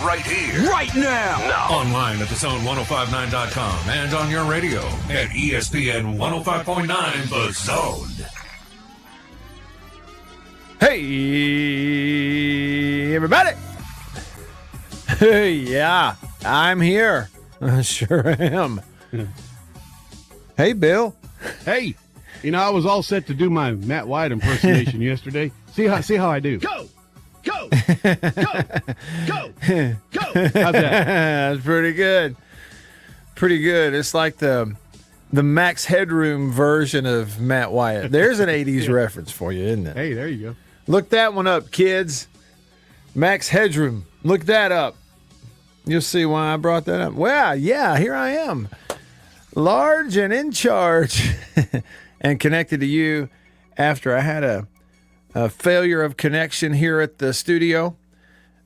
right here. Right now. Online at thezone1059.com and on your radio at ESPN 105.9 The Zone. Hey, everybody. Yeah, I'm here. I sure am. Hey, Bill. Hey, I was all set to do my Matt White impersonation yesterday. See how I do. Go. Go. Go. Go. Go. How's that? That's pretty good. Pretty good. It's like the Max Headroom version of Matt Wyatt. There's an 80s reference for you, isn't it? Hey, there you go. Look that one up, kids. Max Headroom. Look that up. You'll see why I brought that up. Well, yeah, here I am. Large and in charge and connected to you after I had a failure of connection here at the studio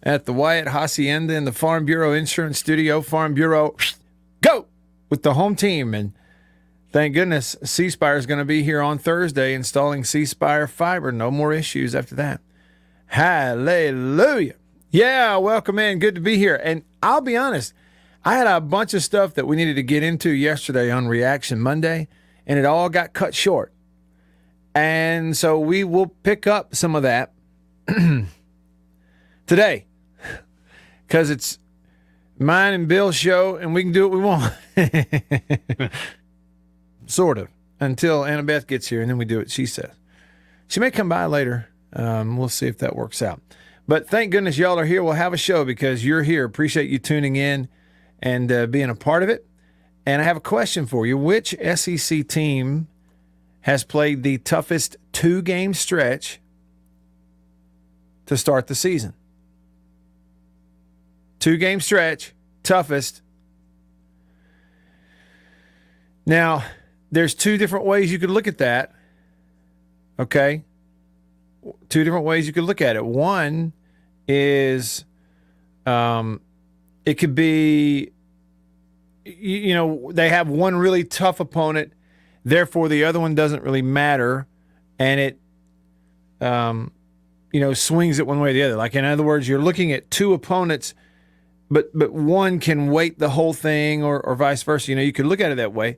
at the Wyatt Hacienda in the Farm Bureau Insurance Studio. Farm Bureau, go with the home team. And thank goodness C Spire is going to be here on Thursday installing C Spire fiber. No more issues after that. Hallelujah. Yeah, welcome in. Good to be here. And I'll be honest, I had a bunch of stuff that we needed to get into yesterday on Reaction Monday, and it all got cut short. And so we will pick up some of that today because it's mine and Bill's show, and we can do what we want. Sort of, until Annabeth gets here, and then we do what she says. She may come by later. We'll see if that works out. But thank goodness y'all are here. We'll have a show because you're here. Appreciate you tuning in and being a part of it. And I have a question for you. Which SEC team has played the toughest 2-game stretch to start the season? 2-game stretch, toughest. Now, there's two different ways you could look at that. Okay? Two different ways you could look at it. One is it could be, they have one really tough opponent, therefore the other one doesn't really matter, and it, swings it one way or the other. Like, in other words, you're looking at two opponents, but one can weight the whole thing or vice versa. You could look at it that way.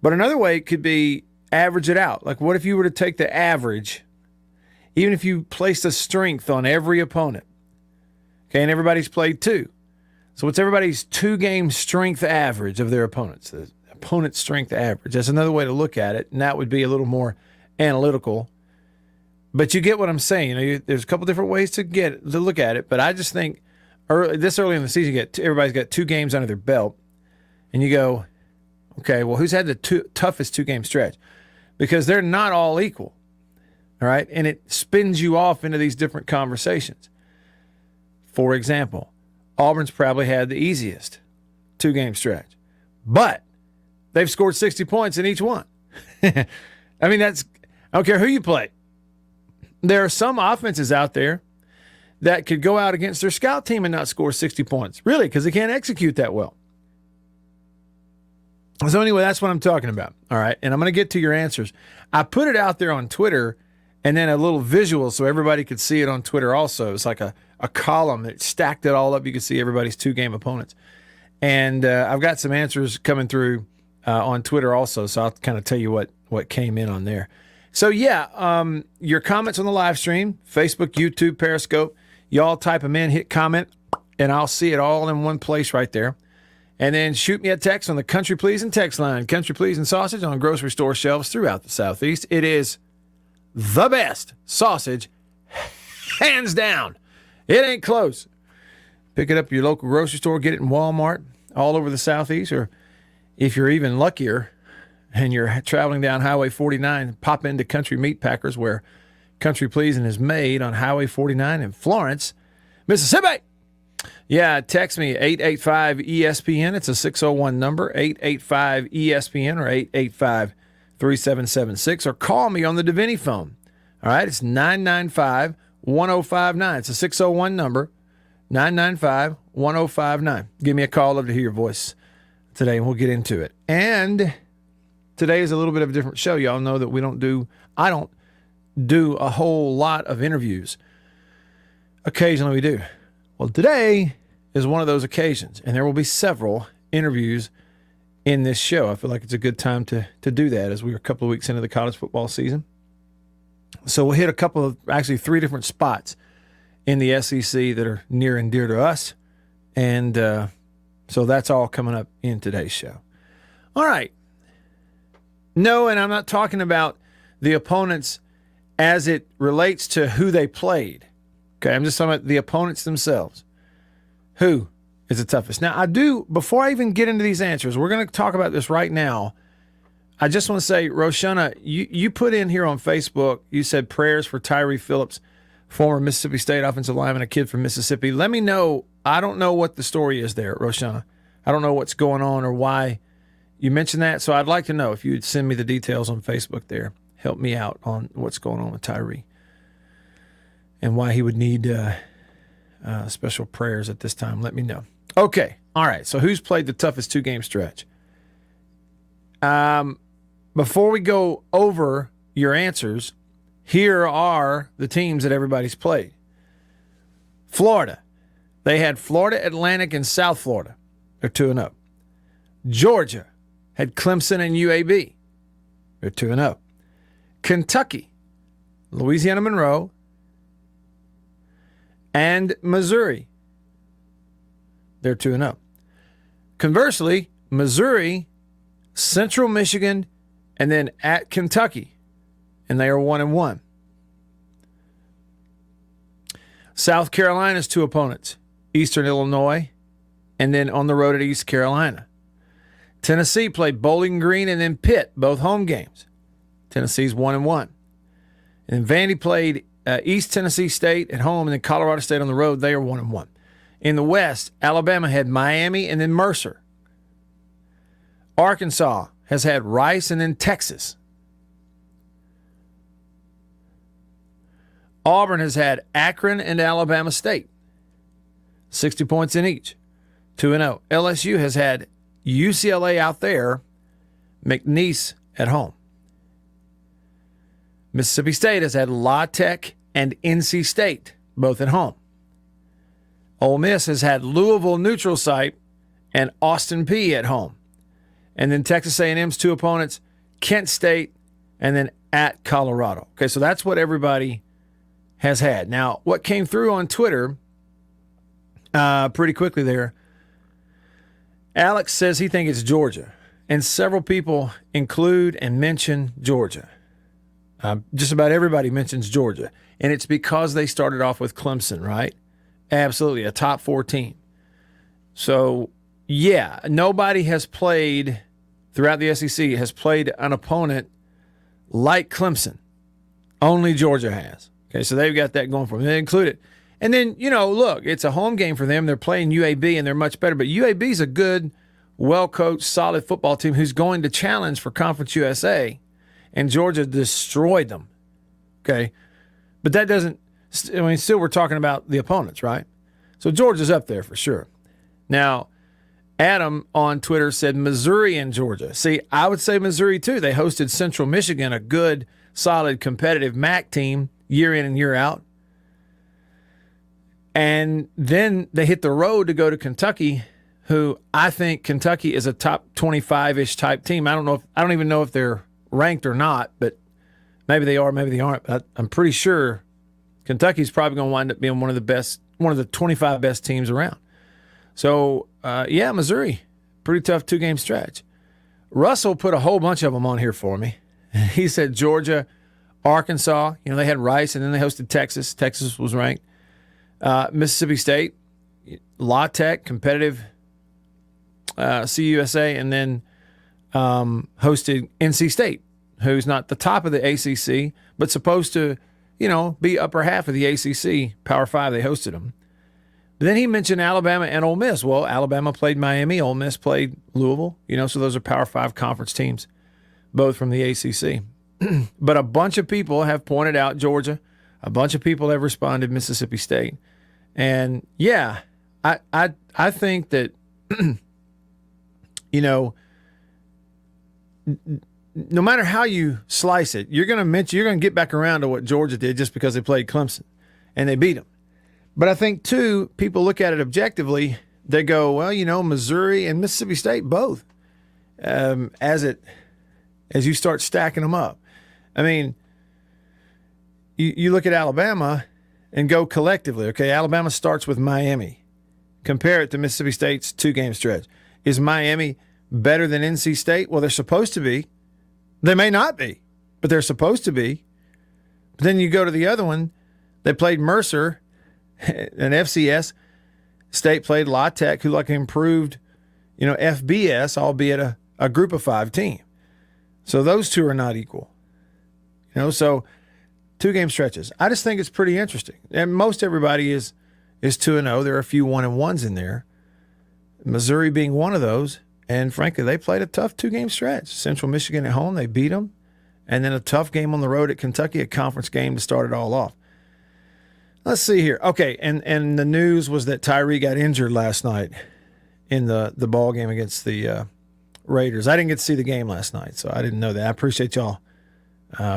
But another way could be average it out. Like, what if you were to take the average, even if you placed a strength on every opponent, okay, and everybody's played two. So what's everybody's 2-game strength average of their opponents? The opponent's strength average. That's another way to look at it, and that would be a little more analytical. But you get what I'm saying. There's a couple different ways to look at it, but I just think this early in the season, everybody's got 2 games under their belt, and you go, okay, well, who's had the toughest 2-game stretch? Because they're not all equal. All right, and it spins you off into these different conversations. For example, Auburn's probably had the easiest 2-game stretch, but they've scored 60 points in each one. I mean, I don't care who you play. There are some offenses out there that could go out against their scout team and not score 60 points, really, because they can't execute that well. So anyway, that's what I'm talking about. All right, and I'm going to get to your answers. I put it out there on Twitter, and then a little visual so everybody could see it on Twitter also. It's like a column that stacked it all up. You could see everybody's 2-game opponents. And I've got some answers coming through on Twitter also, so I'll kind of tell you what came in on there. So, yeah, your comments on the live stream, Facebook, YouTube, Periscope, y'all type them in, hit comment, and I'll see it all in one place right there. And then shoot me a text on the Country Pleasing text line. Country Pleasing sausage on grocery store shelves throughout the Southeast. It is the best sausage, hands down. It ain't close. Pick it up at your local grocery store, get it in Walmart, all over the Southeast, or if you're even luckier and you're traveling down Highway 49, pop into Country Meat Packers, where Country Pleasing is made on Highway 49 in Florence, Mississippi. Yeah, text me, 885-ESPN. It's a 601 number, 885-ESPN or 885-3776, or call me on the Davini phone. All right, it's 995-1059. It's a 601 number, 995-1059. Give me a call. Love to hear your voice today, and we'll get into it. And today is a little bit of a different show. Y'all know that I don't do a whole lot of interviews. Occasionally we do. Well, today is one of those occasions, and there will be several interviews in this show. I feel like it's a good time to do that as we're a couple of weeks into the college football season. So we'll hit a couple of, actually 3 different spots in the SEC that are near and dear to us. And so that's all coming up in today's show. All right. No, and I'm not talking about the opponents as it relates to who they played. Okay, I'm just talking about the opponents themselves. Who is the toughest? Now, before I even get into these answers, we're going to talk about this right now. I just want to say, Roshana, you put in here on Facebook, you said prayers for Tyree Phillips, former Mississippi State offensive lineman, a kid from Mississippi. Let me know. I don't know what the story is there, Roshana. I don't know what's going on or why you mentioned that. So I'd like to know if you'd send me the details on Facebook there. Help me out on what's going on with Tyree and why he would need special prayers at this time. Let me know. Okay. All right. So who's played the toughest 2-game stretch? Before we go over your answers, here are the teams that everybody's played. Florida. They had Florida Atlantic and South Florida. They're 2-0. Georgia had Clemson and UAB. They're 2-0. Kentucky, Louisiana Monroe, and Missouri. They're 2-0. Conversely, Missouri, Central Michigan, and then at Kentucky, and they are 1-1. South Carolina's 2 opponents, Eastern Illinois, and then on the road at East Carolina. Tennessee played Bowling Green and then Pitt, both home games. Tennessee's 1-1. And Vandy played East Tennessee State at home and then Colorado State on the road. They are 1-1. In the West, Alabama had Miami and then Mercer. Arkansas has had Rice and then Texas. Auburn has had Akron and Alabama State. 60 points in each. 2-0. LSU has had UCLA out there, McNeese at home. Mississippi State has had La Tech and NC State, both at home. Ole Miss has had Louisville neutral site and Austin Peay at home. And then Texas A&M's 2 opponents, Kent State, and then at Colorado. Okay, so that's what everybody has had. Now, what came through on Twitter pretty quickly there, Alex says he thinks it's Georgia. And several people include and mention Georgia. Just about everybody mentions Georgia. And it's because they started off with Clemson, right? Absolutely, a top 4 team. So, yeah, nobody has played, throughout the SEC, has played an opponent like Clemson. Only Georgia has. Okay, so they've got that going for them. They include it. And then, look, it's a home game for them. They're playing UAB, and they're much better. But UAB's a good, well-coached, solid football team who's going to challenge for Conference USA. And Georgia destroyed them. Okay? But that doesn't – still we're talking about the opponents, right? So Georgia's up there for sure. Now, Adam on Twitter said Missouri and Georgia. See, I would say Missouri too. They hosted Central Michigan, a good, solid, competitive MAC team year in and year out. And then they hit the road to go to Kentucky, who I think Kentucky is a top 25-ish type team. I don't even know if they're ranked or not, but maybe they are, maybe they aren't. But I'm pretty sure Kentucky's probably going to wind up being one of the 25 best teams around. So, Missouri, pretty tough 2-game stretch. Russell put a whole bunch of them on here for me. He said Georgia, Arkansas, they had Rice, and then they hosted Texas. Texas was ranked. Mississippi State, La Tech, competitive CUSA, and then hosted NC State, who's not the top of the ACC, but supposed to, be upper half of the ACC, Power 5. They hosted them. But then he mentioned Alabama and Ole Miss. Well, Alabama played Miami. Ole Miss played Louisville. So those are Power 5 conference teams, both from the ACC. But a bunch of people have pointed out Georgia. A bunch of people have responded Mississippi State. And, yeah, I think that, no matter how you slice it, you're going to get back around to what Georgia did just because they played Clemson and they beat them. But I think, too, people look at it objectively. they go, well, Missouri and Mississippi State both. As you start stacking them up, I mean, you look at Alabama and go collectively. Okay, Alabama starts with Miami. Compare it to Mississippi State's 2-game stretch. Is Miami better than NC State? Well, they're supposed to be. They may not be, but they're supposed to be. But then you go to the other one. They played Mercer, an FCS. State played La Tech, who improved, FBS, albeit a group of 5 team. So those two are not equal. So 2-game stretches. I just think it's pretty interesting. And most everybody is 2-0. There are a few 1-1s in there. Missouri being one of those. And frankly, they played a tough 2-game stretch. Central Michigan at home, they beat them. And then a tough game on the road at Kentucky, a conference game to start it all off. Let's see here. Okay, and the news was that Tyree got injured last night in the ball game against the Raiders. I didn't get to see the game last night, so I didn't know that. I appreciate y'all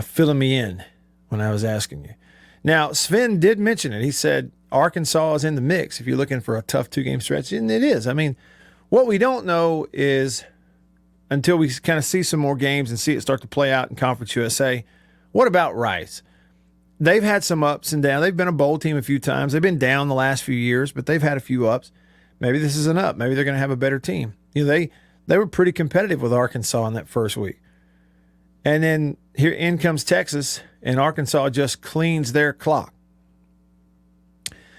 filling me in when I was asking you. Now, Sven did mention it. He said Arkansas is in the mix if you're looking for a tough 2-game stretch, and it is. I mean, what we don't know is, until we kind of see some more games and see it start to play out in Conference USA, what about Rice? They've had some ups and downs. They've been a bowl team a few times. They've been down the last few years, but they've had a few ups. Maybe this is an up. Maybe they're going to have a better team. They were pretty competitive with Arkansas in that first week. And then here in comes Texas, and Arkansas just cleans their clock.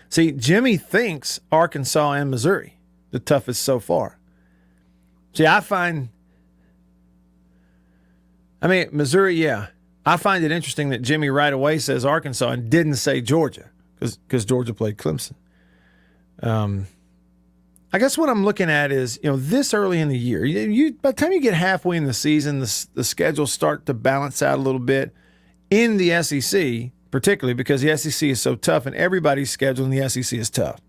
See, Jimmy thinks Arkansas and Missouri the toughest so far. See, Missouri, yeah. I find it interesting that Jimmy right away says Arkansas and didn't say Georgia because Georgia played Clemson. I guess what I'm looking at is, this early in the year, by the time you get halfway in the season, the schedules start to balance out a little bit in the SEC, particularly because the SEC is so tough and everybody's schedule in the SEC is tough.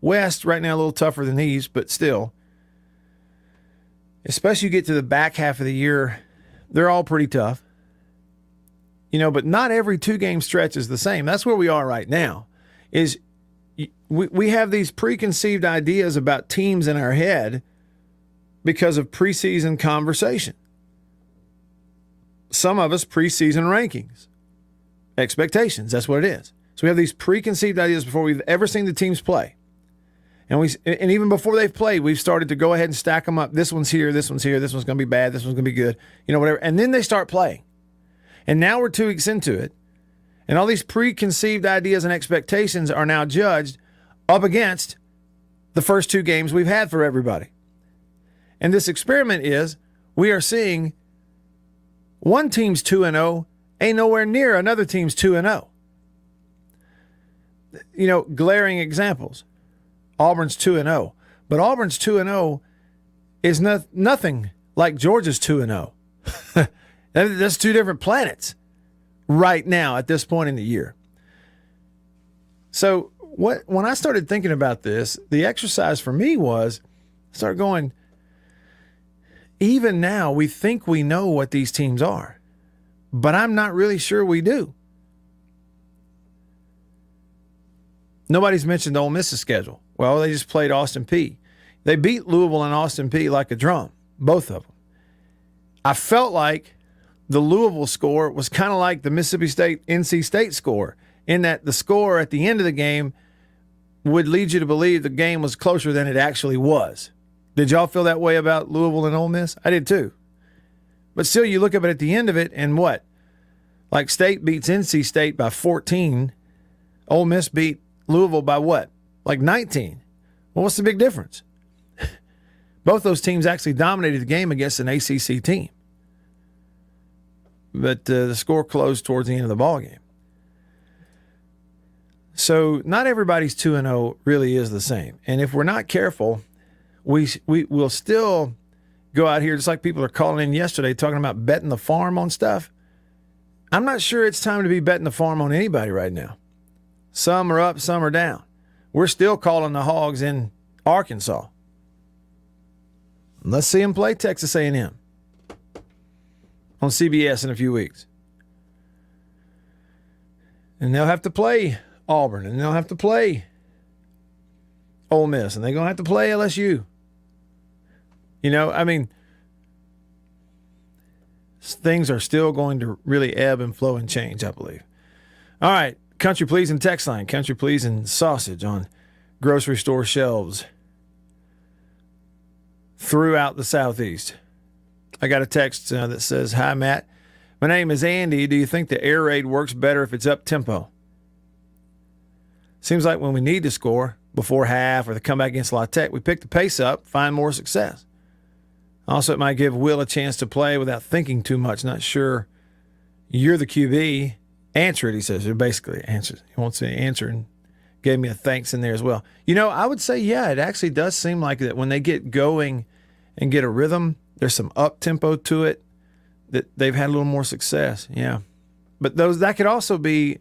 West right now a little tougher than these, but still, especially you get to the back half of the year, they're all pretty tough. But not every 2-game stretch is the same. That's where we are right now. Is we have these preconceived ideas about teams in our head because of preseason conversation. Some of us preseason rankings, expectations. That's what it is. So we have these preconceived ideas before we've ever seen the teams play. And even before they've played, we've started to go ahead and stack them up. This one's here, this one's here, this one's going to be bad, this one's going to be good, whatever. And then they start playing. And now we're 2 weeks into it, and all these preconceived ideas and expectations are now judged up against the first 2 games we've had for everybody. And this experiment is we are seeing one team's 2-0 ain't nowhere near another team's 2-0. Glaring examples. Auburn's 2-0. But Auburn's 2-0 is nothing like Georgia's 2-0. That's 2 different planets right now at this point in the year. So when I started thinking about this, the exercise for me was start going, even now we think we know what these teams are, but I'm not really sure we do. Nobody's mentioned Ole Miss's schedule. Well, they just played Austin Peay. They beat Louisville and Austin Peay like a drum, both of them. I felt like the Louisville score was kind of like the Mississippi State, NC State score, in that the score at the end of the game would lead you to believe the game was closer than it actually was. Did y'all feel that way about Louisville and Ole Miss? I did too. But still, you look up at the end of it, and what? Like State beats NC State by 14. Ole Miss beat Louisville by what? Like 19. Well, what's the big difference? Both those teams actually dominated the game against an ACC team. But the score closed towards the end of the ball game. So not everybody's 2-0 really is the same. And if we're not careful, we will still go out here, just like people are calling in yesterday talking about betting the farm on stuff. I'm not sure it's time to be betting the farm on anybody right now. Some are up, some are down. We're still calling the Hogs in Arkansas. Let's see them play Texas A&M on CBS in a few weeks. And they'll have to play Auburn, and they'll have to play Ole Miss, and they're going to have to play LSU. You know, I mean, things are still going to really ebb and flow and change, I believe. All right, country pleasing text line, country pleasing sausage on grocery store shelves throughout the Southeast. I got a text that says, "Hi, Matt. My name is Andy. Do you think the air raid works better if it's up tempo? Seems like when we need to score before half or the comeback against La Tech, we pick the pace up, find more success. Also, it might give Will a chance to play without thinking too much. Not sure you're the QB. Answer it," he says. He basically answers. He wants to answer and gave me a thanks in there as well. You know, I would say, yeah, it actually does seem like that when they get going and get a rhythm, there's some up tempo to it, that they've had a little more success. Yeah. But that could also be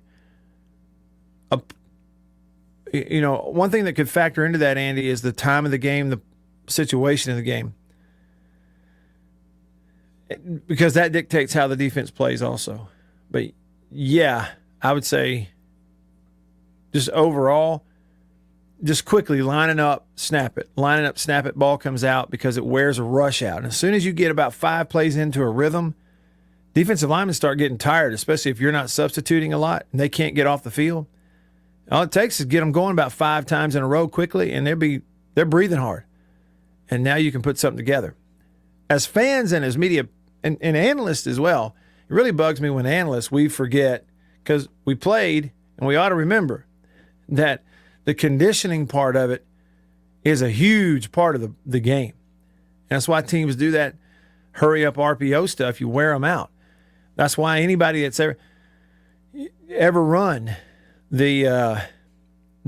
one thing that could factor into that, Andy, is the time of the game, the situation of the game. Because that dictates how the defense plays also. But yeah, I would say just overall, just quickly lining up, snap it. Lining up, snap it, ball comes out because it wears a rush out. And as soon as you get about 5 plays into a rhythm, defensive linemen start getting tired, especially if you're not substituting a lot and they can't get off the field. All it takes is get them going about 5 times in a row quickly, and they're breathing hard. And now you can put something together. As fans and as media and analysts as well, it really bugs me when analysts, we forget, because we played, and we ought to remember that the conditioning part of it is a huge part of the game. And that's why teams do that hurry-up RPO stuff. You wear them out. That's why anybody that's ever run the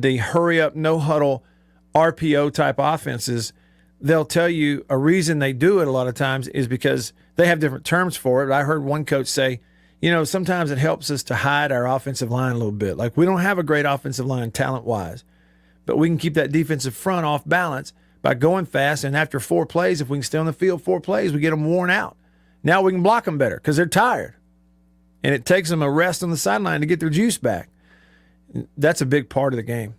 hurry-up, no-huddle RPO type offenses, they'll tell you a reason they do it a lot of times is because they have different terms for it. I heard one coach say, sometimes it helps us to hide our offensive line a little bit. Like, we don't have a great offensive line talent-wise, but we can keep that defensive front off balance by going fast, and after 4 plays, if we can stay on the field 4 plays, we get them worn out. Now we can block them better because they're tired, and it takes them a rest on the sideline to get their juice back. That's a big part of the game.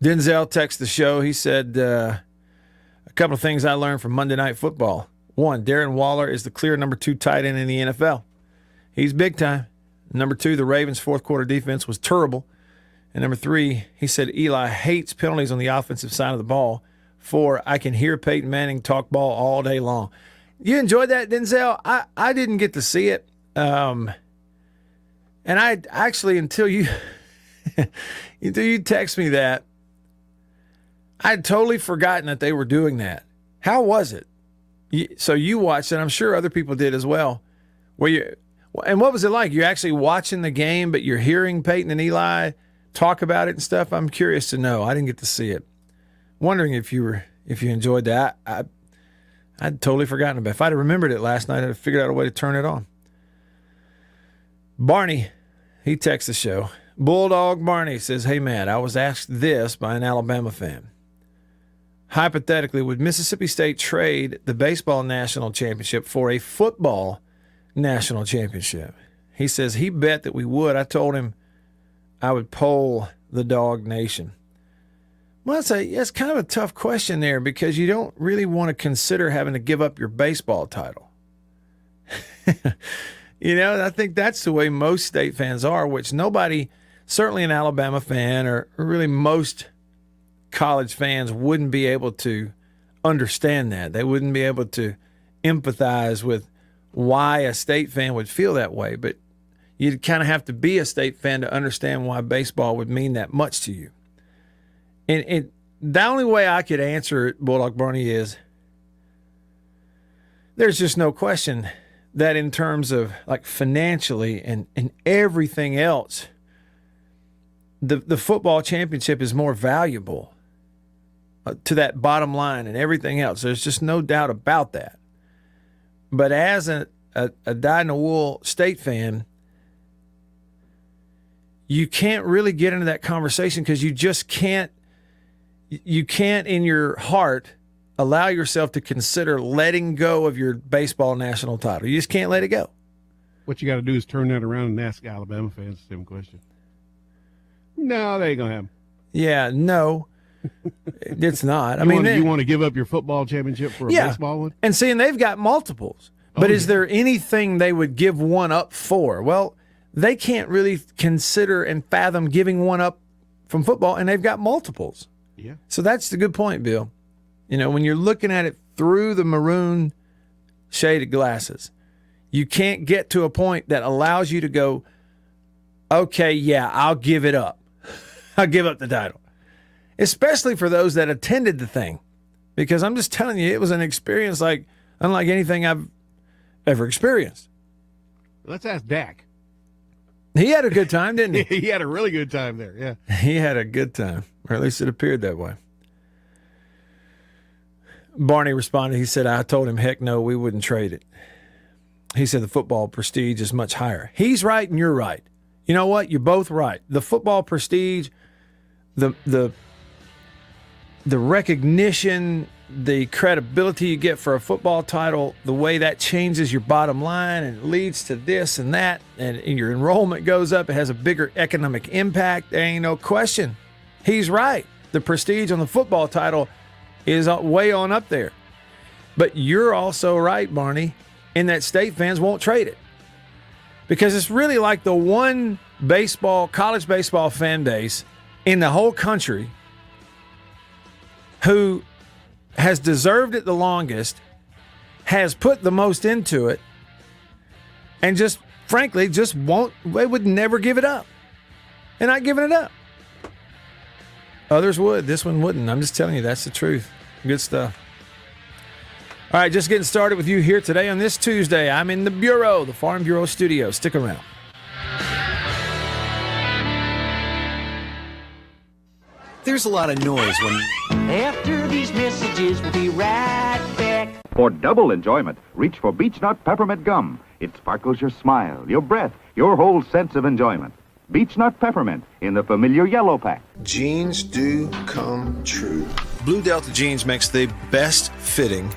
Denzel texted the show. He said, a couple of things I learned from Monday Night Football. 1, Darren Waller is the clear number 2 tight end in the NFL. He's big time. Number 2, the Ravens' fourth quarter defense was terrible. And number 3, he said Eli hates penalties on the offensive side of the ball. 4, I can hear Peyton Manning talk ball all day long. You enjoyed that, Denzel? I didn't get to see it. And I actually, until you text me that, I'd totally forgotten that they were doing that. How was it? So you watched it. I'm sure other people did as well. And what was it like? You're actually watching the game, but you're hearing Peyton and Eli talk about it and stuff? I'm curious to know. I didn't get to see it. Wondering if you enjoyed that. I'd totally forgotten about it. If I'd have remembered it last night, I'd have figured out a way to turn it on. Barney, he texts the show. Bulldog Barney says, "Hey, Matt, I was asked this by an Alabama fan. Hypothetically, would Mississippi State trade the baseball national championship for a football national championship?" He says he bet that we would. I told him I would poll the Dog Nation. Well, it's kind of a tough question there because you don't really want to consider having to give up your baseball title. I think that's the way most State fans are, which nobody, certainly an Alabama fan or really most college fans, wouldn't be able to understand that. They wouldn't be able to empathize with why a State fan would feel that way. But you'd kind of have to be a State fan to understand why baseball would mean that much to you. And the only way I could answer it, Bulldog Barney, is there's just no question that in terms of like financially and everything else, the football championship is more valuable to that bottom line and everything else. There's just no doubt about that. But as a dyed-in-the-wool State fan, you can't really get into that conversation because you just can't. You can't, in your heart, allow yourself to consider letting go of your baseball national title. You just can't let it go. What you got to do is turn that around and ask Alabama fans the same question. No, they ain't going to have Yeah, no, it's not. You want to give up your football championship for a baseball one? And see, and they've got multiples. But is there anything they would give one up for? Well, they can't really consider and fathom giving one up from football, and they've got multiples. Yeah. So that's the good point, Bill. You know, when you're looking at it through the maroon shaded glasses, you can't get to a point that allows you to go, okay, yeah, I'll give it up. I'll give up the title. Especially for those that attended the thing. Because I'm just telling you, it was an experience unlike anything I've ever experienced. Let's ask Dak. He had a good time, didn't he? He had a really good time there, yeah. He had a good time, or at least it appeared that way. Barney responded. He said, I told him, heck no, we wouldn't trade it. He said the football prestige is much higher. He's right and you're right. You know what? You're both right. The football prestige, the recognition, the credibility you get for a football title, the way that changes your bottom line and leads to this and that, and your enrollment goes up, it has a bigger economic impact. There ain't no question. He's right. The prestige on the football title is way on up there. But you're also right, Barney, in that state fans won't trade it. Because it's really like the one college baseball fan base in the whole country who has deserved it the longest, has put the most into it, and just, frankly, they would never give it up. They're not giving it up. Others would. This one wouldn't. I'm just telling you, that's the truth. Good stuff. All right, just getting started with you here today on this Tuesday. I'm in the Bureau, the Farm Bureau studio. Stick around. There's a lot of noise when... After these messages, we'll be right back. For double enjoyment, reach for Beech Nut Peppermint Gum. It sparkles your smile, your breath, your whole sense of enjoyment. Beech Nut Peppermint in the familiar yellow pack. Jeans do come true. Blue Delta Jeans makes the best fitting,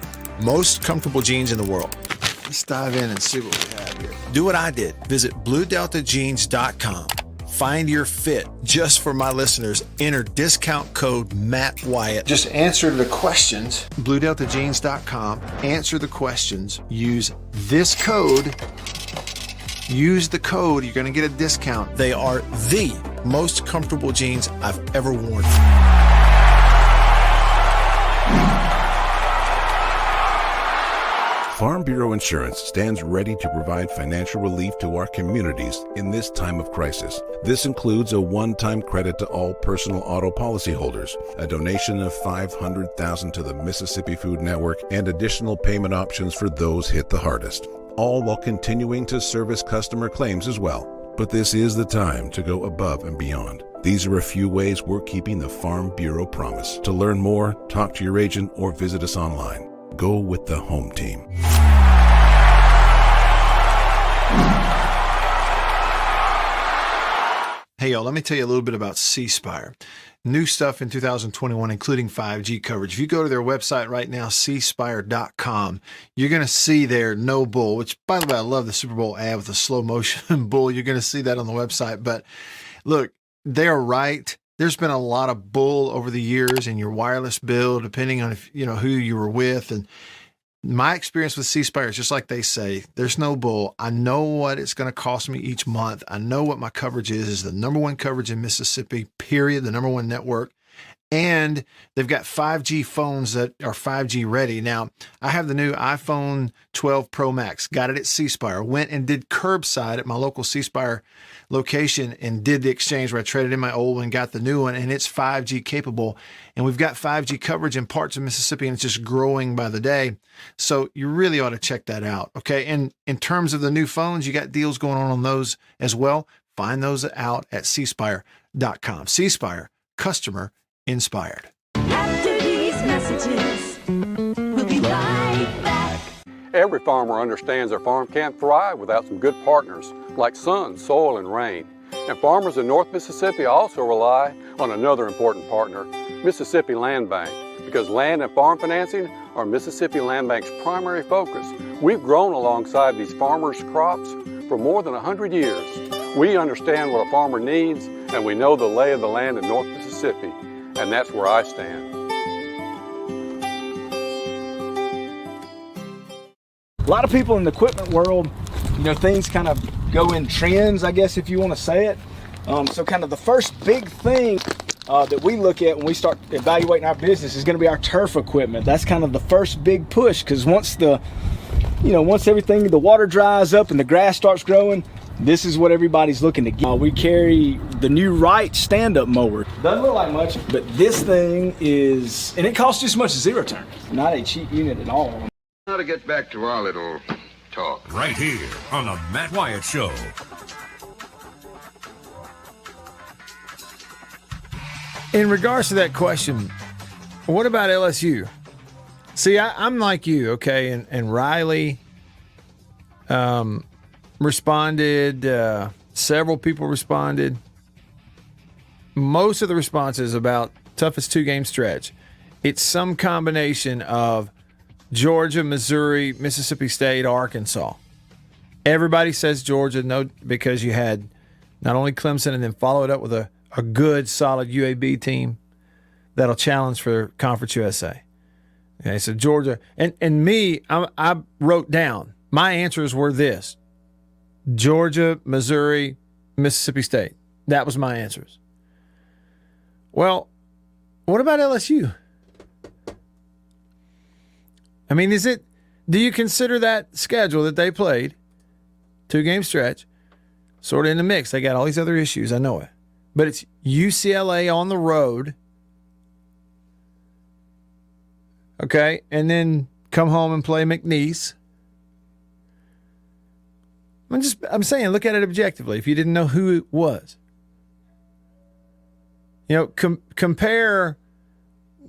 most comfortable jeans in the world. Let's dive in and see what we have here. Do what I did. Visit BlueDeltaJeans.com. Find your fit. Just for my listeners, enter discount code Matt Wyatt. Just answer the questions. BlueDeltaJeans.com. Answer the questions. Use this code. Use the code. You're going to get a discount. They are the most comfortable jeans I've ever worn. Farm Bureau Insurance stands ready to provide financial relief to our communities in this time of crisis. This includes a one-time credit to all personal auto policyholders, a donation of $500,000 to the Mississippi Food Network, and additional payment options for those hit the hardest, all while continuing to service customer claims as well. But this is the time to go above and beyond. These are a few ways we're keeping the Farm Bureau promise. To learn more, talk to your agent or visit us online. Go with the home team. Hey, y'all, let me tell you a little bit about C Spire. New stuff in 2021, including 5G coverage. If you go to their website right now, cspire.com, you're going to see their no bull, which, by the way, I love the Super Bowl ad with the slow motion bull. You're going to see that on the website. But look, they're right. There's been a lot of bull over the years in your wireless bill, depending on if, who you were with. And my experience with C Spire is just like they say, there's no bull. I know what it's going to cost me each month. I know what my coverage is the number one coverage in Mississippi, period, the number one network. And they've got 5G phones that are 5G ready. Now, I have the new iPhone 12 Pro Max, got it at C Spire, went and did curbside at my local C Spire location and did the exchange where I traded in my old one, got the new one, and it's 5G capable. And we've got 5G coverage in parts of Mississippi, and it's just growing by the day. So you really ought to check that out, okay? And in terms of the new phones, you got deals going on those as well. Find those out at cspire.com. C Spire, customer inspired. After these messages, we'll be right back. Every farmer understands their farm can't thrive without some good partners like sun, soil, and rain. And farmers in North Mississippi also rely on another important partner, Mississippi Land Bank, because land and farm financing are Mississippi Land Bank's primary focus. We've grown alongside these farmers' crops for more than 100 years. We understand what a farmer needs and we know the lay of the land in North Mississippi, and that's where I stand. A lot of people in the equipment world, things kind of go in trends, I guess, if you want to say it. So kind of the first big thing that we look at when we start evaluating our business is going to be our turf equipment. That's kind of the first big push, because once everything, the water dries up and the grass starts growing, this is what everybody's looking to get. We carry the new Wright stand-up mower. Doesn't look like much, but this thing is, and it costs just as much as zero turn. Not a cheap unit at all. Now to get back to our little talk. Right here on the Matt Wyatt Show. In regards to that question, what about LSU? See, I'm like you, okay, and Riley responded. Several people responded. Most of the responses about toughest 2-game stretch. It's some combination of Georgia, Missouri, Mississippi State, Arkansas. Everybody says Georgia, no, because you had not only Clemson and then follow it up with a good, solid UAB team that'll challenge for Conference USA. Okay, so Georgia. And me, I wrote down, my answers were this: Georgia, Missouri, Mississippi State. That was my answers. Well, what about LSU? I mean, do you consider that schedule that they played, 2-game stretch, sort of in the mix? They got all these other issues, I know it. But it's UCLA on the road, okay, and then come home and play McNeese. I'm saying, look at it objectively if you didn't know who it was. Compare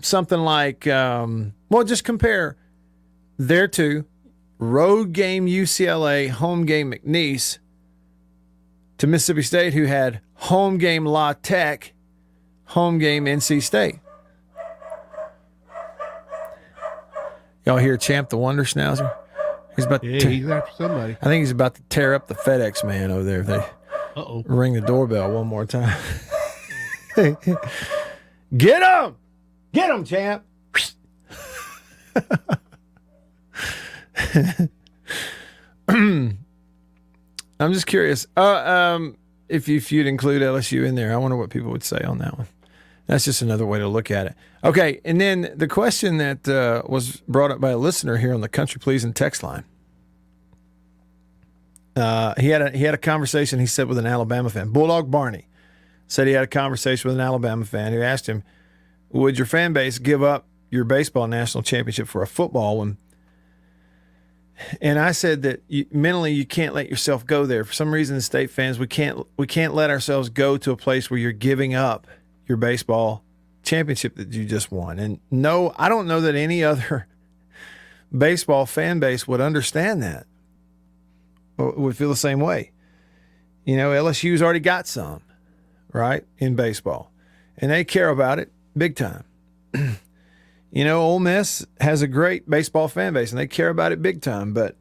something like, just compare their two, road game UCLA, home game McNeese, to Mississippi State, who had home game La Tech, home game NC State. Y'all hear Champ the Wonder Schnauzer? He's after somebody. I think he's about to tear up the FedEx man over there if they ring the doorbell one more time. Get him! Get him, Champ! I'm just curious. If you'd include LSU in there, I wonder what people would say on that one. That's just another way to look at it. Okay, and then the question that was brought up by a listener here on the Country Pleasing text line. He had a conversation, he said, with an Alabama fan. Bulldog Barney said he had a conversation with an Alabama fan who asked him, would your fan base give up your baseball national championship for a football one? And I said that mentally you can't let yourself go there. For some reason, the State fans, we can't let ourselves go to a place where you're giving up your baseball championship that you just won. And no, I don't know that any other baseball fan base would understand that, or would feel the same way. LSU's already got some, right, in baseball, and they care about it big time. Ole Miss has a great baseball fan base, and they care about it big time. But,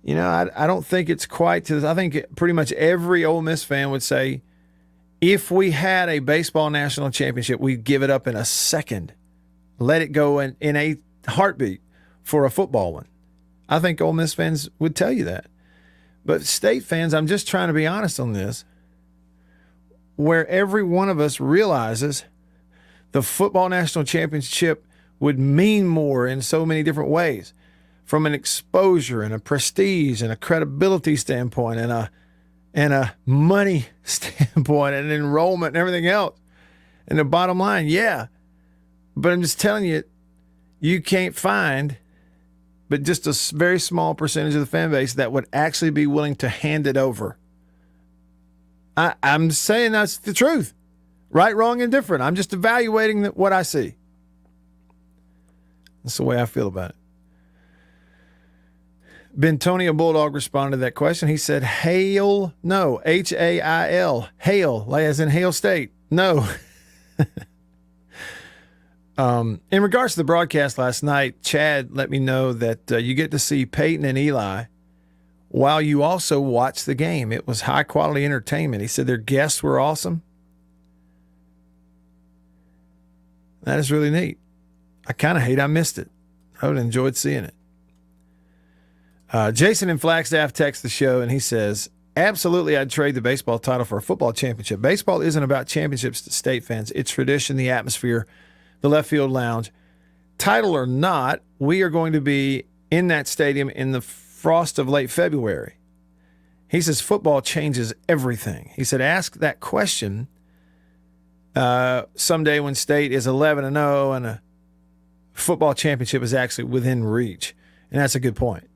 I don't think it's quite to this. I think pretty much every Ole Miss fan would say, if we had a baseball national championship, we'd give it up in a second. Let it go in a heartbeat for a football one. I think Ole Miss fans would tell you that. But State fans, I'm just trying to be honest on this, where every one of us realizes the football national championship would mean more in so many different ways, from an exposure and a prestige and a credibility standpoint and a money standpoint and enrollment and everything else. And the bottom line, yeah. But I'm just telling you, you can't find but just a very small percentage of the fan base that would actually be willing to hand it over. I'm saying that's the truth. Right, wrong, and different. I'm just evaluating what I see. That's the way I feel about it. Bentonio Bulldog responded to that question. He said, Hail, no, Hail, Hail, as in Hail State. No. In regards to the broadcast last night, Chad let me know that you get to see Peyton and Eli while you also watch the game. It was high-quality entertainment. He said their guests were awesome. That is really neat. I kind of hate I missed it. I would have enjoyed seeing it. Jason in Flagstaff texts the show, and he says, absolutely, I'd trade the baseball title for a football championship. Baseball isn't about championships to state fans. It's tradition, the atmosphere, the left field lounge. Title or not, we are going to be in that stadium in the frost of late February. He says football changes everything. He said, ask that question someday when state is 11-0 and a football championship is actually within reach. And that's a good point.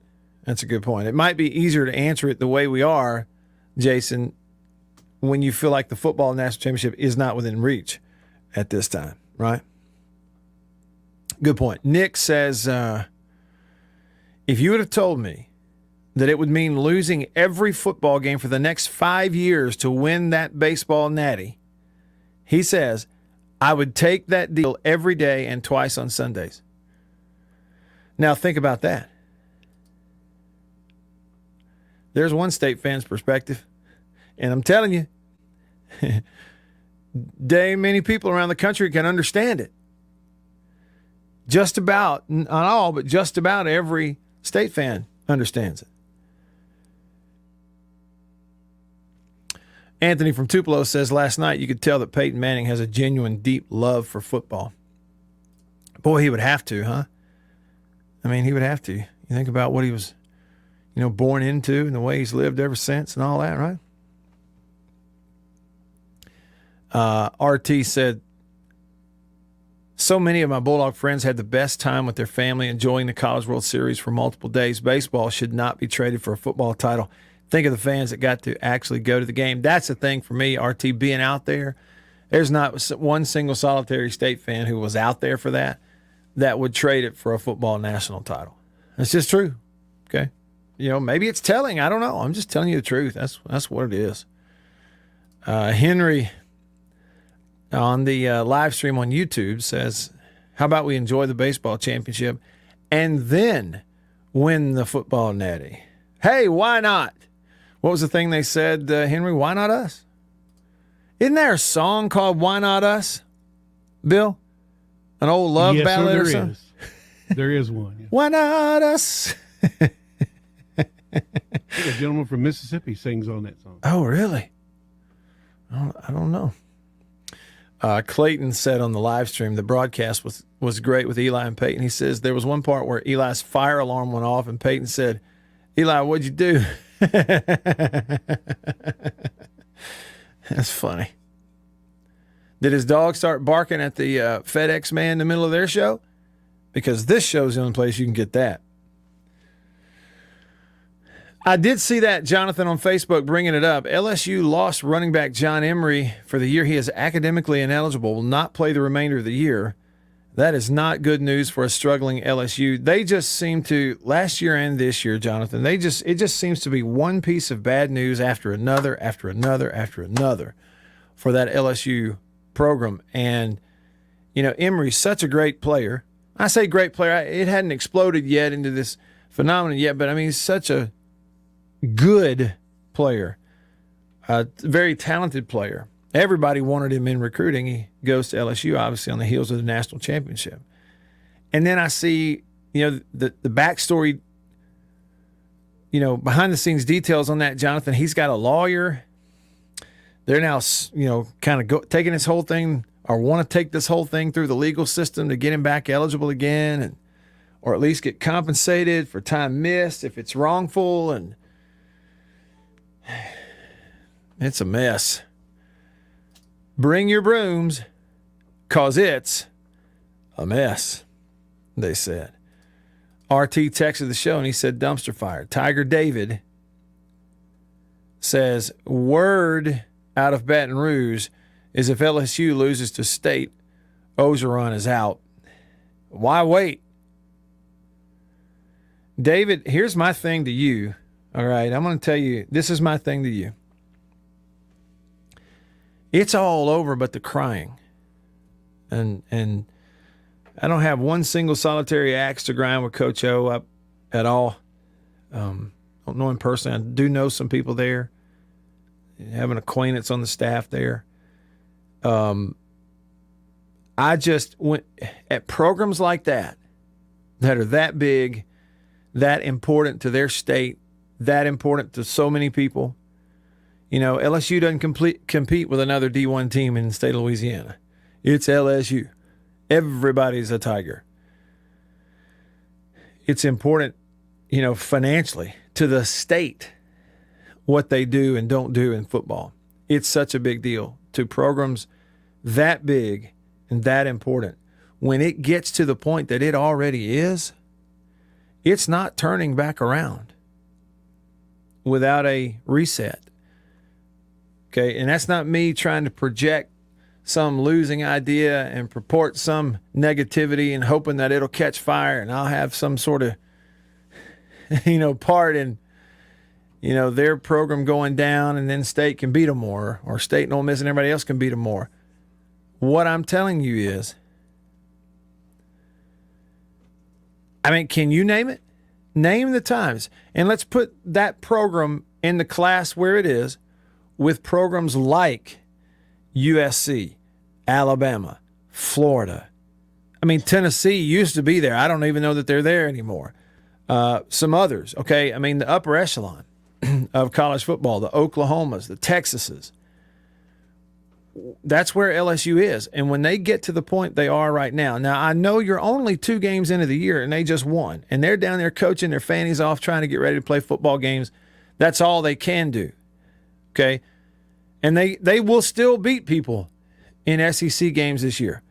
That's a good point. It might be easier to answer it the way we are, Jason, when you feel like the football national championship is not within reach at this time, right? Good point. Nick says, if you would have told me that it would mean losing every football game for the next 5 years to win that baseball natty, he says, I would take that deal every day and twice on Sundays. Now think about that. There's one state fan's perspective, and I'm telling you, many people around the country can understand it. Just about, not all, but just about every state fan understands it. Anthony from Tupelo says, last night you could tell that Peyton Manning has a genuine, deep love for football. Boy, he would have to, huh? I mean, he would have to. You think about what he was, born into and the way he's lived ever since and all that, right? RT said, so many of my Bulldog friends had the best time with their family enjoying the College World Series for multiple days. Baseball should not be traded for a football title. Think of the fans that got to actually go to the game. That's the thing for me, RT, being out there. There's not one single solitary state fan who was out there for that would trade it for a football national title. That's just true, okay? Maybe it's telling. I don't know. I'm just telling you the truth. That's what it is. Henry on the live stream on YouTube says, how about we enjoy the baseball championship and then win the football natty? Hey, why not? What was the thing they said, Henry? Why not us? Isn't there a song called Why Not Us, Bill? An old love ballad or something? There is one. Yeah. Why not us? I think a gentleman from Mississippi sings on that song. Oh, really? I don't know. Clayton said on the live stream, the broadcast was great with Eli and Peyton. He says there was one part where Eli's fire alarm went off and Peyton said, Eli, what'd you do? That's funny. Did his dog start barking at the FedEx man in the middle of their show? Because this show's the only place you can get that. I did see that, Jonathan, on Facebook bringing it up. LSU lost running back John Emery for the year he is academically ineligible, will not play the remainder of the year. That is not good news for a struggling LSU. They just seem to, last year and this year, Jonathan, it just seems to be one piece of bad news after another, after another, after another for that LSU program. And, Emery's such a great player. I say great player. It hadn't exploded yet into this phenomenon yet, but, he's such a good player, a very talented player. Everybody wanted him in recruiting. He goes to LSU, obviously, on the heels of the national championship. And then I see, the backstory, behind the scenes details on that, Jonathan. He's got a lawyer. They're now, kind of taking this whole thing, or want to take this whole thing through the legal system to get him back eligible again, or at least get compensated for time missed if it's wrongful. And it's a mess. Bring your brooms, 'cause it's a mess, they said. RT texted the show, and he said dumpster fire. Tiger David says, word out of Baton Rouge is if LSU loses to State, Ogeron is out. Why wait? David, here's my thing to you. All right, I'm going to tell you, this is my thing to you. It's all over but the crying. And I don't have one single solitary axe to grind with Coach O up at all. Don't know him personally. I do know some people there. Have an acquaintance on the staff there. I just went at programs like that are that big, that important to their state, that important to so many people. You know, LSU doesn't compete with another D1 team in the state of Louisiana. It's LSU. Everybody's a Tiger. It's important, you know, financially to the state what they do and don't do in football. It's such a big deal to programs that big and that important. When it gets to the point that it already is, it's not turning back around without a reset. Okay, and that's not me trying to project some losing idea and purport some negativity and hoping that it'll catch fire and I'll have some sort of, you know, part in, you know, their program going down and then state can beat them more, or state and Ole Miss and everybody else can beat them more. What I'm telling you is, I mean, can you name it? Name the times. And let's put that program in the class where it is with programs like USC, Alabama, Florida. I mean, Tennessee used to be there. I don't even know that they're there anymore. Some others, okay? I mean, the upper echelon of college football, the Oklahomas, the Texases. That's where LSU is. And when they get to the point they are right now, now I know you're only 2 games into the year and they just won. And they're down there coaching their fannies off trying to get ready to play football games. That's all they can do, okay? And they will still beat people in SEC games this year.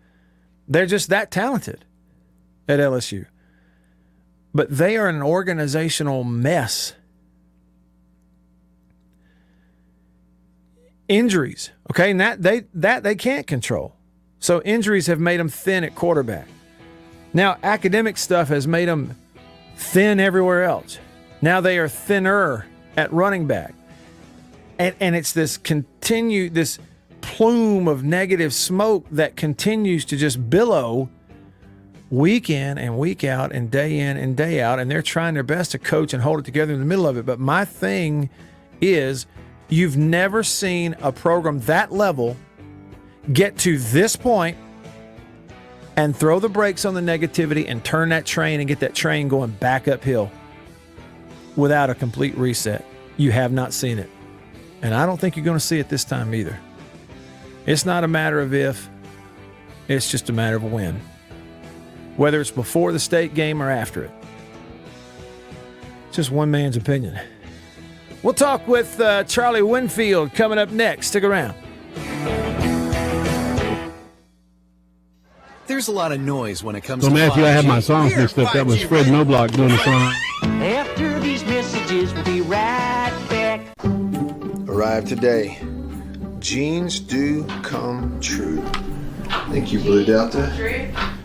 They're just that talented at LSU. But they are an organizational mess. Injuries, okay, and that they can't control. So injuries have made them thin at quarterback. Now academic stuff has made them thin everywhere else. Now they are thinner at running back. And it's this plume of negative smoke that continues to just billow week in and week out and day out, and they're trying their best to coach and hold it together in the middle of it. But my thing is, you've never seen a program that level get to this point and throw the brakes on the negativity and turn that train and get that train going back uphill without a complete reset. You have not seen it. And I don't think you're going to see it this time either. It's not a matter of if, it's just a matter of when. Whether it's before the state game or after it. Just one man's opinion. We'll talk with Charlie Winfield coming up next. Stick around. There's a lot of noise when it comes So, to Matthew, I have my 5G. songs mixed up. That was Fred Noblock doing the song. After these messages, we'll be right back. Arrived today. Jeans do come true. Thank you, Blue Delta.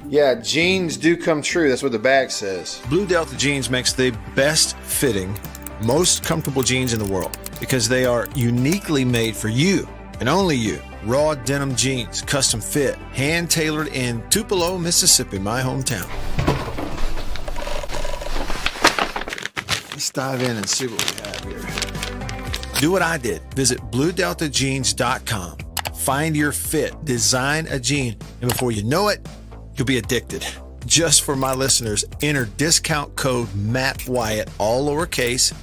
Yeah, jeans do come true. That's what the bag says. Blue Delta Jeans makes the best fitting, most comfortable jeans in the world because they are uniquely made for you and only you. Raw denim jeans, custom fit, hand tailored in Tupelo, Mississippi, my hometown. Let's dive in and see what we have here. Do what I did. Visit BlueDeltaJeans.com. Find your fit, design a jean, and before you know it, you'll be addicted. Just for my listeners, enter discount code Matt Wyatt, all lowercase.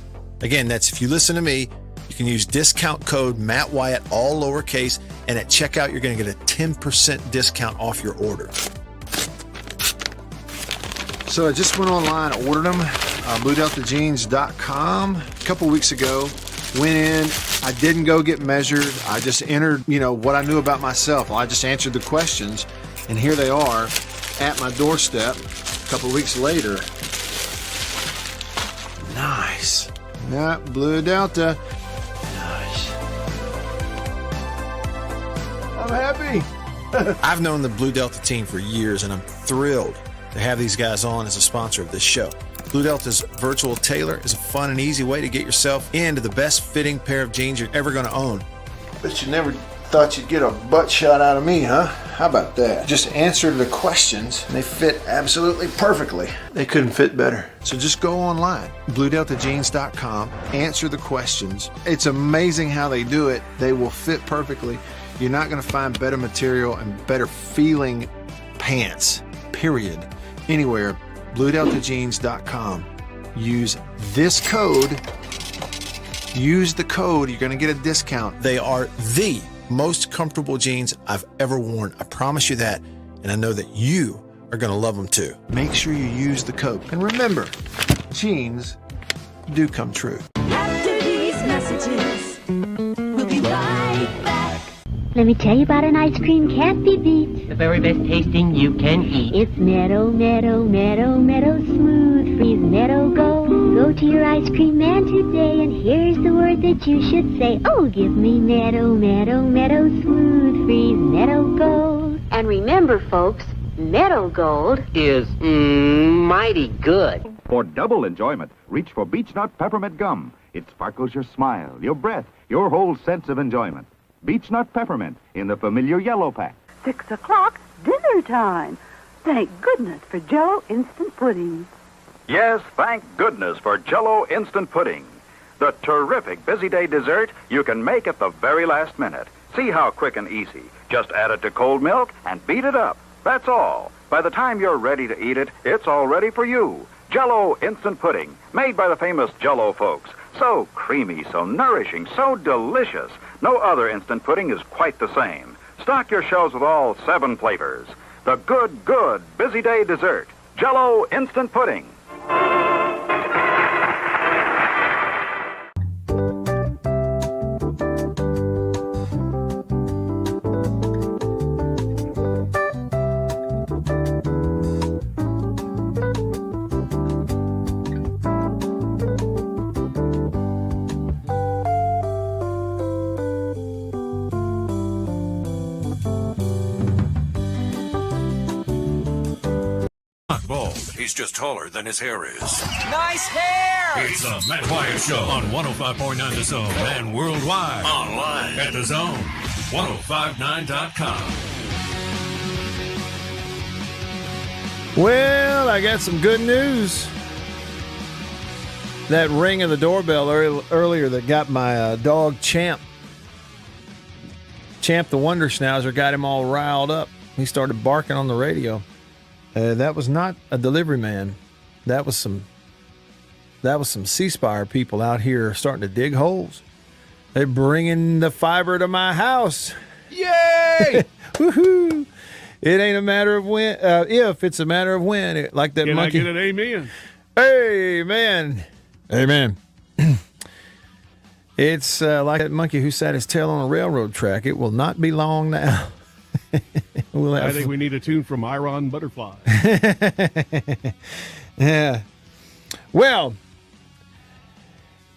Again, that's if you listen to me, you can use discount code Matt Wyatt, all lowercase, and at checkout, you're going to get a 10% discount off your order. So I just went online, ordered them, BlueDeltaJeans.com a couple weeks ago. Went in, I didn't go get measured. I just entered, what I knew about myself. I just answered the questions, and here they are at my doorstep a couple weeks later. Nice. Yeah, Blue Delta. Nice. I'm happy. I've known the Blue Delta team for years, and I'm thrilled to have these guys on as a sponsor of this show. Blue Delta's Virtual Tailor is a fun and easy way to get yourself into the best fitting pair of jeans you're ever going to own. Bet you never thought you'd get a butt shot out of me, huh? How about that? Just answer the questions and they fit absolutely perfectly. They couldn't fit better. So just go online, BlueDeltaJeans.com, answer the questions. It's amazing how they do it. They will fit perfectly. You're not going to find better material and better feeling pants, period, anywhere, BlueDeltaJeans.com. Use this code. Use the code. You're going to get a discount. They are the most comfortable jeans I've ever worn. I promise you that. And I know that you are going to love them too. Make sure you use the code. And remember, jeans do come true. After these messages, we'll be right back. Let me tell you about an ice cream can't be beat. The very best tasting you can eat. It's Meadow, Meadow, Meadow, Meadow Smooth Freeze Meadow Gold. Go to your ice cream man today, and here's the word that you should say. Oh, give me Meadow, Meadow, Meadow Smooth Freeze Meadow Gold. And remember, folks, Meadow Gold is mighty good. For double enjoyment, reach for Beech Nut Peppermint Gum. It sparkles your smile, your breath, your whole sense of enjoyment. Beech Nut Peppermint in the familiar yellow pack. 6 o'clock, dinner time. Thank goodness for Jell-O Instant Pudding. Yes, thank goodness for Jell-O Instant Pudding. The terrific busy day dessert you can make at the very last minute. See how quick and easy. Just add it to cold milk and beat it up. That's all. By the time you're ready to eat it, it's all ready for you. Jell-O Instant Pudding, made by the famous Jell-O folks. So creamy, so nourishing, so delicious. No other instant pudding is quite the same. Stock your shelves with all 7 flavors. The good busy day dessert. Jell-O Instant Pudding. He's just taller than his hair is. Nice hair! It's the Matt Wyatt Show on 105.9 The Zone and worldwide. Online at TheZone1059.com. Well, I got some good news. That ring of the doorbell earlier that got my dog Champ the Wonder Schnauzer, got him all riled up. He started barking on the radio. That was not a delivery man. That was some C Spire people out here starting to dig holes. They're bringing the fiber to my house. Yay! Woohoo! It ain't a matter of when, if it's a matter of when. Like that Can monkey. I get an amen? Amen. Amen. It's like that monkey who sat his tail on a railroad track. It will not be long now. I think we need a tune from Iron Butterfly. Yeah. Well,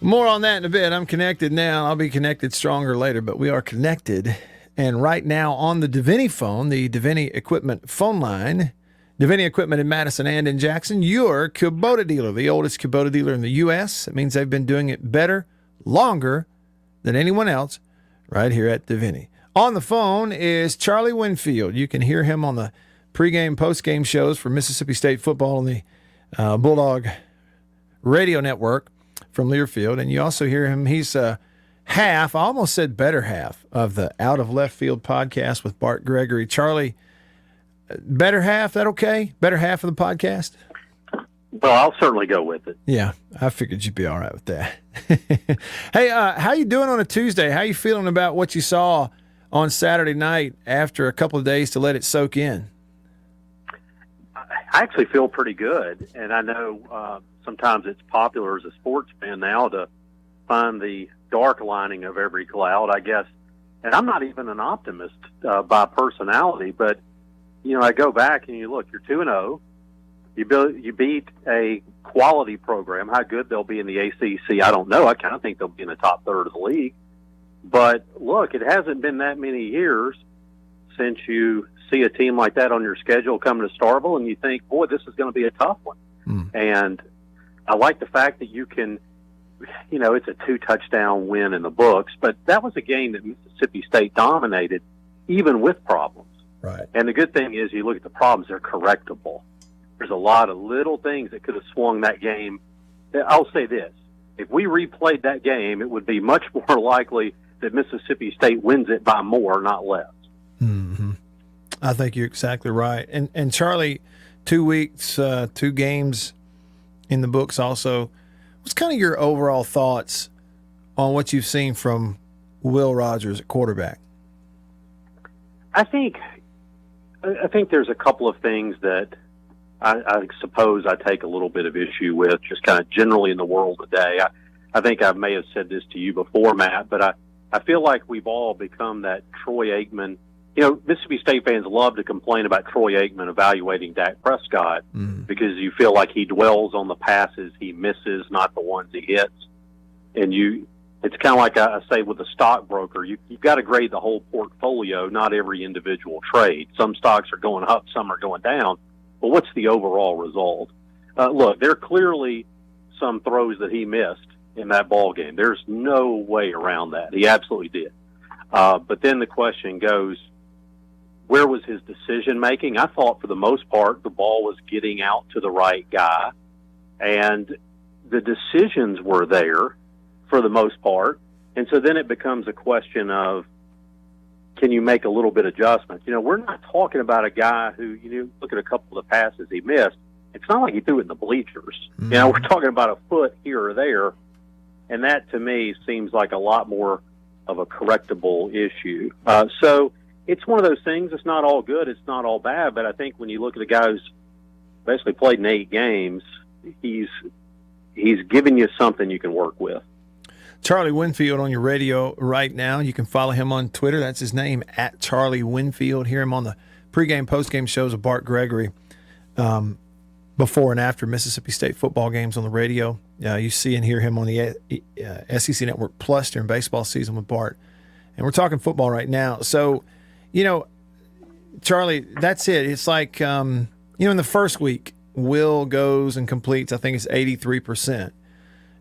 more on that in a bit. I'm connected now. I'll be connected stronger later, but we are connected. And right now on the Davini phone, the Davini Equipment phone line, Davini Equipment in Madison and in Jackson, your Kubota dealer, the oldest Kubota dealer in the U.S. It means they've been doing it better, longer than anyone else right here at Davini. On the phone is Charlie Winfield. You can hear him on the pregame, postgame shows for Mississippi State football on the Bulldog radio network from Learfield. And you also hear him. He's half, I almost said better half, of the Out of Left Field podcast with Bart Gregory. Charlie, better half, that okay? Better half of the podcast? Well, I'll certainly go with it. Yeah, I figured you'd be all right with that. Hey, how you doing on a Tuesday? How you feeling about what you saw on Saturday night after a couple of days to let it soak in? I actually feel pretty good, and I know sometimes it's popular as a sports fan now to find the dark lining of every cloud, I guess. And I'm not even an optimist by personality, but, you know, I go back and you look, you're 2-0. You beat a quality program. How good they'll be in the ACC, I don't know. I kind of think they'll be in the top third of the league. But, look, it hasn't been that many years since you see a team like that on your schedule coming to Starkville, and you think, boy, this is going to be a tough one. And I like the fact that you can, you know, it's a 2-touchdown win in the books, but that was a game that Mississippi State dominated, even with problems. Right. And the good thing is you look at the problems, they're correctable. There's a lot of little things that could have swung that game. I'll say this. If we replayed that game, it would be much more likely that Mississippi State wins it by more, not less. Mm-hmm. I think you're exactly right. And Charlie, 2 weeks, 2 games in the books also. What's kind of your overall thoughts on what you've seen from Will Rogers at quarterback? I think there's a couple of things that I suppose I take a little bit of issue with, just kind of generally in the world today. I think I may have said this to you before, Matt, but I feel like we've all become that Troy Aikman. You know, Mississippi State fans love to complain about Troy Aikman evaluating Dak Prescott because you feel like he dwells on the passes he misses, not the ones he hits. And it's kind of like I say with a stockbroker, you've got to grade the whole portfolio, not every individual trade. Some stocks are going up, some are going down. But what's the overall result? Look, there are clearly some throws that he missed in that ball game. There's no way around that. He absolutely did. But then the question goes, where was his decision making? I thought for the most part the ball was getting out to the right guy, and the decisions were there for the most part. And so then it becomes a question of, can you make a little bit of adjustment? You know, we're not talking about a guy who, look at a couple of the passes he missed. It's not like he threw it in the bleachers. You know, we're talking about a foot here or there. And that, to me, seems like a lot more of a correctable issue. So it's one of those things. It's not all good. It's not all bad. But I think when you look at the guy who's basically played in 8 games, he's giving you something you can work with. Charlie Winfield on your radio right now. You can follow him on Twitter. That's his name, at Charlie Winfield. Hear him on the pregame, postgame shows of Bart Gregory before and after Mississippi State football games on the radio. You see and hear him on the SEC Network Plus during baseball season with Bart. And we're talking football right now. So, Charlie, that's it. It's like, in the first week, Will goes and completes, I think it's 83%.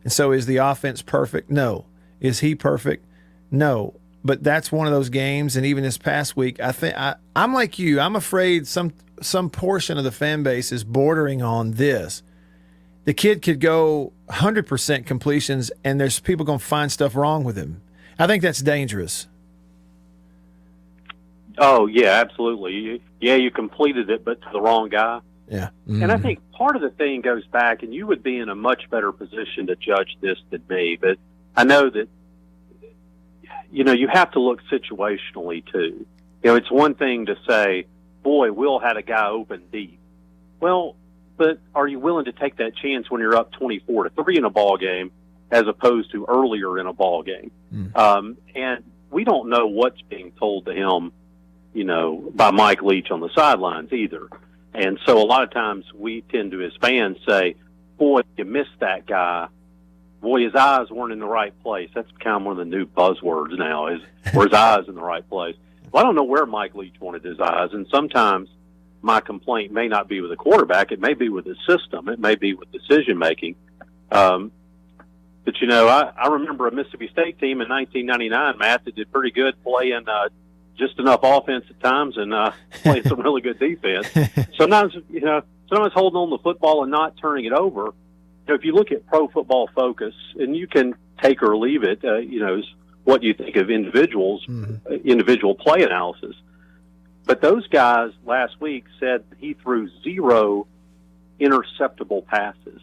And so is the offense perfect? No. Is he perfect? No. But that's one of those games, and even this past week, I'm like you. I'm afraid some portion of the fan base is bordering on this. The kid could go 100% completions, and there's people going to find stuff wrong with him. I think that's dangerous. Oh, yeah, absolutely. You completed it, but to the wrong guy. Yeah. And I think part of the thing goes back, and you would be in a much better position to judge this than me, but I know that, you have to look situationally too. It's one thing to say, boy, Will had a guy open deep. Well, but are you willing to take that chance when you're up 24-3 in a ball game as opposed to earlier in a ball game? And we don't know what's being told to him, by Mike Leach on the sidelines either. And so a lot of times we tend to, as fans, say, boy, you missed that guy. Boy, his eyes weren't in the right place. That's kind of one of the new buzzwords now, is were his eyes in the right place? Well, I don't know where Mike Leach wanted his eyes, and sometimes my complaint may not be with the quarterback. It may be with the system. It may be with decision-making. But, I remember a Mississippi State team in 1999, Matt, that did pretty good playing just enough offense at times and playing some really good defense. Sometimes holding on to the football and not turning it over. If you look at Pro Football Focus, and you can take or leave it, is what you think of individual play analysis. But those guys last week said he threw 0 interceptable passes.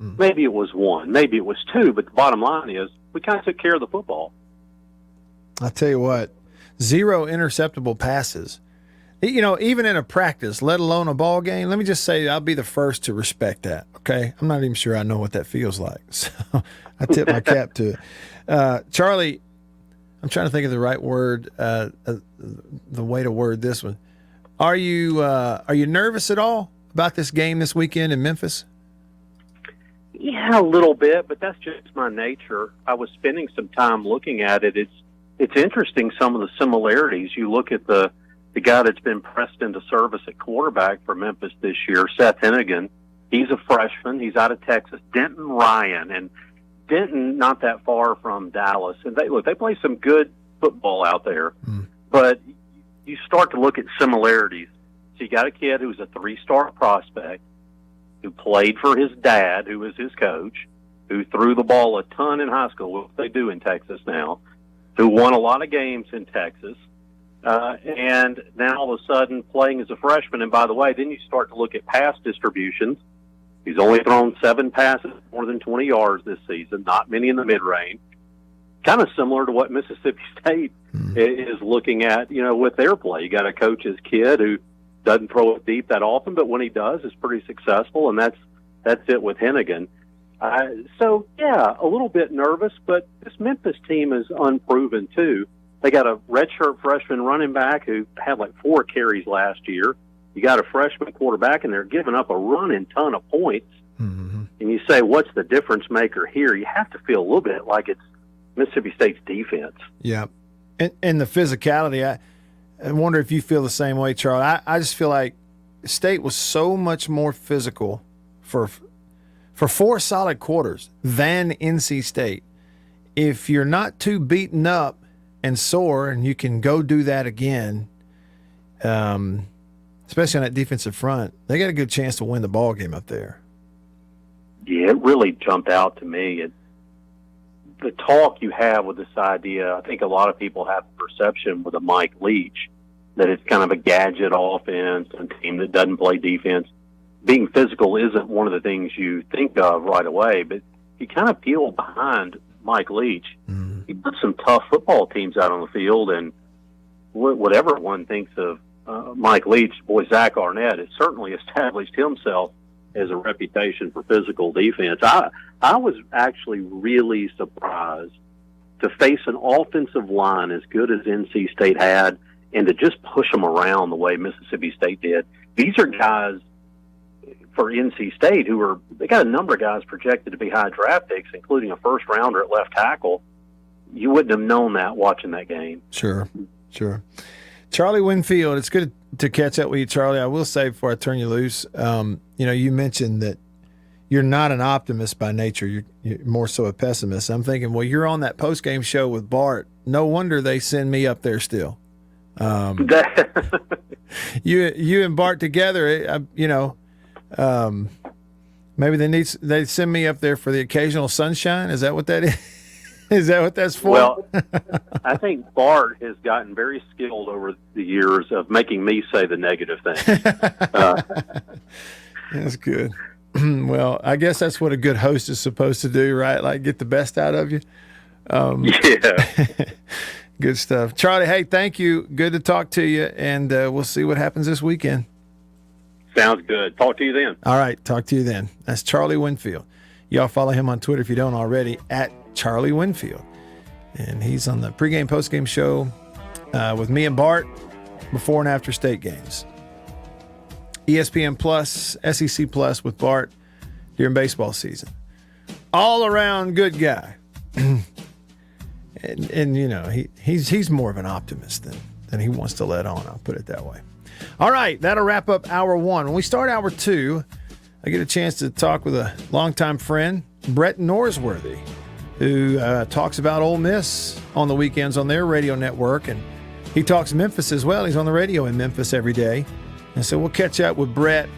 Maybe it was 1, maybe it was 2, but the bottom line is we kind of took care of the football. I'll tell you what. 0 interceptable passes. Even in a practice, let alone a ball game, let me just say I'll be the first to respect that, okay? I'm not even sure I know what that feels like, so I tip my cap to it. Charlie, I'm trying to think of the right word, the way to word this one. Are you nervous at all about this game this weekend in Memphis? Yeah, a little bit, but that's just my nature. I was spending some time looking at it. It's interesting, some of the similarities. You look at the guy that's been pressed into service at quarterback for Memphis this year, Seth Hennigan. He's a freshman. He's out of Texas. Denton Ryan. And Denton, not that far from Dallas. And they play some good football out there. But you start to look at similarities. So you got a kid who's a 3-star prospect, who played for his dad, who was his coach, who threw the ball a ton in high school, what they do in Texas now, who won a lot of games in Texas, And now all of a sudden playing as a freshman. And by the way, then you start to look at pass distributions. He's only thrown 7 passes more than 20 yards this season, not many in the mid-range. Kind of similar to what Mississippi State is looking at, with their play. You got to coach his kid who doesn't throw it deep that often, but when he does, is pretty successful, and that's it with Hennigan. So, yeah, a little bit nervous, but this Memphis team is unproven, too. They got a redshirt freshman running back who had like 4 carries last year. You got a freshman quarterback, and they're giving up a running ton of points. And you say, what's the difference maker here? You have to feel a little bit like it's Mississippi State's defense. Yeah. And the physicality, I wonder if you feel the same way, Charlie. I just feel like State was so much more physical for 4 solid quarters than NC State. If you're not too beaten up and sore and you can go do that again, especially on that defensive front, they got a good chance to win the ball game up there. Yeah, it really jumped out to me. The talk you have with this idea, I think a lot of people have the perception with a Mike Leach that it's kind of a gadget offense, a team that doesn't play defense. Being physical isn't one of the things you think of right away, but you kind of peel behind Mike Leach. He put some tough football teams out on the field, and whatever one thinks of Mike Leach, boy, Zach Arnett has certainly established himself as a reputation for physical defense. I was actually really surprised to face an offensive line as good as NC State had and to just push them around the way Mississippi State did. These are guys for NC State they got a number of guys projected to be high draft picks, including a first rounder at left tackle. You wouldn't have known that watching that game. Sure. Charlie Winfield, it's good to catch up with you, Charlie. I will say before I turn you loose, you mentioned that you're not an optimist by nature. You're more so a pessimist. I'm thinking, well, you're on that post-game show with Bart. No wonder they send me up there still. You and Bart together, maybe they send me up there for the occasional sunshine. Is that what that is? Is that what that's for? Well, I think Bart has gotten very skilled over the years of making me say the negative thing. That's good. Well, I guess that's what a good host is supposed to do, right? Like get the best out of you. Yeah. Good stuff. Charlie, hey, thank you. Good to talk to you, and we'll see what happens this weekend. Sounds good. Talk to you then. All right, talk to you then. That's Charlie Winfield. Y'all follow him on Twitter if you don't already, at Charlie Winfield. And he's on the pregame, postgame show with me and Bart before and after state games. ESPN Plus, SEC Plus with Bart during baseball season. All around good guy. and he's more of an optimist than he wants to let on. I'll put it that way. All right, that'll wrap up hour 1. When we start hour 2, I get a chance to talk with a longtime friend, Brett Norsworthy, who talks about Ole Miss on the weekends on their radio network. And he talks Memphis as well. He's on the radio in Memphis every day. And so we'll catch up with Brett,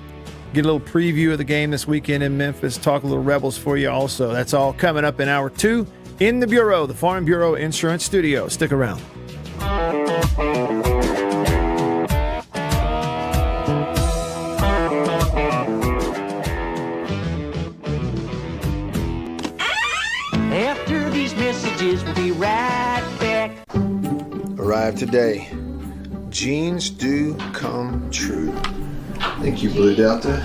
get a little preview of the game this weekend in Memphis, talk a little Rebels for you also. That's all coming up in hour 2 in the Bureau, the Farm Bureau Insurance Studio. Stick around. After these messages, we'll be right back. Arrived today. Jeans do come true. Thank you, Blue Delta.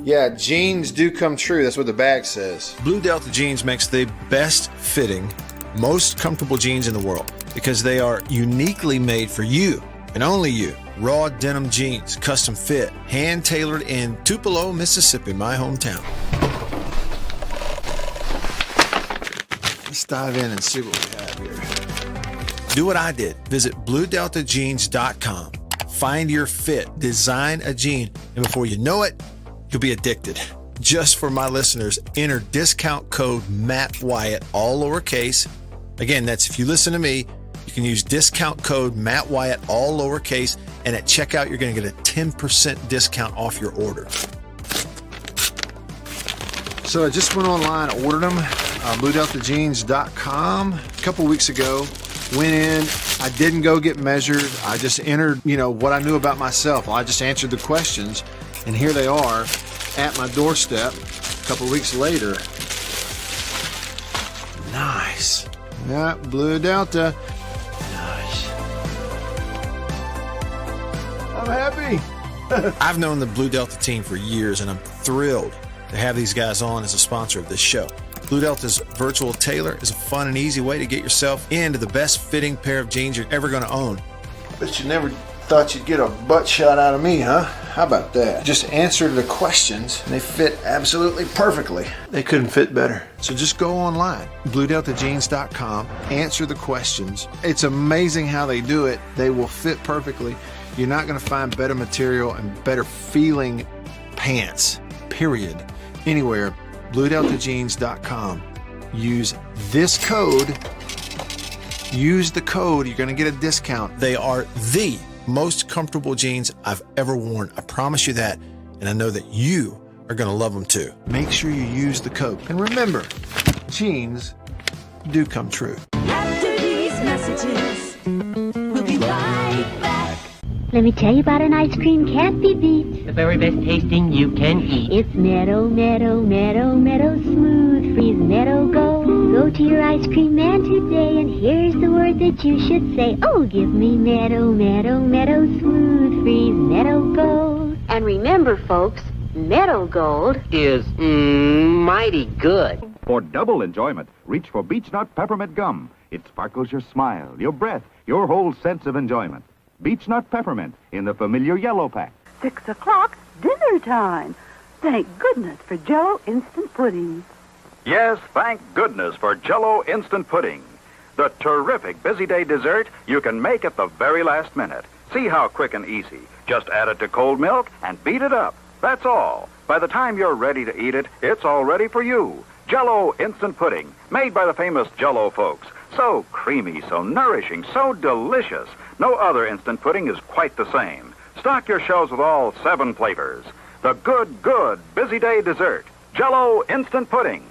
Yeah, jeans do come true. That's what the bag says. Blue Delta Jeans makes the best fitting, most comfortable jeans in the world because they are uniquely made for you and only you. Raw denim jeans, custom fit, hand tailored in Tupelo, Mississippi, my hometown. Let's dive in and see what we have here. Do what I did. Visit BlueDeltaJeans.com. Find your fit, design a jean, and before you know it, you'll be addicted. Just for my listeners, enter discount code Matt Wyatt, all lowercase. Again, that's if you listen to me, you can use discount code Matt Wyatt, all lowercase, and at checkout, you're going to get a 10% discount off your order. So I just went online, ordered them, BlueDeltaJeans.com. A couple weeks ago, Went in, I didn't go get measured. I just entered, what I knew about myself. I just answered the questions, and here they are at my doorstep a couple weeks later. Nice. Yeah, Blue Delta. Nice. I'm happy. I've known the Blue Delta team for years, and I'm thrilled to have these guys on as a sponsor of this show. Blue Delta's Virtual Tailor is a fun and easy way to get yourself into the best fitting pair of jeans you're ever going to own. Bet you never thought you'd get a butt shot out of me, huh? How about that? Just answer the questions, and they fit absolutely perfectly. They couldn't fit better. So just go online, BlueDeltaJeans.com, answer the questions. It's amazing how they do it. They will fit perfectly. You're not going to find better material and better feeling pants, period, anywhere. BlueDeltaJeans.com. Use this code. Use the code. You're going to get a discount. They are the most comfortable jeans I've ever worn. I promise you that. And I know that you are going to love them too. Make sure you use the code. And remember, jeans do come true. After these messages, we'll be right back. Let me tell you about an ice cream can't be beat. The very best tasting you can eat. It's Meadow, Meadow, Meadow, Meadow Smooth Freeze Meadow Gold. Go to your ice cream man today, and here's the word that you should say. Oh, give me Meadow, Meadow, Meadow Smooth Freeze Meadow Gold. And remember, folks, Meadow Gold is mighty good. For double enjoyment, reach for Beech Nut Peppermint Gum. It sparkles your smile, your breath, your whole sense of enjoyment. Beech Nut Peppermint in the familiar yellow pack. 6 o'clock, dinner time. Thank goodness for Jell-O Instant Pudding. Yes, thank goodness for Jell-O Instant Pudding. The terrific busy day dessert you can make at the very last minute. See how quick and easy. Just add it to cold milk and beat it up. That's all. By the time you're ready to eat it, it's all ready for you. Jell-O Instant Pudding, made by the famous Jell-O folks. So creamy, so nourishing, so delicious. No other instant pudding is quite the same. Stock your shelves with all 7 flavors. The good busy day dessert. Jell-O Instant Pudding.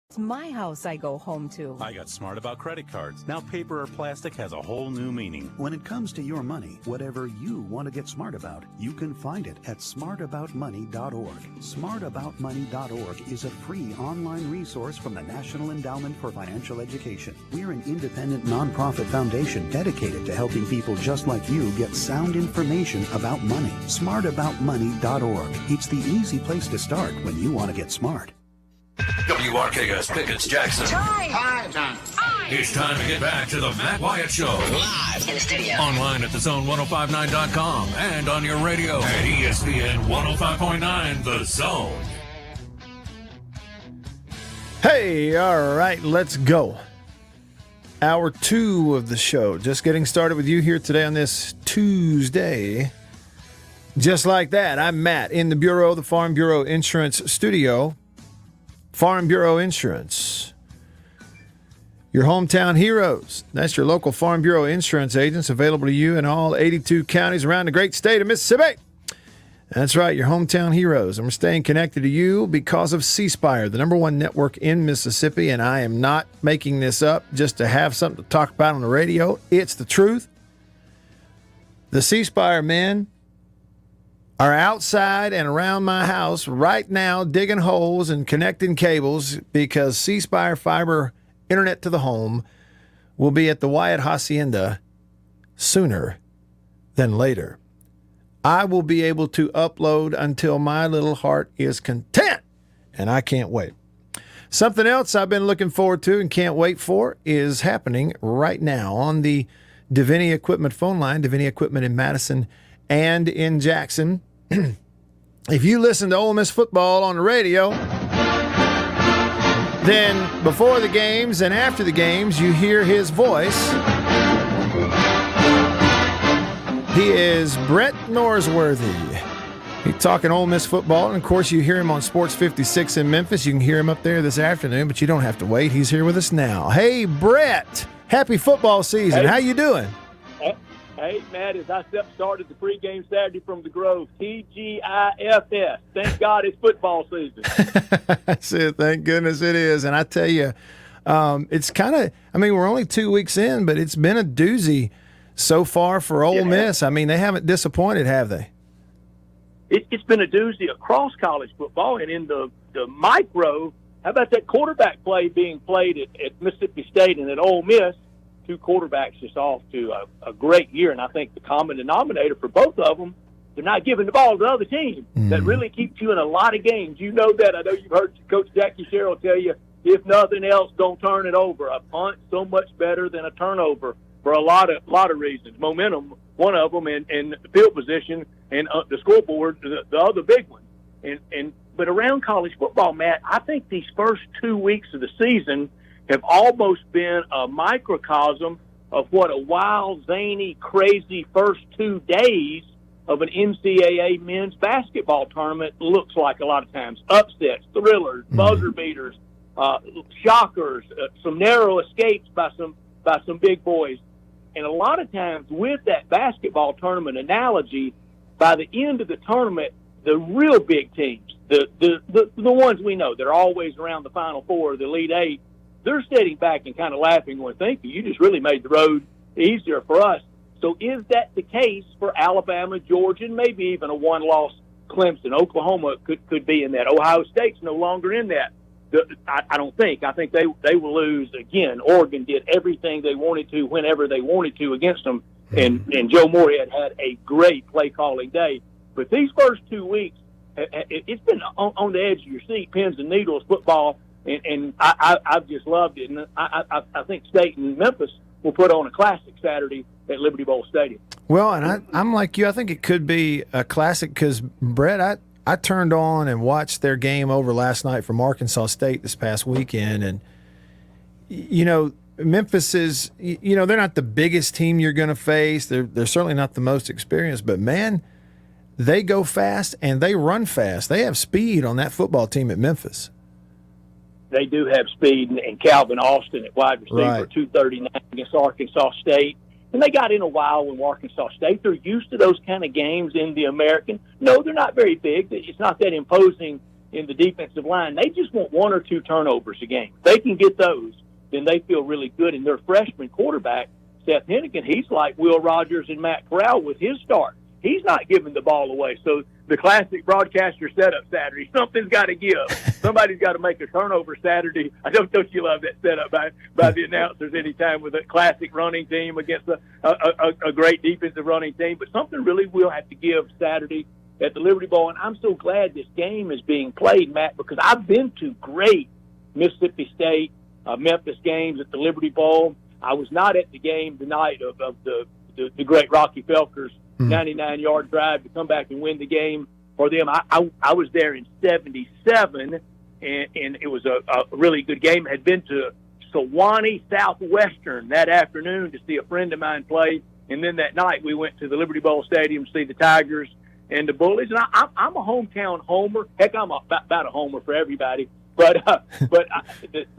It's my house I go home to. I got smart about credit cards. Now paper or plastic has a whole new meaning. When it comes to your money, whatever you want to get smart about, you can find it at smartaboutmoney.org. Smartaboutmoney.org is a free online resource from the National Endowment for Financial Education. We're an independent nonprofit foundation dedicated to helping people just like you get sound information about money. Smartaboutmoney.org. It's the easy place to start when you want to get smart. WRKS Pickens Jackson. Time. It's time to get back to the Matt Wyatt Show. Live in the studio. Online at thezone1059.com and on your radio at ESPN 105.9 The Zone. Hey, all right, let's go. Hour 2 of the show. Just getting started with you here today on this Tuesday. Just like that, I'm Matt in the Bureau, the Farm Bureau Insurance Studio. Farm Bureau Insurance. Your hometown heroes. That's your local Farm Bureau insurance agents available to you in all 82 counties around the great state of Mississippi. That's right, your hometown heroes. And we're staying connected to you because of C Spire, the #1 network in Mississippi. And I am not making this up just to have something to talk about on the radio. It's the truth. The C Spire men are outside and around my house right now digging holes and connecting cables because C Spire Fiber Internet to the Home will be at the Wyatt Hacienda sooner than later. I will be able to upload until my little heart is content, and I can't wait. Something else I've been looking forward to and can't wait for is happening right now on the Davini Equipment phone line, Davini Equipment in Madison and in Jackson. If you listen to Ole Miss football on the radio, then before the games and after the games, you hear his voice. He is Brett Norsworthy. He's talking Ole Miss football, and of course you hear him on Sports 56 in Memphis. You can hear him up there this afternoon, but you don't have to wait. He's here with us now. Hey, Brett, happy football season. Hey. How you doing? Hey, Matt, as I started the pregame Saturday from the Grove, TGIFS. Thank God it's football season. That's it. Thank goodness it is. And I tell you, it's kind of, we're only 2 weeks in, but it's been a doozy so far for Ole Miss. I mean, they haven't disappointed, have they? It's been a doozy across college football. And in the micro, how about that quarterback play being played at Mississippi State and at Ole Miss? Two quarterbacks just off to a great year. And I think the common denominator for both of them, they're not giving the ball to the other team. That really keeps you in a lot of games. You know that. I know you've heard Coach Jackie Sherrill tell you, if nothing else, don't turn it over. A punt's so much better than a turnover for a lot of reasons. Momentum, one of them, and the field position, and the scoreboard, the other big one. But around college football, Matt, I think these first 2 weeks of the season have almost been a microcosm of what a wild, zany, crazy first 2 days of an NCAA men's basketball tournament looks like a lot of times. Upsets, thrillers, buzzer beaters, shockers, some narrow escapes by some big boys. And a lot of times with that basketball tournament analogy, by the end of the tournament, the real big teams, the ones we know, they're always around the Final Four, the Elite Eight, they're sitting back and kind of laughing going, thank you, you just really made the road easier for us. So is that the case for Alabama, Georgia, and maybe even a one-loss Clemson? Oklahoma could be in that. Ohio State's no longer in that. I don't think. I think they will lose again. Oregon did everything they wanted to whenever they wanted to against them, and Joe Moorhead had a great play-calling day. But these first 2 weeks, it's been on the edge of your seat, pins and needles football, and I've just loved it. And I think State and Memphis will put on a classic Saturday at Liberty Bowl Stadium. Well, and I'm like you. I think it could be a classic because, Brett, I turned on and watched their game over last night from Arkansas State this past weekend. And, Memphis is, they're not the biggest team you're going to face. They're certainly not the most experienced. But, man, they go fast and they run fast. They have speed on that football team at Memphis. They do have speed, and Calvin Austin at wide receiver, Right. 239 against Arkansas State. And they got in a while with Arkansas State. They're used to those kind of games in the American. No, they're not very big. It's not that imposing in the defensive line. They just want 1 or 2 turnovers a game. If they can get those, then they feel really good. And their freshman quarterback, Seth Hennigan, he's like Will Rogers and Matt Corral with his start. He's not giving the ball away. So the classic broadcaster setup Saturday, something's got to give. Somebody's got to make a turnover Saturday. I don't you love that setup by the announcers anytime with a classic running team against a great defensive running team. But something really will have to give Saturday at the Liberty Bowl. And I'm so glad this game is being played, Matt, because I've been to great Mississippi State, Memphis games at the Liberty Bowl. I was not at the game the night of the great Rocky Felker's 99-yard drive to come back and win the game for them. I was there in 77, and it was a really good game. I had been to Sewanee Southwestern that afternoon to see a friend of mine play, and then that night we went to the Liberty Bowl Stadium to see the Tigers and the Bullies. And I'm a hometown homer. Heck, I'm about a homer for everybody. But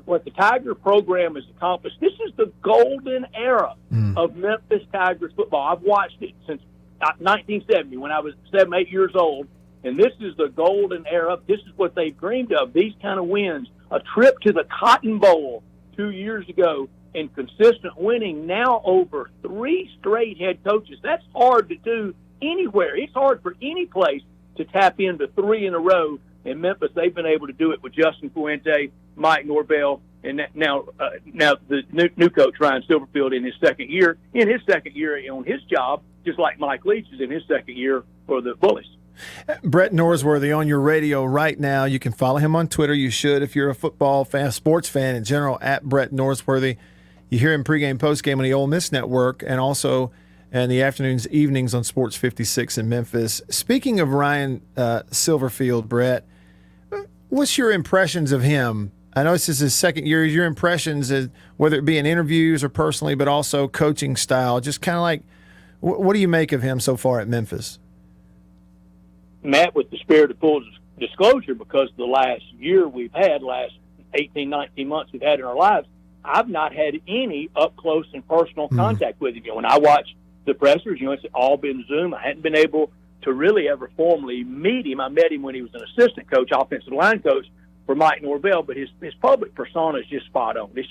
what the Tiger program has accomplished, this is the golden era of Memphis Tigers football. I've watched it since 1970 when I was 7, 8 years old, and this is the golden era. This is what they've dreamed of, these kind of wins. A trip to the Cotton Bowl 2 years ago and consistent winning now over 3 straight head coaches. That's hard to do anywhere. It's hard for any place to tap into 3 in a row. In Memphis, they've been able to do it with Justin Fuente, Mike Norvell, and now the new coach, Ryan Silverfield, in his second year on his job, just like Mike Leach is in his second year for the Bullies. Brett Norsworthy on your radio right now. You can follow him on Twitter. You should if you're a football fan, sports fan in general, at Brett Norsworthy. You hear him pregame, postgame on the Ole Miss Network, and also in the afternoons, evenings on Sports 56 in Memphis. Speaking of Ryan Silverfield, Brett, what's your impressions of him? I know this is his second year. Your impressions, whether it be in interviews or personally, but also coaching style, just kind of like, what do you make of him so far at Memphis? Matt, with the spirit of full disclosure, because the last year we've had, last 18, 19 months we've had in our lives, I've not had any up-close and personal contact with him. When I watch the pressers, it's all been Zoom. I hadn't been able to really ever formally meet him. I met him when he was an assistant coach, offensive line coach for Mike Norvell, but his public persona is just spot on. It's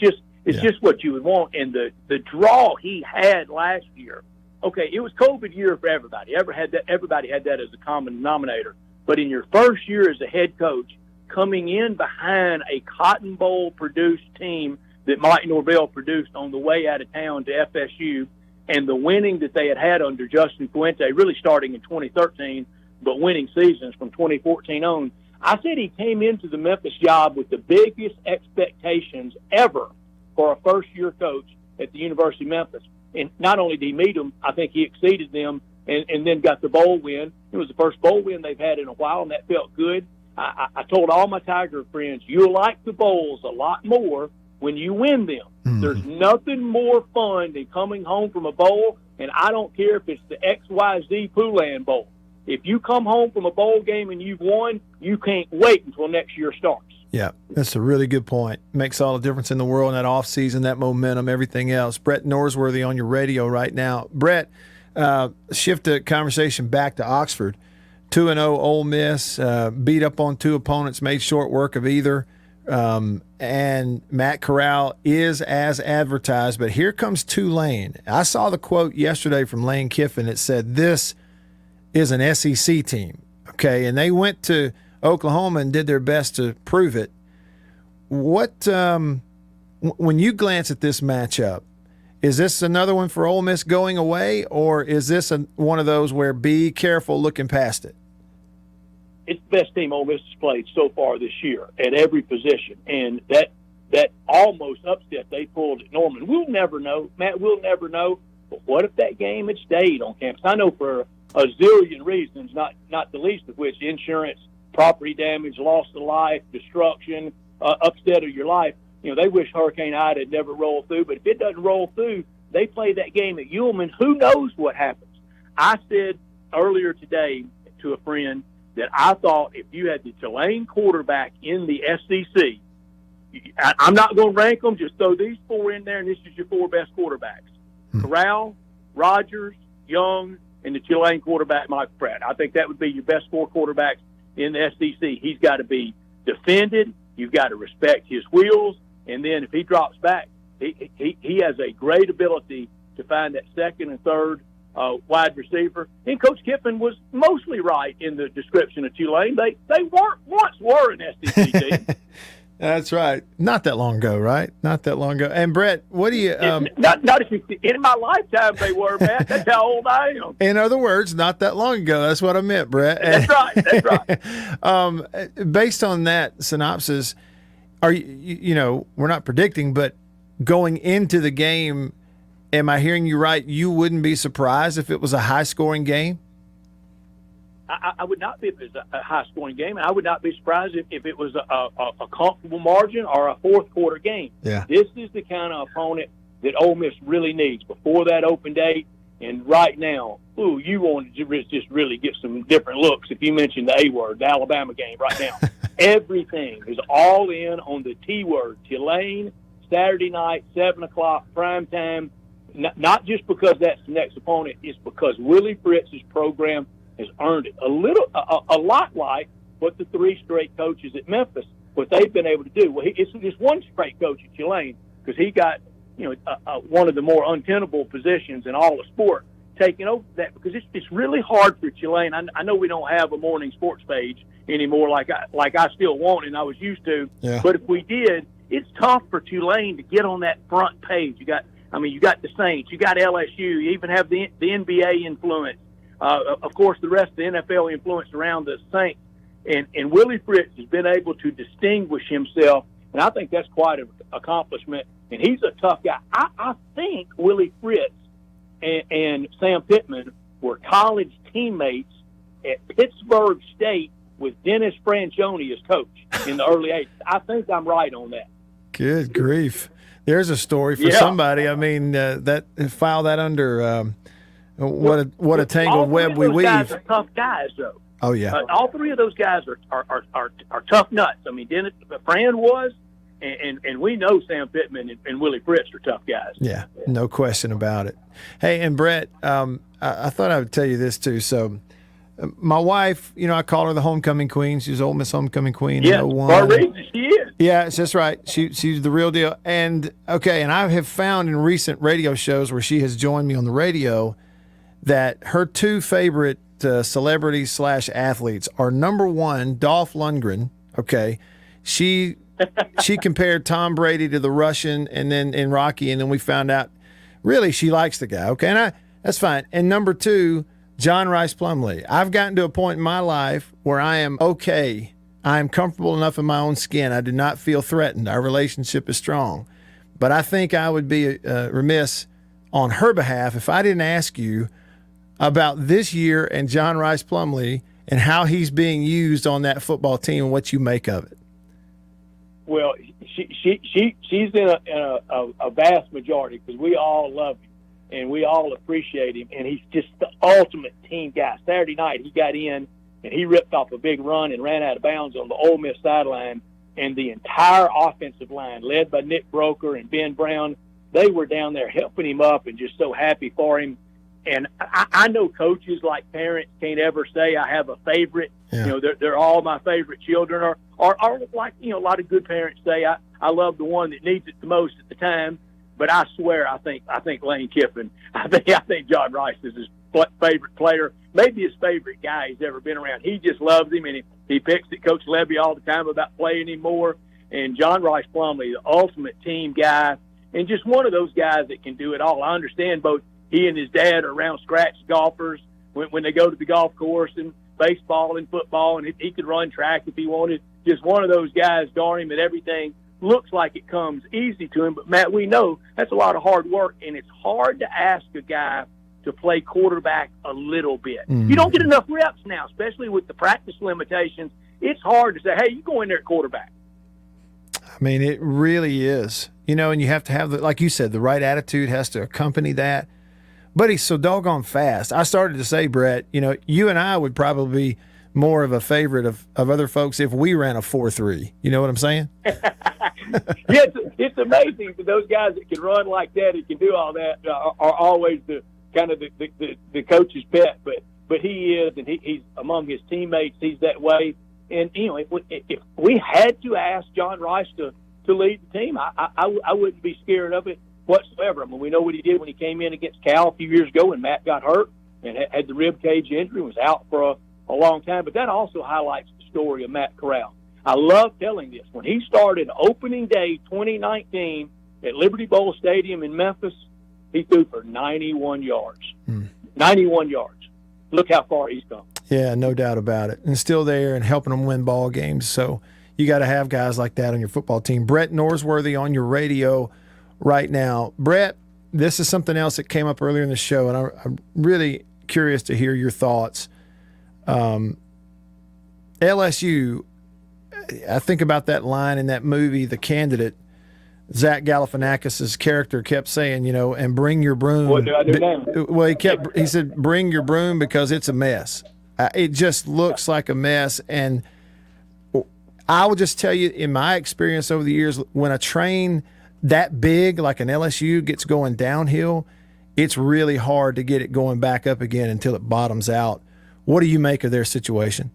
just what you would want. And the draw he had last year, okay, it was COVID year for everybody. Everybody had that as a common denominator. But in your first year as a head coach, coming in behind a Cotton Bowl produced team that Mike Norvell produced on the way out of town to FSU, and the winning that they had under Justin Fuente, really starting in 2013, but winning seasons from 2014 on, I said he came into the Memphis job with the biggest expectations ever for a first-year coach at the University of Memphis. And not only did he meet them, I think he exceeded them and then got the bowl win. It was the first bowl win they've had in a while, and that felt good. I told all my Tiger friends, you'll like the bowls a lot more when you win them. There's nothing more fun than coming home from a bowl, and I don't care if it's the XYZ Poulan Bowl. If you come home from a bowl game and you've won, you can't wait until next year starts. Yeah, that's a really good point. Makes all the difference in the world in that offseason, that momentum, everything else. Brett Norsworthy on your radio right now. Brett, shift the conversation back to Oxford. 2-0 Ole Miss, beat up on 2 opponents, made short work of either. And Matt Corral is as advertised, but here comes Tulane. I saw the quote yesterday from Lane Kiffin. It said, this is an SEC team, okay? And they went to Oklahoma and did their best to prove it. What, when you glance at this matchup, is this another one for Ole Miss going away, or is this one of those where be careful looking past it? It's the best team Ole Miss has played so far this year at every position, and that almost upset they pulled at Norman. We'll never know, Matt. We'll never know. But what if that game had stayed on campus? I know for a zillion reasons, not the least of which insurance, property damage, loss of life, destruction, upset of your life. They wish Hurricane Ida had never rolled through. But if it doesn't roll through, they play that game at Ullman. Who knows what happens? I said earlier today to a friend that I thought if you had the Tulane quarterback in the SEC, I'm not going to rank them, just throw these 4 in there, and this is your 4 best quarterbacks. Corral, Rogers, Young, and the Tulane quarterback, Mike Pratt. I think that would be your best 4 quarterbacks in the SEC. He's got to be defended. You've got to respect his wheels. And then if he drops back, he has a great ability to find that second and third wide receiver. And Coach Kiffin was mostly right in the description of Tulane. They once were an SEC team. That's right. Not that long ago, right? Not that long ago. And Brett, what do you? Not in my lifetime they were, Matt. That's how old I am. In other words, not that long ago. That's what I meant, Brett. That's right. That's right. Based on that synopsis, are you we're not predicting, but going into the game, am I hearing you right? You wouldn't be surprised if it was a high-scoring game? I would not be if it was a high-scoring game, and I would not be surprised if it was a comfortable margin or a fourth-quarter game. Yeah. This is the kind of opponent that Ole Miss really needs before that open date. And right now, you want to just really get some different looks if you mention the A word, the Alabama game right now. Everything is all in on the T word, Tulane, Saturday night, 7 o'clock, prime time. Not just because that's the next opponent, it's because Willie Fritz's program has earned it. A lot like what the three straight coaches at Memphis, what they've been able to do. Well, it's just one straight coach at Tulane because he got, one of the more untenable positions in all of sport, taking over that because it's really hard for Tulane. I know we don't have a morning sports page anymore like I still want and I was used to. Yeah. But if we did, it's tough for Tulane to get on that front page. You got the Saints, you got LSU, you even have the NBA influence. Of course, the rest of the NFL influence around the Saints. And Willie Fritz has been able to distinguish himself, and I think that's quite an accomplishment. And he's a tough guy. I think Willie Fritz and Sam Pittman were college teammates at Pittsburgh State with Dennis Franchione as coach in the early 80s. I think I'm right on that. Good grief. There's a story for somebody. I mean, that file that under what a tangled web we weave. All three of those guys are tough guys, though. Oh, yeah. All three of those guys are tough nuts. I mean, Dennis Fran was, and we know Sam Pittman and Willie Fritz are tough guys. Yeah, no question about it. Hey, and Brett, I thought I would tell you this too. So, my wife, I call her the homecoming queen. She's Ole Miss homecoming queen. Yeah, in 01. for a reason she is. Yeah, it's just right. She's the real deal. And I have found in recent radio shows where she has joined me on the radio that her two favorite celebrities / athletes are, number one, Dolph Lundgren. Okay, she compared Tom Brady to the Russian, and then in Rocky, and then we found out really she likes the guy. Okay, and that's fine. And number two, John Rice Plumlee. I've gotten to a point in my life where I am okay. I am comfortable enough in my own skin. I do not feel threatened. Our relationship is strong. But I think I would be remiss on her behalf if I didn't ask you about this year and John Rice Plumlee and how he's being used on that football team and what you make of it. Well, she's in a vast majority because we all love him and we all appreciate him, and he's just the ultimate team guy. Saturday night he got in and he ripped off a big run and ran out of bounds on the Ole Miss sideline, and the entire offensive line, led by Nick Broker and Ben Brown, they were down there helping him up and just so happy for him. And I know coaches like parents can't ever say I have a favorite. Yeah. They're all my favorite children, or like a lot of good parents say I love the one that needs it the most at the time. But I swear I think Lane Kiffin. I think John Rice is his favorite player, maybe his favorite guy he's ever been around. He just loves him, and he picks at Coach Levy all the time about playing him more. And John Rice Plumlee, the ultimate team guy, and just one of those guys that can do it all. I understand both. He and his dad are around scratch golfers when they go to the golf course, and baseball and football, and he could run track if he wanted. Just one of those guys, darn him, and everything looks like it comes easy to him. But, Matt, we know that's a lot of hard work, and it's hard to ask a guy to play quarterback a little bit. Mm-hmm. You don't get enough reps now, especially with the practice limitations. It's hard to say, hey, you go in there at quarterback. I mean, it really is. And you have to have, like you said, the right attitude has to accompany that. But he's so doggone fast. I started to say, Brett, you and I would probably be more of a favorite of other folks if we ran a 4.3. You know what I'm saying? Yeah, it's amazing that those guys that can run like that and can do all that are always the kind of the coach's pet. But he is, and he's among his teammates. He's that way. And if we had to ask John Rice to lead the team, I wouldn't be scared of it whatsoever. I mean, we know what he did when he came in against Cal a few years ago when Matt got hurt and had the rib cage injury, was out for a long time. But that also highlights the story of Matt Corral. I love telling this. When he started opening day 2019 at Liberty Bowl Stadium in Memphis, he threw for 91 yards. 91 yards. Look how far he's come. Yeah, no doubt about it. And still there and helping them win ball games. So, you got to have guys like that on your football team. Brett Norsworthy on your radio right now. Brett, this is something else that came up earlier in the show, and I'm really curious to hear your thoughts. LSU, I think about that line in that movie, The Candidate. Zach Galifianakis' character kept saying, and bring your broom. What do I do now? Well, he said, bring your broom because it's a mess. It just looks like a mess. And I will just tell you, in my experience over the years, when a train that big, like an LSU, gets going downhill, it's really hard to get it going back up again until it bottoms out. What do you make of their situation?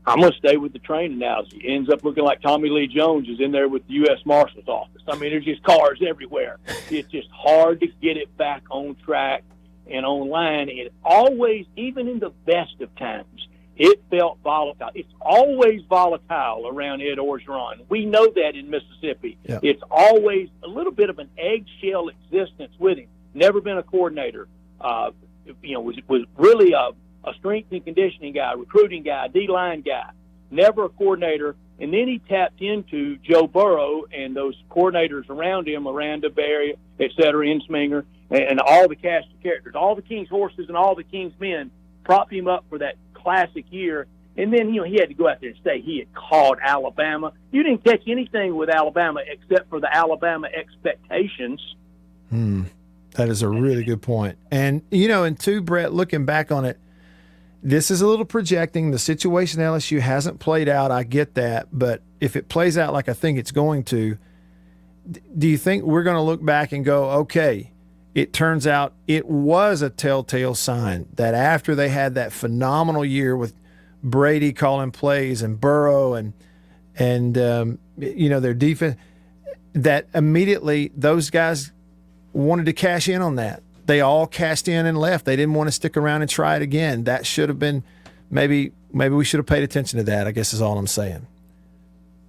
I'm going to stay with the train analogy. It ends up looking like Tommy Lee Jones is in there with the U.S. Marshal's office. I mean, there's just cars everywhere. It's just hard to get it back on track and online. It always, even in the best of times, it felt volatile. It's always volatile around Ed Orgeron. We know that in Mississippi. Yeah. It's always a little bit of an eggshell existence with him. Never been a coordinator. Was really a strength and conditioning guy, recruiting guy, D-line guy, never a coordinator. And then he tapped into Joe Burrow and those coordinators around him, Aranda, Berry, et cetera, Insminger, and all the cast of characters. All the King's horses and all the King's men propped him up for that classic year. And then, he had to go out there and say he had called Alabama. You didn't catch anything with Alabama except for the Alabama expectations. That is a really good point. And, and too, Brett, looking back on it, this is a little projecting. The situation at LSU hasn't played out. I get that. But if it plays out like I think it's going to, do you think we're going to look back and go, okay, it turns out it was a telltale sign that after they had that phenomenal year with Brady calling plays and Burrow and their defense, that immediately those guys wanted to cash in on that. They all cashed in and left. They didn't want to stick around and try it again. That should have been maybe we should have paid attention to that, I guess is all I'm saying.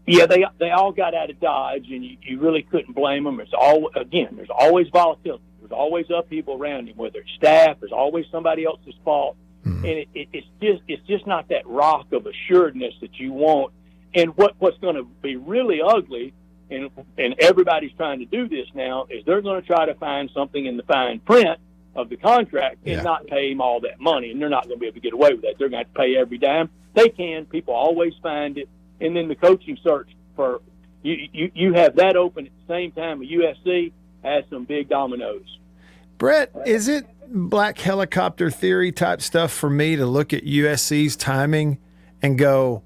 Yeah, they all got out of Dodge, and you really couldn't blame them. There's always volatility. There's always upheaval around him, whether it's staff, there's always somebody else's fault. And it's just not that rock of assuredness that you want. And what's going to be really ugly, and everybody's trying to do this now, is they're going to try to find something in the fine print of the contract and not pay him all that money. And they're not going to be able to get away with that. They're going to have to pay every dime they can. People always find it. And then the coaching search for you have that open at the same time. USC has some big dominoes. Brett, is it black helicopter theory type stuff for me to look at USC's timing and go,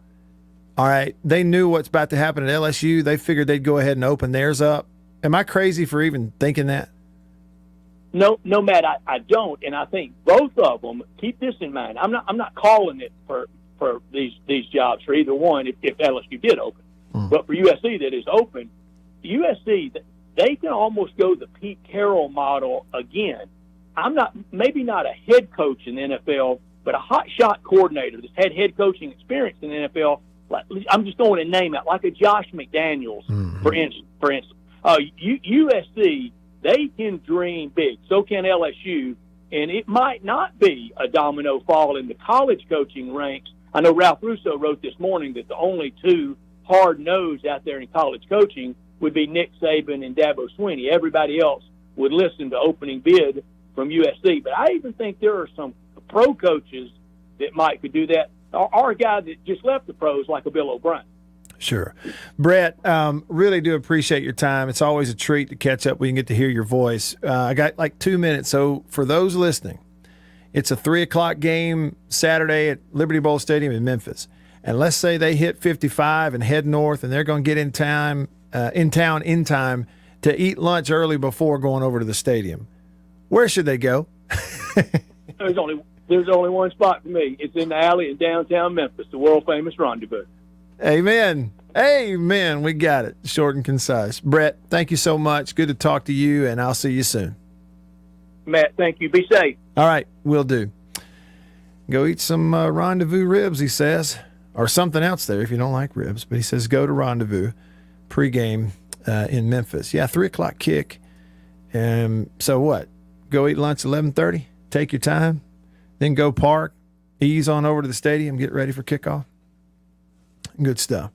all right, they knew what's about to happen at LSU. They figured they'd go ahead and open theirs up. Am I crazy for even thinking that? No, Matt, I don't. And I think both of them, keep this in mind. I'm not calling it for these jobs for either one if LSU did open. But for USC that is open, USC, they can almost go the Pete Carroll model again. Maybe not a head coach in the NFL, but a hot shot coordinator that's had head coaching experience in the NFL. I'm just going to name it, like a Josh McDaniels, for instance. USC, they can dream big. So can LSU, and it might not be a domino fall in the college coaching ranks. I know Ralph Russo wrote this morning that the only two hard-nosed out there in college coaching would be Nick Saban and Dabo Swinney. Everybody else would listen to opening bid from USC. But I even think there are some pro coaches that could do that, or a guy that just left the pros like a Bill O'Brien. Sure. Brett, really do appreciate your time. It's always a treat to catch up. We can get to hear your voice. I got like 2 minutes. So for those listening, it's a 3:00 game Saturday at Liberty Bowl Stadium in Memphis. And let's say they hit 55 and head north, and they're going to get in town in time to eat lunch early before going over to the stadium. Where should they go? There's only one spot for me. It's in the alley in downtown Memphis, the world-famous Rendezvous. Amen. Amen. We got it. Short and concise. Brett, thank you so much. Good to talk to you, and I'll see you soon. Matt, thank you. Be safe. All right, will do. Go eat some Rendezvous ribs, he says, or something else there if you don't like ribs. But he says go to Rendezvous pregame in Memphis. Yeah, 3:00 kick. So what? Go eat lunch 11:30. Take your time, then go park, ease on over to the stadium, get ready for kickoff. Good stuff.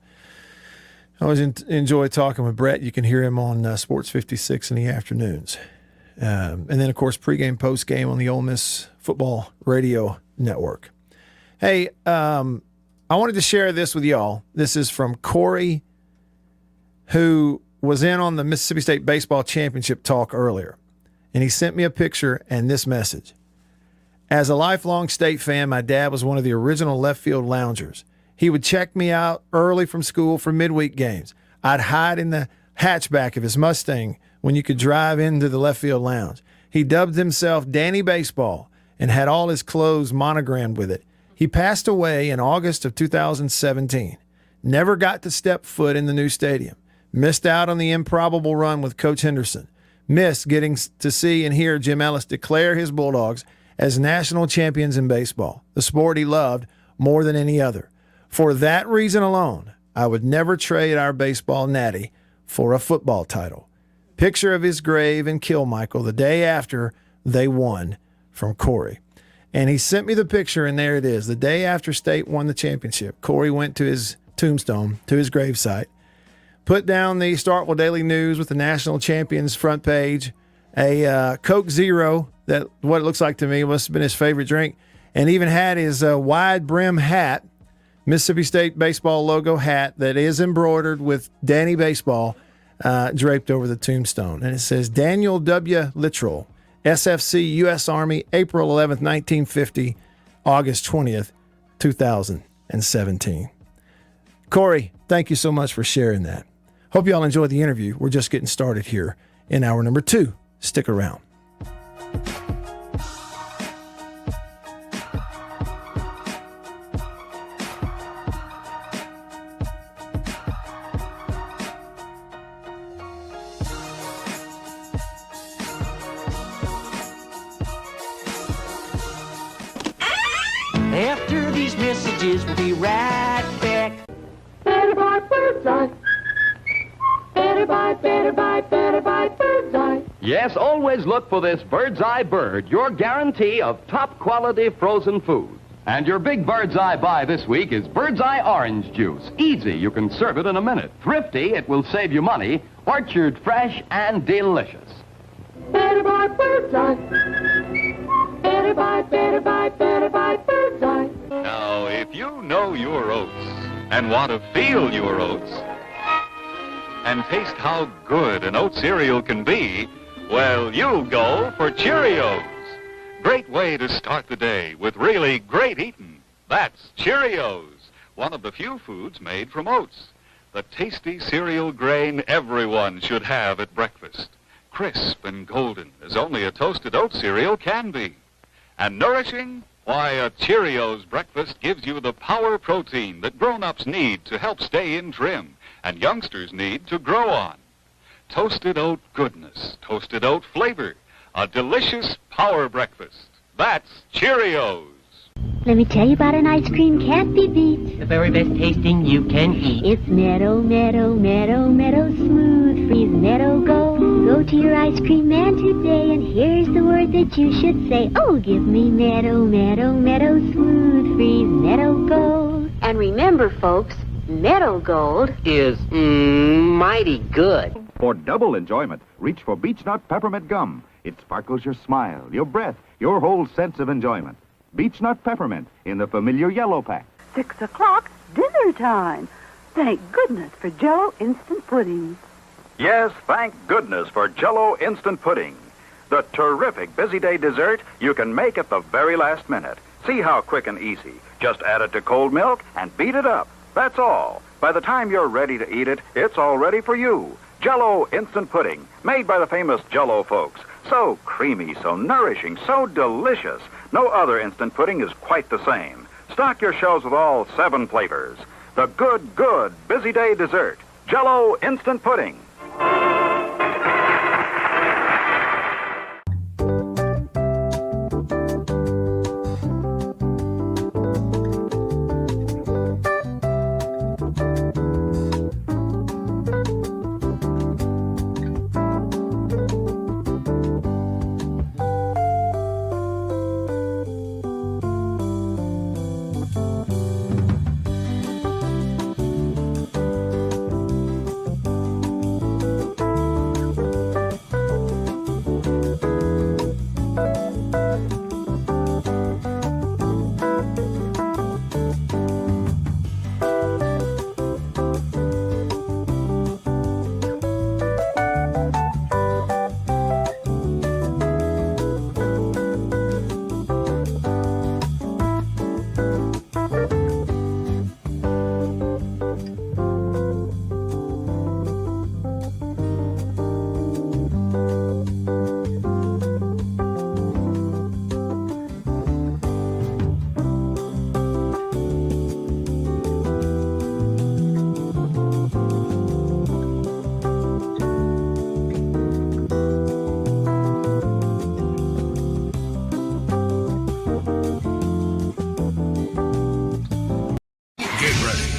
I always enjoy talking with Brett. You can hear him on Sports 56 in the afternoons. And then, of course, pregame, postgame on the Ole Miss Football Radio Network. Hey, I wanted to share this with y'all. This is from Corey, who was in on the Mississippi State Baseball Championship talk earlier. And he sent me a picture and this message. As a lifelong State fan, my dad was one of the original left field loungers. He would check me out early from school for midweek games. I'd hide in the hatchback of his Mustang when you could drive into the left field lounge. He dubbed himself Danny Baseball and had all his clothes monogrammed with it. He passed away in August of 2017. Never got to step foot in the new stadium. Missed out on the improbable run with Coach Henderson. Missed getting to see and hear Jim Ellis declare his Bulldogs as national champions in baseball, the sport he loved more than any other. For that reason alone, I would never trade our baseball natty for a football title. Picture of his grave in Kilmichael the day after they won, from Corey. And he sent me the picture, and there it is. The day after State won the championship, Corey went to his tombstone, to his gravesite, put down the Starkville Daily News with the national champions front page, a Coke Zero, that what it looks like to me must have been his favorite drink, and even had his wide brim hat, Mississippi State baseball logo hat that is embroidered with Danny Baseball draped over the tombstone. And it says, Daniel W. Littrell, SFC, U.S. Army, April 11th, 1950, August 20th, 2017. Corey, thank you so much for sharing that. Hope you all enjoyed the interview. We're just getting started here in hour number 2. Stick around. After these messages, we'll be right back. Better buy Birdseye. Better buy Birdseye. Yes, always look for this Birdseye Bird, your guarantee of top quality frozen food. And your big Birdseye buy this week is Birdseye Orange Juice. Easy, you can serve it in a minute. Thrifty, it will save you money. Orchard fresh and delicious. Better buy Birdseye. Better buy Birdseye. Now, if you know your oats and want to feel your oats and taste how good an oat cereal can be, well, you'll go for Cheerios. Great way to start the day with really great eating. That's Cheerios, one of the few foods made from oats. The tasty cereal grain everyone should have at breakfast. Crisp and golden as only a toasted oat cereal can be. And nourishing? Why, a Cheerios breakfast gives you the power protein that grown-ups need to help stay in trim and youngsters need to grow on. Toasted oat goodness, toasted oat flavor, a delicious power breakfast. That's Cheerios. Let me tell you about an ice cream can't be beat. The very best tasting you can eat. It's Meadow, Meadow, Meadow, Meadow Smooth Freeze Meadow Gold. Go to your ice cream man today, and here's the word that you should say. Oh, give me Meadow, Meadow, Meadow Smooth Freeze Meadow Gold. And remember, folks, Meadow Gold is mighty good. For double enjoyment, reach for Beech Nut Peppermint Gum. It sparkles your smile, your breath, your whole sense of enjoyment. Beech Nut Peppermint in the familiar yellow pack. 6 o'clock, dinner time. Thank goodness for Jell-O Instant Pudding. Yes, thank goodness for Jell-O Instant Pudding. The terrific busy day dessert you can make at the very last minute. See how quick and easy. Just add it to cold milk and beat it up. That's all. By the time you're ready to eat it, it's all ready for you. Jell-O Instant Pudding, made by the famous Jell-O folks. So creamy, so nourishing, so delicious. No other instant pudding is quite the same. Stock your shelves with all 7 flavors. The good busy day dessert. Jell-O Instant Pudding.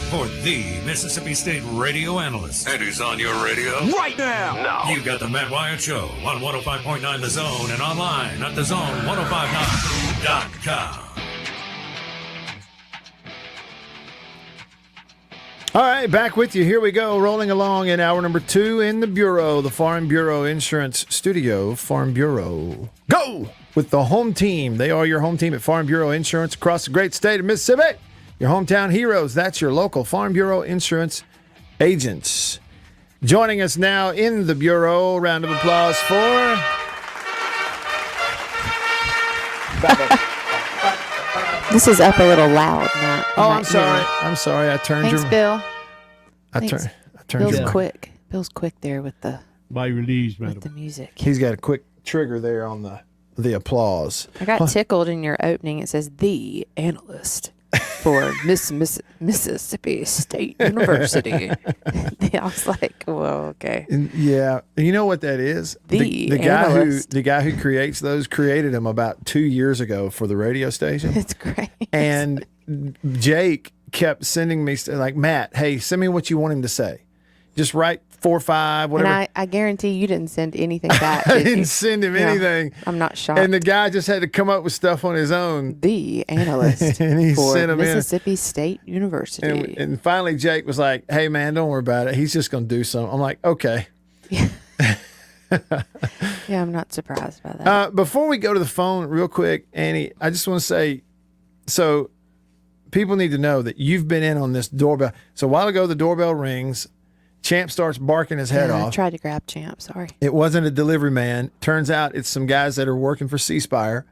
for the Mississippi State radio analyst. And he's on your radio Right now. You got the Matt Wyatt Show on 105.9 The Zone and online at thezone1059.com. All right, back with you. Here we go, rolling along in hour number 2 in the Bureau, the Farm Bureau Insurance Studio. Farm Bureau, go with the home team. They are your home team at Farm Bureau Insurance across the great state of Mississippi. Your hometown heroes. That's your local Farm Bureau Insurance agents. Joining us now in the Bureau, round of applause for... This is up a little loud, Matt. Oh, I'm sorry. I'm sorry. I turned Thanks, your... Bill. I turned Bill's your... quick. Bill's quick there with the music. He's got a quick trigger there on the applause. I got tickled in your opening. It says the analyst for Mississippi State University. I was like, well, okay. Yeah, you know what that is? The guy who creates those created them about 2 years ago for the radio station. It's great. And Jake kept sending me like, Matt, hey, send me what you want him to say. Just write 4 or 5, whatever. And I guarantee you didn't send anything back. I didn't send him anything. I'm not shocked. And the guy just had to come up with stuff on his own. The analyst and he for sent him Mississippi State University. And finally, Jake was like, hey, man, don't worry about it. He's just going to do something. I'm like, okay. Yeah, I'm not surprised by that. Before we go to the phone real quick, Annie, I just want to say, so people need to know that you've been in on this doorbell. So a while ago, the doorbell rings. Champ starts barking his head off. I tried to grab Champ, sorry. It wasn't a delivery man. Turns out it's some guys that are working for C Spire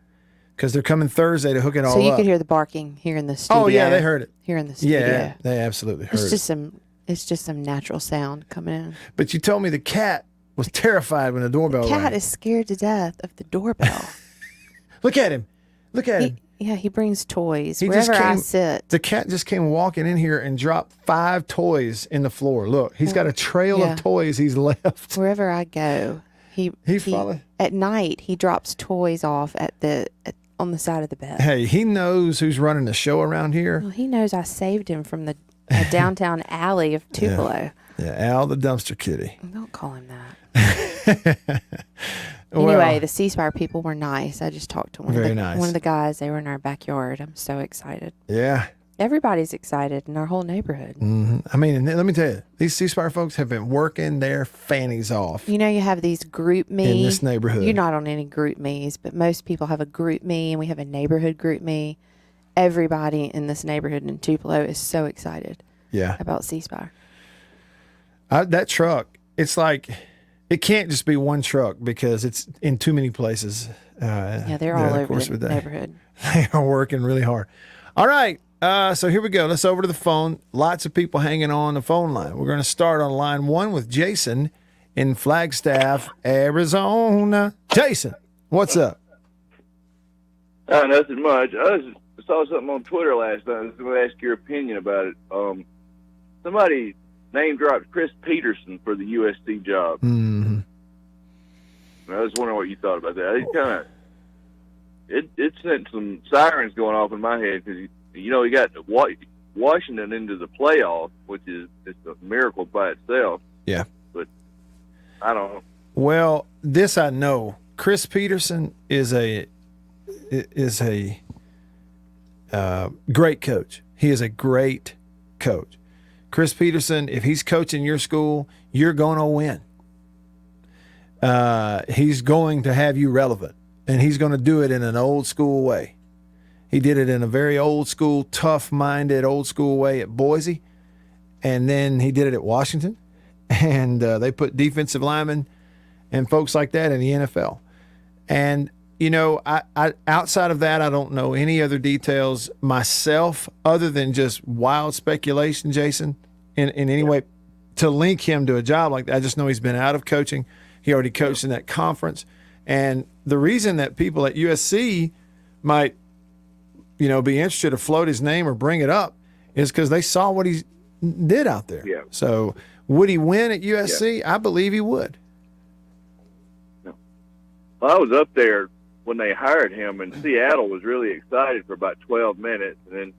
because they're coming Thursday to hook it all up. So you could hear the barking here in the studio. Oh, yeah, they heard it. Here in the studio. Yeah, they absolutely heard it. It's just some natural sound coming in. But you told me the cat was terrified when the doorbell rang. The cat is scared to death of the doorbell. Look at him. Look at him. Yeah, he brings toys He wherever just I came- sit. The cat just came walking in here and dropped 5 toys in the floor. Look, he's got a trail Yeah. of toys he's left. Wherever I go, he follow- at night he drops toys off on the side of the bed. Hey, he knows who's running the show around here. Well, he knows I saved him from the downtown alley of Tupelo. Yeah, Al the dumpster kitty. Don't call him that. Anyway, Well, the C Spire people were nice. I just talked to one Very of nice. the guys. They were in our backyard. I'm so excited. yeah. Everybody's excited in our whole neighborhood. I mean, and let me tell you, these C Spire folks have been working their fannies off. You know, you have these group me In this neighborhood. You're not on any group me's, but most people have a group me, and we have a neighborhood group me. Everybody in this neighborhood in Tupelo is so excited. Yeah. About C Spire. That truck, it's like, it can't just be one truck because it's in too many places. Yeah, they're all over the neighborhood. They are working really hard. All right. So here we go. Let's over to the phone. Lots of people hanging on the phone line. We're going to start on line 1 with Jason in Flagstaff, Arizona. Jason, what's up? Nothing much. I saw something on Twitter last night. I was going to ask your opinion about it. Somebody name dropped Chris Peterson for the USC job. Mm-hmm. I was wondering what you thought about that. It kind of it sent some sirens going off in my head because he got Washington into the playoff, which is it's a miracle by itself. Yeah. But I don't know. Well, this I know. Chris Peterson is a great coach. He is a great coach. Chris Peterson, if he's coaching your school, you're going to win. He's going to have you relevant, and he's going to do it in an old school way. He did it in a very old school, tough-minded, old school way at Boise, and then he did it at Washington, and they put defensive linemen and folks like that in the NFL. And, I outside of that, I don't know any other details myself other than just wild speculation, Jason, in any way to link him to a job like that. I just know he's been out of coaching. He already coached in that conference. And the reason that people at USC might, be interested to float his name or bring it up is because they saw what he did out there. Yeah. So would he win at USC? Yeah. I believe he would. Well, I was up there when they hired him, and Seattle was really excited for about 12 minutes, and then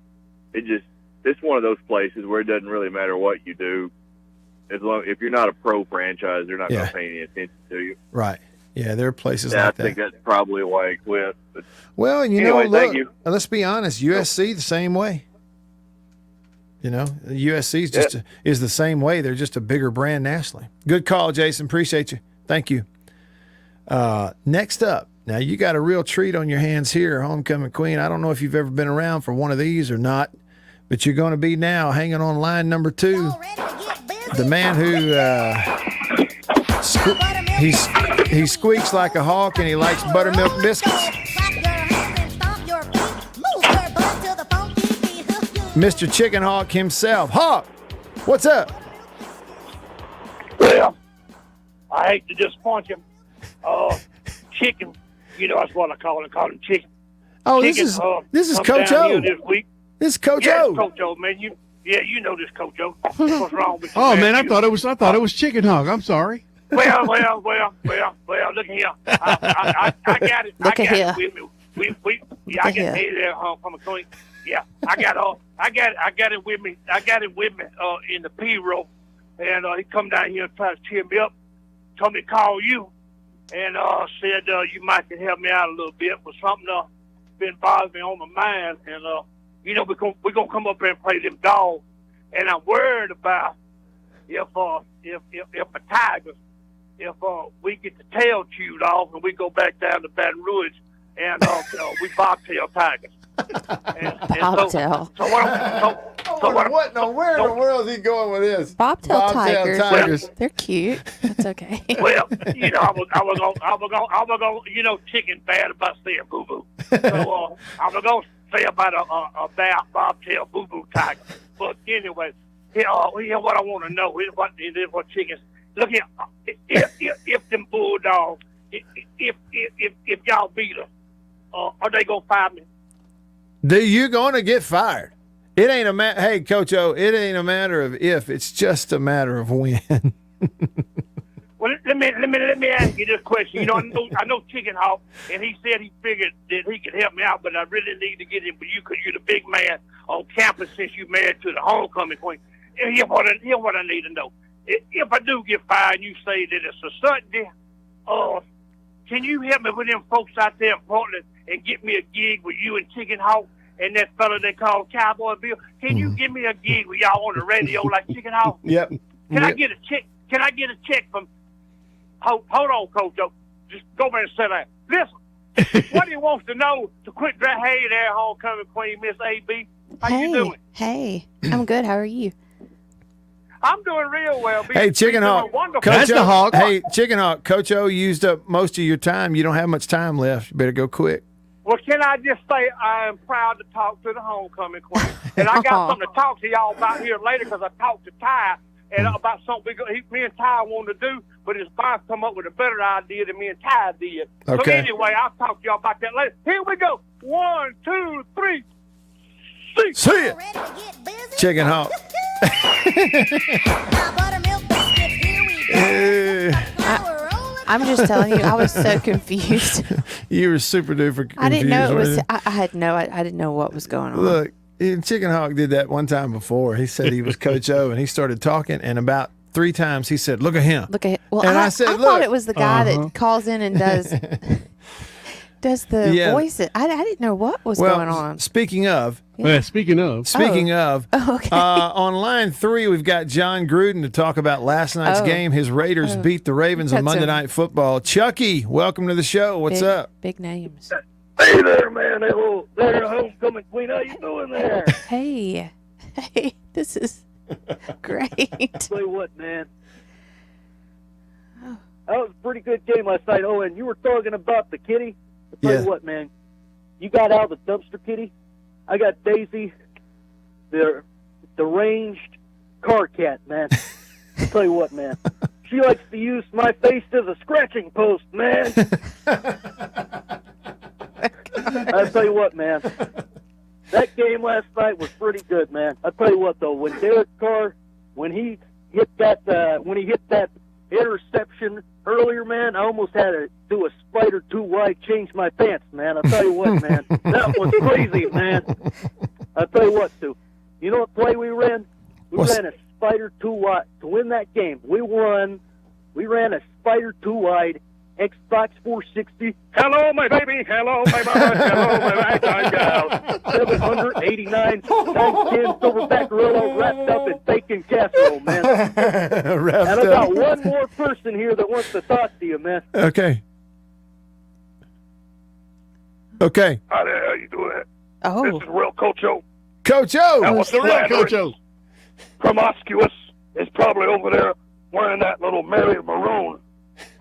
it's one of those places where it doesn't really matter what you do. As long if you're not a pro franchise, they're not going to pay any attention to you. Right. Yeah, there are places Yeah, like I think that. that's probably why it quit. But Well, and anyway, look, thank you. let's be honest, USC the same way. USC is just is the same way. They're just a bigger brand nationally. Good call, Jason. Appreciate you. Thank you. Next up, now you got a real treat on your hands here, Homecoming Queen. I don't know if you've ever been around for one of these or not, but you're going to be now hanging on line number 2. The man who he squeaks like a hawk and he likes buttermilk biscuits. Mr. Chicken Hawk himself. Hawk, what's up? Well, I hate to disappoint you. Chicken, that's what I call it. I call him chicken. Oh, chicken, this is come Coach down O. here this week. This is Coach Yeah, O. it's Coach O, man. You know this Coach O. What's wrong with you? Oh man, I thought it was Chicken Hawk. I'm sorry. Well. Look here. I got it. Look I at got here. it with me. I got it there from a queen. Yeah, I got it with me. I got it with me in the P row, and he come down here and try to cheer me up. Told me to call you, and said you might can help me out a little bit with something been bothering me on my mind. And we're gonna come up there and play them dogs, and I'm worried about if the Tigers, if we get the tail chewed off and we go back down to Baton Rouge and we bobtail Tigers. Bobtail. What in the world is he going with this? Bobtail tigers. Tigers. They're cute. That's okay. Well, I was gonna, chicken bad about saying boo boo. So I was gonna say about a bobtail boo boo tiger. But anyway, here what I want to know is what chickens. Look here, if them bulldogs, if y'all beat them, are they gonna fire me? You're going to get fired. It ain't a matter. Hey, Coach O, it ain't a matter of if. It's just a matter of when. Well, let me ask you this question. I know Chicken Hawk, and he said he figured that he could help me out, but I really need to get him with you because you're the big man on campus since you married to the homecoming queen. And here's what I need to know. If I do get fired, you say that it's a certainty. Can you help me with them folks out there in Portland and get me a gig with you and Chicken Hawk and that fella they call Cowboy Bill? Can you give me a gig with y'all on the radio like Chicken Hawk? Yep. Can I get a check? Can I get a check from? Hold on, Coach O. Just go there and sit down. Listen, what he wants to know to quit that. Hey there, homecoming queen, Miss AB. How you doing? Hey, I'm good. How are you? I'm doing real well. Hey, Chicken Hawk. That's the Hawk. Hey, Chicken Hawk. Coach O used up most of your time. You don't have much time left. You better go quick. Well, can I just say I am proud to talk to the homecoming queen, and I got something to talk to y'all about here later because I talked to Ty and about something me and Ty wanted to do, but his boss come up with a better idea than me and Ty did. Okay. So anyway, I'll talk to y'all about that later. Here we go. 1, 2, 3. See it. Chicken Hawk. I'm just telling you, I was so confused. You were super duper confused. I didn't know it was. weren't I didn't know what was going on. you? Look, Chicken Hawk did that one time before. He said he was Coach O, and he started talking, and about 3 times he said, "Look at him." Look at. Well, and I said, thought "Look." it was the guy that calls in and does the Yeah. voices. I didn't know what was going on. Speaking of, speaking of, on line 3, we've got John Gruden to talk about last night's game. His Raiders beat the Ravens on Monday Night Football. Chucky, welcome to the show. What's up? Big names. Hey there, man. Hello, there, homecoming queen. How you doing there? Hey, this is great. Tell you what, man. That was a pretty good game last night. Oh, and you were talking about the kitty. I'll tell you what, man. You got out the dumpster kitty. I got Daisy, the deranged car cat, man. I'll tell you what, man. She likes to use my face as a scratching post, man. I'll tell you what, man. That game last night was pretty good, man. I'll tell you what, though, when Derek Carr, when he hit that interception earlier, man, I almost had to do a spider too wide, change my pants, man. I'll tell you what, man. That was crazy, man. I'll tell you what, too. You know what play we ran? We What's- ran a spider two wide to win that game. We won. We ran a spider two wide Xbox 460. Hello, my baby. Hello, my mama. Hello, my lifetime gal. 789 times 10 silverback gorilla wrapped up in bacon casserole, man. And I got one more person here that wants to talk to you, man. Okay. Okay. Hi there, how you doing? Oh. This is Real Coach O. Coach O. That was the real Coach O. Promiscuous is probably over there wearing that little Mary maroon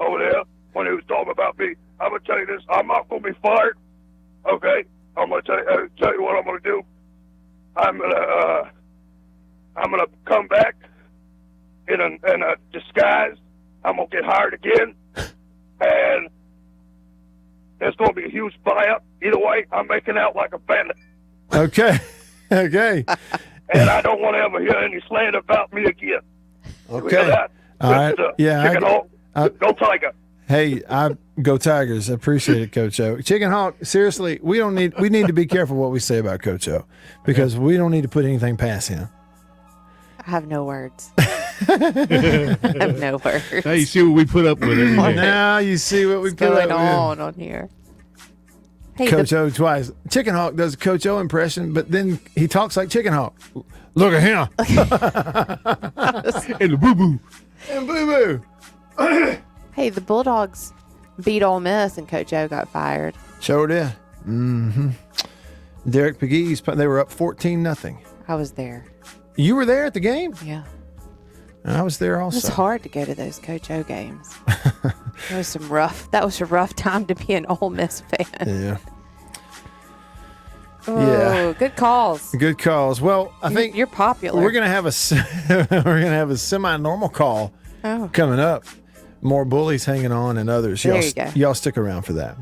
over there when he was talking about me. I'm going to tell you this. I'm not going to be fired. Okay? I'm going to tell you what I'm going to do. I'm going to come back in a disguise. I'm going to get hired again. And there's going to be a huge buyout. Either way, I'm making out like a bandit. Okay. Okay. And I don't want to ever hear any slander about me again. You hear Okay. that? All right. Yeah. Chicken Hawk, go Tiger. Hey, I go Tigers. I appreciate it, Coach O. Chicken Hawk, seriously, we need to be careful what we say about Coach O because we don't need to put anything past him. I have no words. I have no words. Now you see what we put up with every day. Now you see what we What's put going up on here? with. Hey, Coach O twice. Chicken Hawk does a Coach O impression, but then he talks like Chicken Hawk. Look at him. And the boo-boo. And boo-boo. Hey, the Bulldogs beat Ole Miss and Coach O got fired. Sure did. Mm-hmm. Derek Pegues, they were up 14-0. I was there. You were there at the game? Yeah. I was there It was also. hard to go to those Coach O games. That was a rough time to be an Ole Miss fan. Yeah. Oh, Yeah. good calls. Good calls. Well, I think you're popular. We're gonna have a semi-normal call coming up. More bullies hanging on and others. There you go. Y'all stick around for that.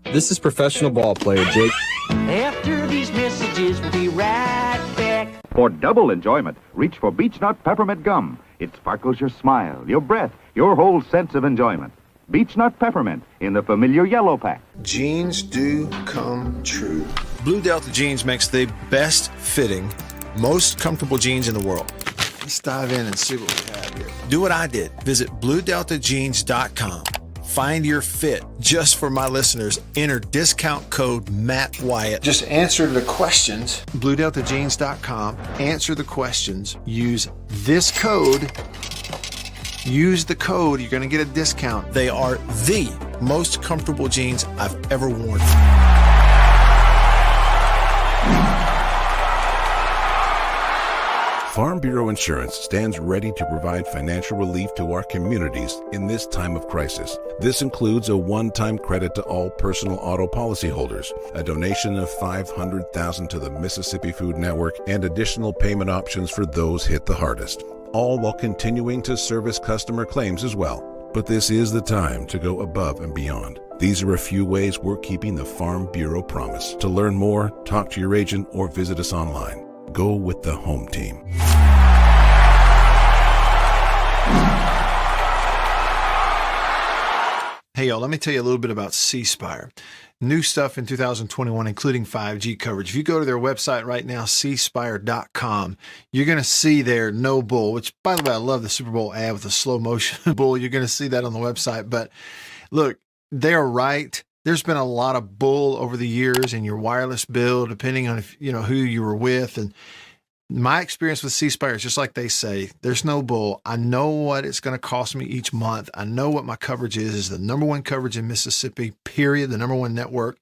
This is professional ball player Jake. After these messages, we'll be right back. For double enjoyment, reach for Beech Nut Peppermint Gum. It sparkles your smile, your breath, your whole sense of enjoyment. Beech Nut Peppermint in the familiar yellow pack. Jeans do come true. Blue Delta Jeans makes the best fitting, most comfortable jeans in the world. Let's dive in and see what we have here. Do what I did. Visit BlueDeltaJeans.com. Find your fit. Just for my listeners, enter discount code Matt Wyatt. Just answer the questions. BlueDeltaJeans.com. Answer the questions. Use this code. Use the code. You're going to get a discount. They are the most comfortable jeans I've ever worn. Farm Bureau Insurance stands ready to provide financial relief to our communities in this time of crisis. This includes a one-time credit to all personal auto policyholders, a donation of $500,000 to the Mississippi Food Network, and additional payment options for those hit the hardest, all while continuing to service customer claims as well. But this is the time to go above and beyond. These are a few ways we're keeping the Farm Bureau promise. To learn more, talk to your agent or visit us online. Go with the home team. Hey, y'all, let me tell you a little bit about C Spire. New stuff in 2021, including 5G coverage. If you go to their website right now, cspire.com, you're going to see their no bull, which, by the way, I love the Super Bowl ad with the slow motion bull. You're going to see that on the website. But look, they're right. There's been a lot of bull over the years in your wireless bill, depending on if, who you were with. And my experience with C Spire is just like they say, there's no bull. I know what it's going to cost me each month. I know what my coverage is the number one coverage in Mississippi, period, the number one network.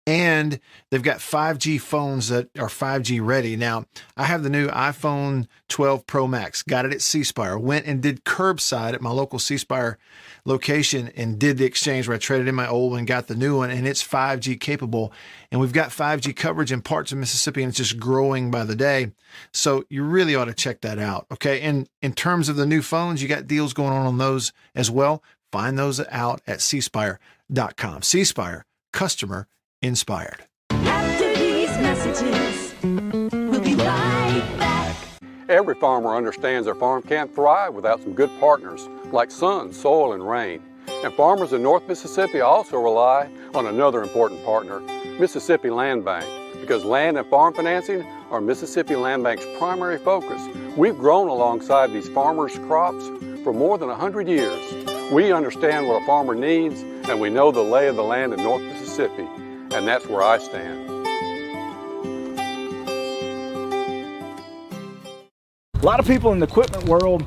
And they've got 5G phones that are 5G ready. Now, I have the new iPhone 12 Pro Max, got it at C Spire, went and did curbside at my local C Spire location and did the exchange where I traded in my old one, got the new one, and it's 5G capable. And we've got 5G coverage in parts of Mississippi, and it's just growing by the day. So you really ought to check that out, okay? And in terms of the new phones, you got deals going on those as well. Find those out at cspire.com. C Spire, customer inspired. After these messages, we'll be right back. Every farmer understands their farm can't thrive without some good partners like sun, soil, and rain. And farmers in North Mississippi also rely on another important partner, Mississippi Land Bank, because land and farm financing are Mississippi Land Bank's primary focus. We've grown alongside these farmers' crops for more than 100 years. We understand what a farmer needs, and we know the lay of the land in North Mississippi, and that's where I stand. A lot of people in the equipment world,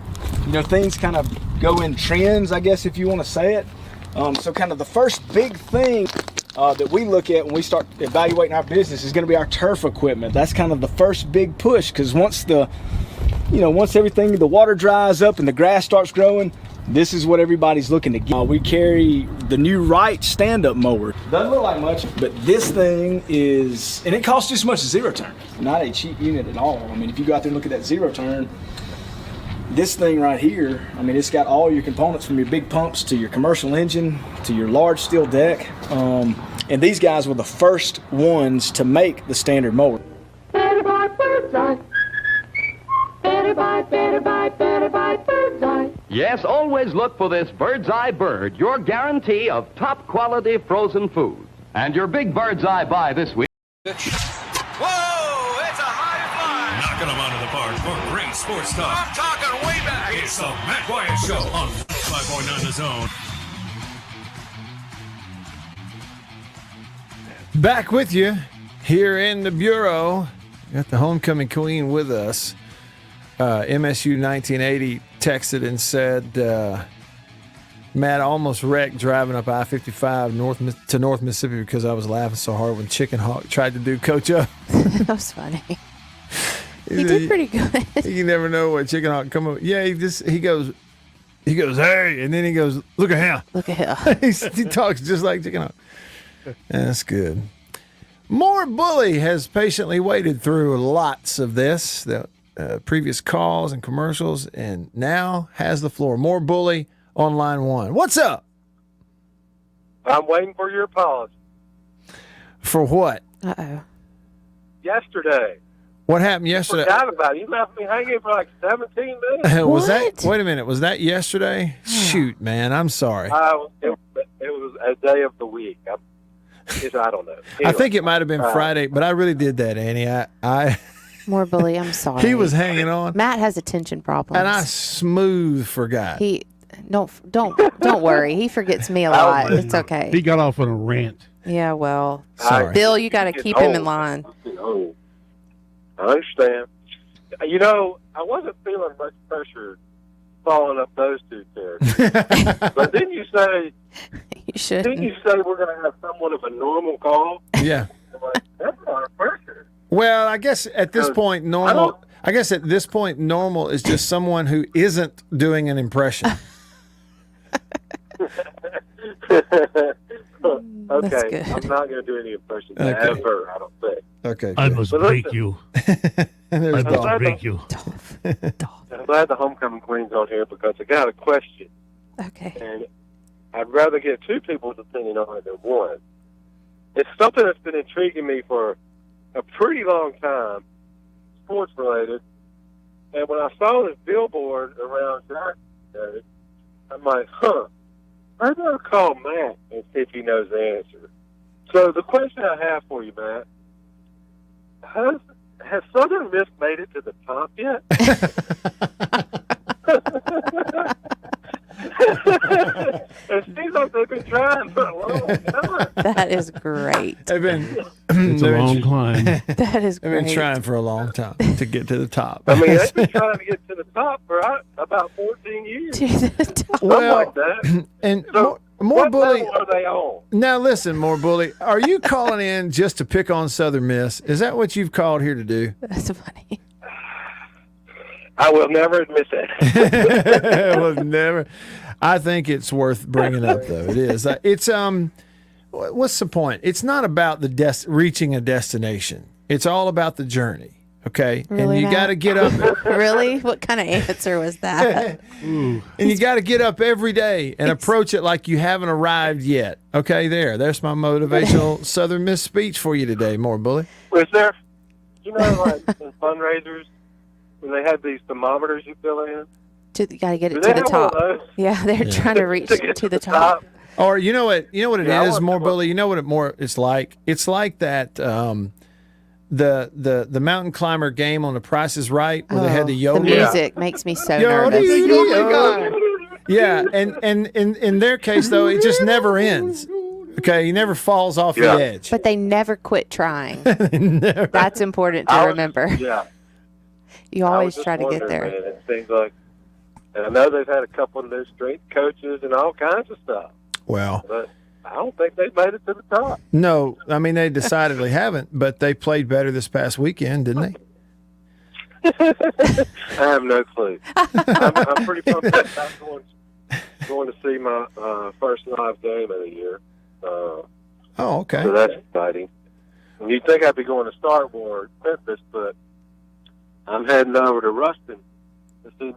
things kind of go in trends, I guess, if you want to say it. So kind of the first big thing that we look at when we start evaluating our business is going to be our turf equipment. That's kind of the first big push, because once the water dries up and the grass starts growing, this is what everybody's looking to get. We carry the new Wright stand-up mower. Doesn't look like much, but this thing is, and it costs just as much as zero turn. Not a cheap unit at all. I mean, if you go out there and look at that zero turn, this thing right here, I mean, it's got all your components from your big pumps to your commercial engine to your large steel deck. And these guys were the first ones to make the standard mower. Better buy Bird's Eye. Better buy Bird's Eye. Yes, always look for this Bird's Eye Bird, your guarantee of top quality frozen food. And your big Bird's Eye buy this week. Whoa, it's a high fly. Knocking them out of the park for great sports talk. I'm talking way back. It's the Matt Wyatt Show on 5.9 The Zone. Back with you here in the Bureau. Got the homecoming queen with us. MSU 1980 texted and said, Matt, I almost wrecked driving up I-55 to North Mississippi because I was laughing so hard when Chicken Hawk tried to do Coach O. That was funny. He did pretty good. You never know what Chicken Hawk come up. Yeah, he goes, hey, and then he goes, look at him. Look at him. He talks just like Chicken Hawk. That's good. More Bully has patiently waited through lots of this, the previous calls and commercials, and now has the floor. More Bully on line one. What's up? I'm waiting for your apology. For what? Uh-oh. Yesterday. What happened yesterday? I forgot about it. You left me hanging for like 17 minutes. Wait a minute, was that yesterday? Shoot, man, I'm sorry. It was a day of the week. I don't know. Anyway, I think it might have been Friday, but I really did that, Annie. I More Bully, I'm sorry. He was hanging on. Matt has attention problems. And I smooth forgot. Don't worry. He forgets me a lot. It's okay. He got off on a rant. Yeah, well, sorry. Bill, you got to keep him in line. I understand. I wasn't feeling much pressure following up those two characters. But then you say, Didn't you say we're going to have somewhat of a normal call? Yeah. I'm like, that's a lot of pressure. Well, I guess at this point, normal. I guess at this point, normal is just someone who isn't doing an impression. Okay, I'm not going to do any impressions ever, I don't think. Okay. I must break you. I must break you. I'm glad the homecoming queen's on here because I got a question. Okay. And I'd rather get two people's opinion on it than one. It's something that's been intriguing me for a pretty long time, sports related. And when I saw this billboard around Jackson, I'm like, maybe I'll call Matt and see if he knows the answer. So the question I have for you, Matt, has Southern Miss made it to the top yet? It seems like they've been trying for a long time. That is great. It's a long climb. That is great. They've been trying for a long time to get to the top. I mean, they've been trying to get to the top for about 14 years. Well, like that. And so more what Bully. level are they on? Now listen, More Bully. Are you calling in just to pick on Southern Miss? Is that what you've called here to do? That's funny. I will never admit that. Well, never. I think it's worth bringing up, though. It is. It's what's the point? It's not about the reaching a destination. It's all about the journey. Okay, Really, and you got to get up. Really? What kind of answer was that? And you got to get up every day and approach it like you haven't arrived yet. Okay, there's my motivational Southern Miss speech for you today, More Bully. Was there, like in fundraisers, when they had these thermometers you fill in? You got to get Do it they to the have one of top. those? Yeah, they're trying to reach to the top. Or you know what it Yeah, I is, want more some. bully. You know what it's like. It's like that the mountain climber game on The Price is Right where they had the The yodeling. music makes me so Yo, nervous. Yeah, and in their case though, it just never ends. Okay, he never falls off the edge. But they never quit trying. That's important to remember. Yeah. You I was always just try to get wondering, there. Man, it seems like, and I know they've had a couple of new strength coaches and all kinds of stuff, Well, but I don't think they've made it to the top. no, I mean they decidedly haven't, but they played better this past weekend, didn't they? I have no clue. I'm pretty pumped up. I'm going to see my first live game of the year. Oh, okay. So that's exciting. And you'd think I'd be going to Starboard, Memphis, but I'm heading over to Ruston to see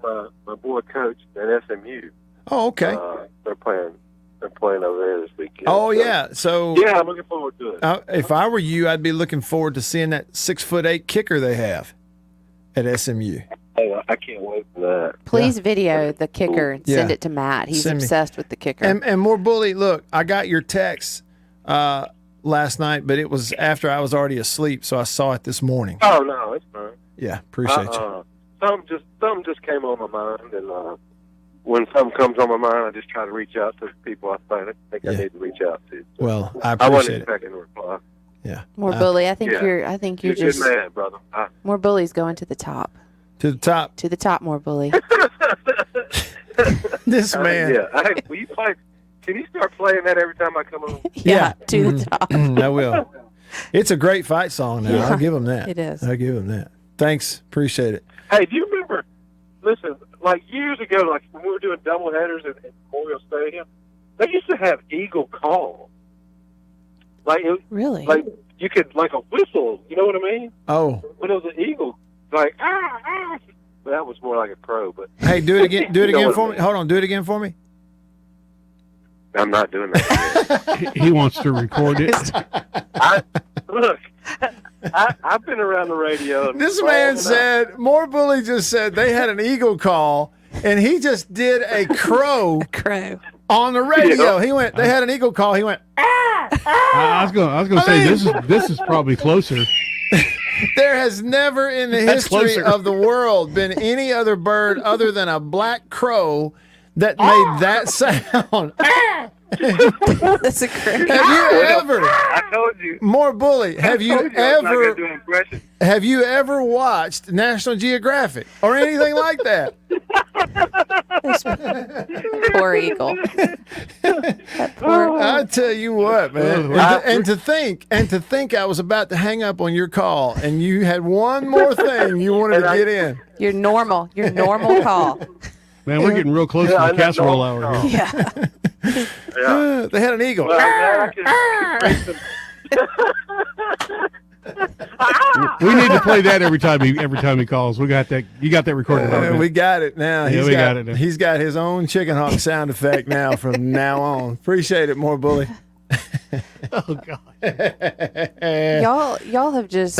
my boy coach at SMU. Oh, okay. They're playing over there this weekend. Oh, yeah. So yeah, I'm looking forward to it. if I were you, I'd be looking forward to seeing that 6'8" kicker they have at SMU. Oh, I can't wait for that. Please video the kicker and send Yeah. it to Matt. He's Send me. obsessed with the kicker. And more bully. Look, I got your text last night, but it was after I was already asleep, so I saw it this morning. Oh no, it's fine. Yeah, appreciate you. Something just came on my mind, and when something comes on my mind, I just try to reach out to people I think I need to reach out to. So Well, I I wasn't appreciate it. expecting a reply. Yeah. More bully. I think yeah. you're You're a just good man, brother. more bully's going to the top. To the top. To the top, more bully. This man. Yeah. Will you play? Can you start playing that every time I come on? Yeah, to the top. I will. It's a great fight song now. Yeah, I'll give him that. it is. I'll give him that. Thanks. Appreciate it. Hey, do you remember? Listen, like years ago, like when we were doing double headers at Memorial Stadium, they used to have Eagle Call. Like really, like you could like a whistle. You know what I mean? Oh. When it was an eagle, like But that was more like a crow. But Hey, do it again. Do it You know again what for I me. mean. Hold on. Do it again for me. I'm not doing that. He wants to record it. I've been around the radio. This man said, more bully just said they had an eagle call, and he just did a crow, on the radio. Yeah. He went, they had an eagle call. He went, I was gonna say this is probably closer. there has never in the That's history closer. of the world been any other bird other than a black crow that made that sound. That's a great. Have you ever? I told you. More bully. Have you I was not gonna ever? do an impression. Have you ever watched National Geographic or anything like that? Poor eagle. I tell you what, man. And to think I was about to hang up on your call, and you had one more thing you wanted to get in. Your normal call. Man, we're getting real close Yeah, I to the know. casserole hour here. Yeah. They had an eagle. Well, I'm glad I can- We need to play that every time he calls. We got that. You got that recorded. already. We got it now. Yeah, we got it now. He's got his own chicken hawk sound effect now from now on. Appreciate it, more bully. Oh God. Y'all have just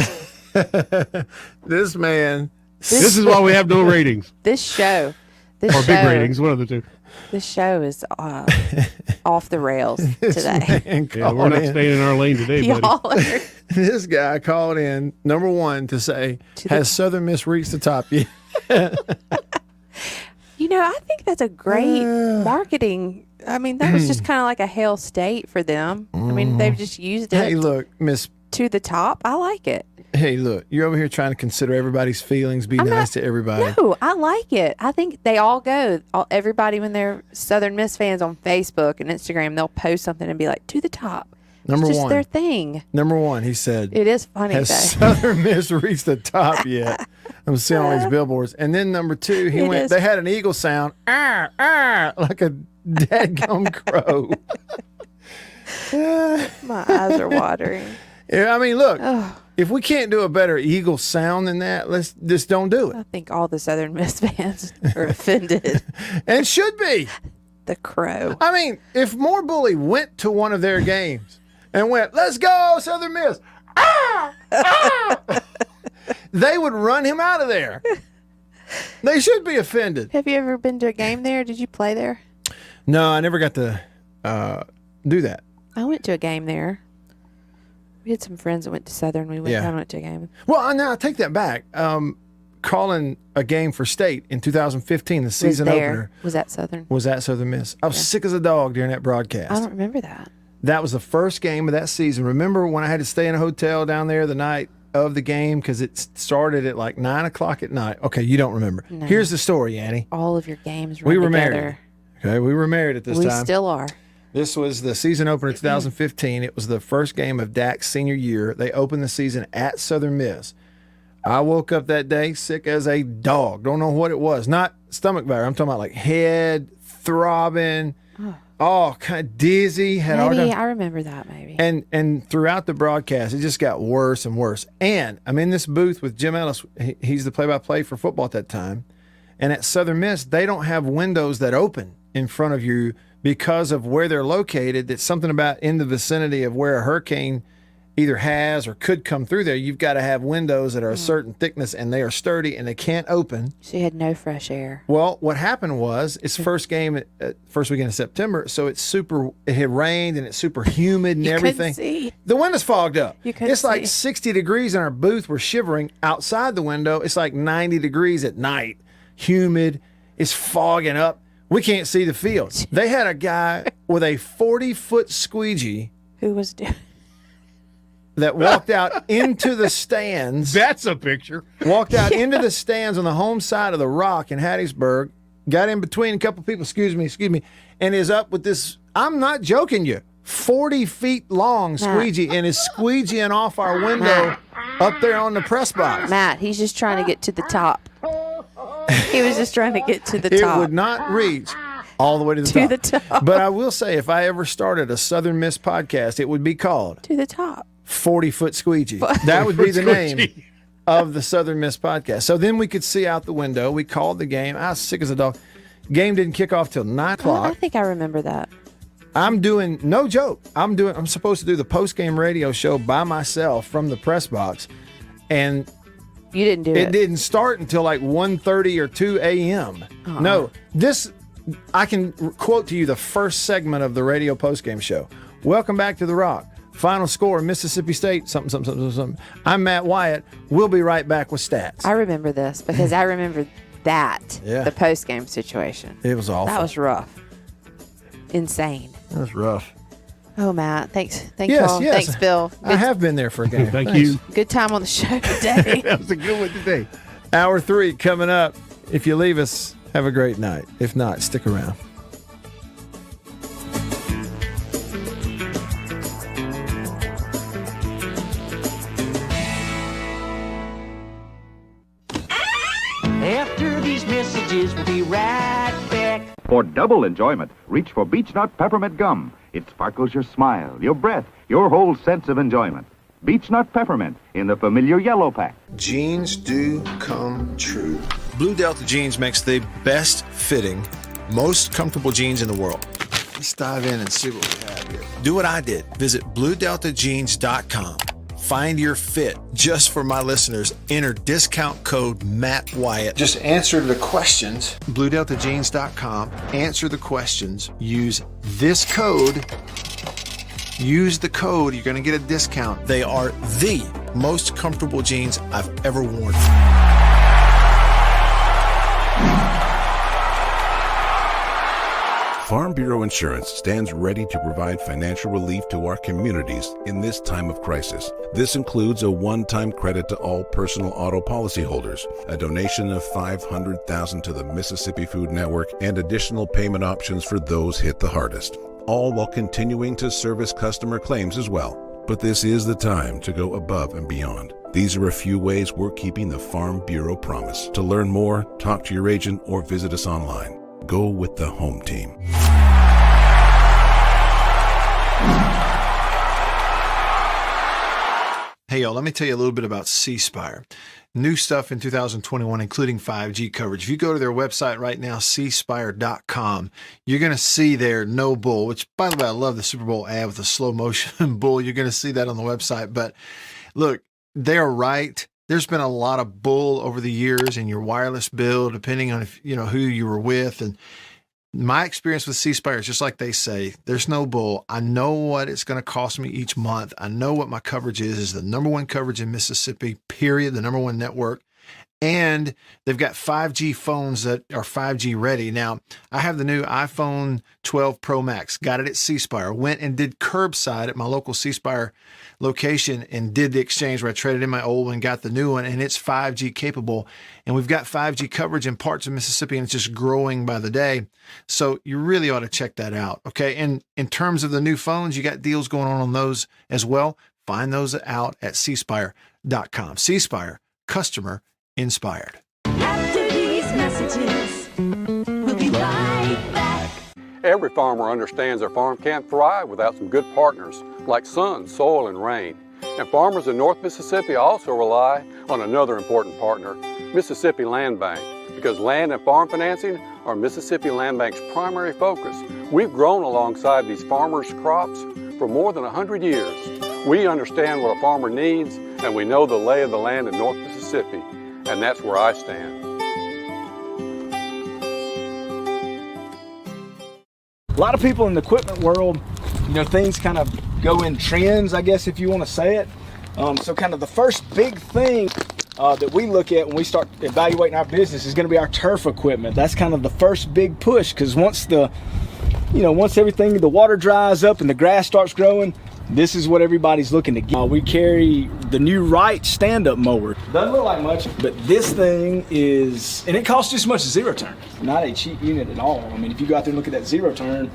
This man. This is why we have no ratings this show. This or show, big ratings. One of the two. This show is off the rails today. Yeah, we're not staying in our lane today, buddy. Y'all are This guy called in number one to say, has Southern Miss reached the top yet? You know, I think that's a great marketing. I mean, that was just kind of like a Hail State for them. I mean, they've just used it Hey, look, Miss. to the top. I like it. Hey, look, you're over here trying to consider everybody's feelings, be nice to everybody. No, I like it. I think they all go. Everybody, when they're Southern Miss fans on Facebook and Instagram, they'll post something and be like, to the top. Number it's just one. their thing. Number one, he said. It is funny, Has though. Southern Miss reached the top yet? I'm seeing all these billboards. And then number two, he It went, is. they had an eagle sound, like a dadgum crow. My eyes are watering. Yeah, I mean, look, if we can't do a better eagle sound than that, let's just don't do it. I think all the Southern Miss fans are offended. And should be. The crow. I mean, if More Bully went to one of their games and went, let's go, Southern Miss, they would run him out of there. They should be offended. Have you ever been to a game there? Did you play there? No, I never got to do that. I went to a game there. We had some friends that went to Southern. We went. Yeah. I went to a game. Well, now I take that back. Calling a game for state in 2015, the season opener. Was that Southern? Was at Southern Miss. I was sick as a dog during that broadcast. I don't remember that. That was the first game of that season. Remember when I had to stay in a hotel down there the night of the game because it started at like 9 o'clock at night? Okay, you don't remember. No. Here's the story, Annie. All of your games We run were together. married. Okay, we were married at this We time. still are. This was the season opener 2015. It was the first game of Dak's senior year. They opened the season at Southern Miss. I woke up that day sick as a dog. Don't know what it was. Not stomach virus. I'm talking about like head throbbing, kind of dizzy. Maybe I remember that. Maybe. And throughout the broadcast, it just got worse and worse. And I'm in this booth with Jim Ellis. He's the play-by-play for football at that time. And at Southern Miss, they don't have windows that open in front of you because of where they're located. It's something about in the vicinity of where a hurricane either has or could come through there. You've got to have windows that are a certain thickness, and they are sturdy, and they can't open. So you had no fresh air. Well, what happened was it's first game, first weekend of September, so it had rained, and it's super humid and everything. See. The window's fogged up. It's like see. 60 degrees in our booth. We're shivering. Outside the window, it's like 90 degrees at night. Humid. It's fogging up. We can't see the field. They had a guy with a 40-foot squeegee. Who was doing? That walked out into the stands. That's a picture. Walked out into the stands on the home side of the Rock in Hattiesburg. Got in between a couple people, excuse me, and is up with this, I'm not joking you, 40 feet long squeegee, and is squeegeeing off our window up there on the press box. Matt, he's just trying to get to the top. He was just trying to get to the top. It would not reach all the way to the top. But I will say, if I ever started a Southern Miss podcast, it would be called To the Top. 40-foot squeegee. That would be the name of the Southern Miss podcast. So then we could see out the window. We called the game. I was sick as a dog. Game didn't kick off till 9 o'clock. I think I remember that. I'm doing, no joke, I'm supposed to do the post-game radio show by myself from the press box. And you didn't do it. It didn't start until like 1:30 or 2 a.m. No, I can quote to you the first segment of the radio post-game show. Welcome back to The Rock. Final score, Mississippi State, something. I'm Matt Wyatt. We'll be right back with stats. I remember this because I remember that, Yeah. the post-game situation. It was awful. That was rough. Insane. That was rough. Oh, Matt. Thanks, Yes, y'all. yes. Thanks, Bill. I have been there for a game. Thank Thanks. you. Good time on the show today. That was a good one today. Hour 3 coming up. If you leave us, have a great night. If not, stick around. After these messages, we'll be right back. For double enjoyment, reach for Beech Nut Peppermint Gum. It sparkles your smile, your breath, your whole sense of enjoyment. Beech Nut Peppermint in the familiar yellow pack. Jeans do come true. Blue Delta Jeans makes the best fitting, most comfortable jeans in the world. Let's dive in and see what we have here. Do what I did. Visit BlueDeltaJeans.com. Find your fit. Just for my listeners, enter discount code Matt Wyatt. Just answer the questions. BlueDeltaJeans.com. Answer the questions. Use this code. Use the code. You're going to get a discount. They are the most comfortable jeans I've ever worn. Farm Bureau Insurance stands ready to provide financial relief to our communities in this time of crisis. This includes a one-time credit to all personal auto policyholders, a donation of $500,000 to the Mississippi Food Network, and additional payment options for those hit the hardest, all while continuing to service customer claims as well. But this is the time to go above and beyond. These are a few ways we're keeping the Farm Bureau promise. To learn more, talk to your agent or visit us online. Go with the home team. Hey, y'all, let me tell you a little bit about C Spire. New stuff in 2021, including 5G coverage. If you go to their website right now, cspire.com, you're going to see their no bull, which, by the way, I love the Super Bowl ad with the slow motion bull. You're going to see that on the website. But look, they're right. there's been a lot of bull over the years in your wireless bill, depending on if, who you were with. And my experience with C Spire is just like they say, there's no bull. I know what it's going to cost me each month. I know what my coverage is the number one coverage in Mississippi, period, the number one network. And they've got 5G phones that are 5G ready. Now, I have the new iPhone 12 Pro Max, got it at C Spire, went and did curbside at my local C Spire location and did the exchange where I traded in my old one, got the new one, and it's 5G capable. And we've got 5G coverage in parts of Mississippi, and it's just growing by the day. So you really ought to check that out, okay? And in terms of the new phones, you got deals going on those as well. Find those out at cspire.com. C Spire, customer inspired. After these messages, we'll be right back. Every farmer understands their farm can't thrive without some good partners like sun, soil, and rain. And farmers in North Mississippi also rely on another important partner, Mississippi Land Bank, because land and farm financing are Mississippi Land Bank's primary focus. We've grown alongside these farmers' crops for more than 100 years. We understand what a farmer needs, and we know the lay of the land in North Mississippi. And that's where I stand. A lot of people in the equipment world, things kind of go in trends, I guess, if you want to say it. So kind of the first big thing that we look at when we start evaluating our business is going to be our turf equipment. That's kind of the first big push, because once everything, the water dries up and the grass starts growing, this is what everybody's looking to get. We carry the new Wright stand-up mower. Doesn't look like much, but this thing is, and it costs just as much as zero turn. Not a cheap unit at all. I mean, if you go out there and look at that zero turn,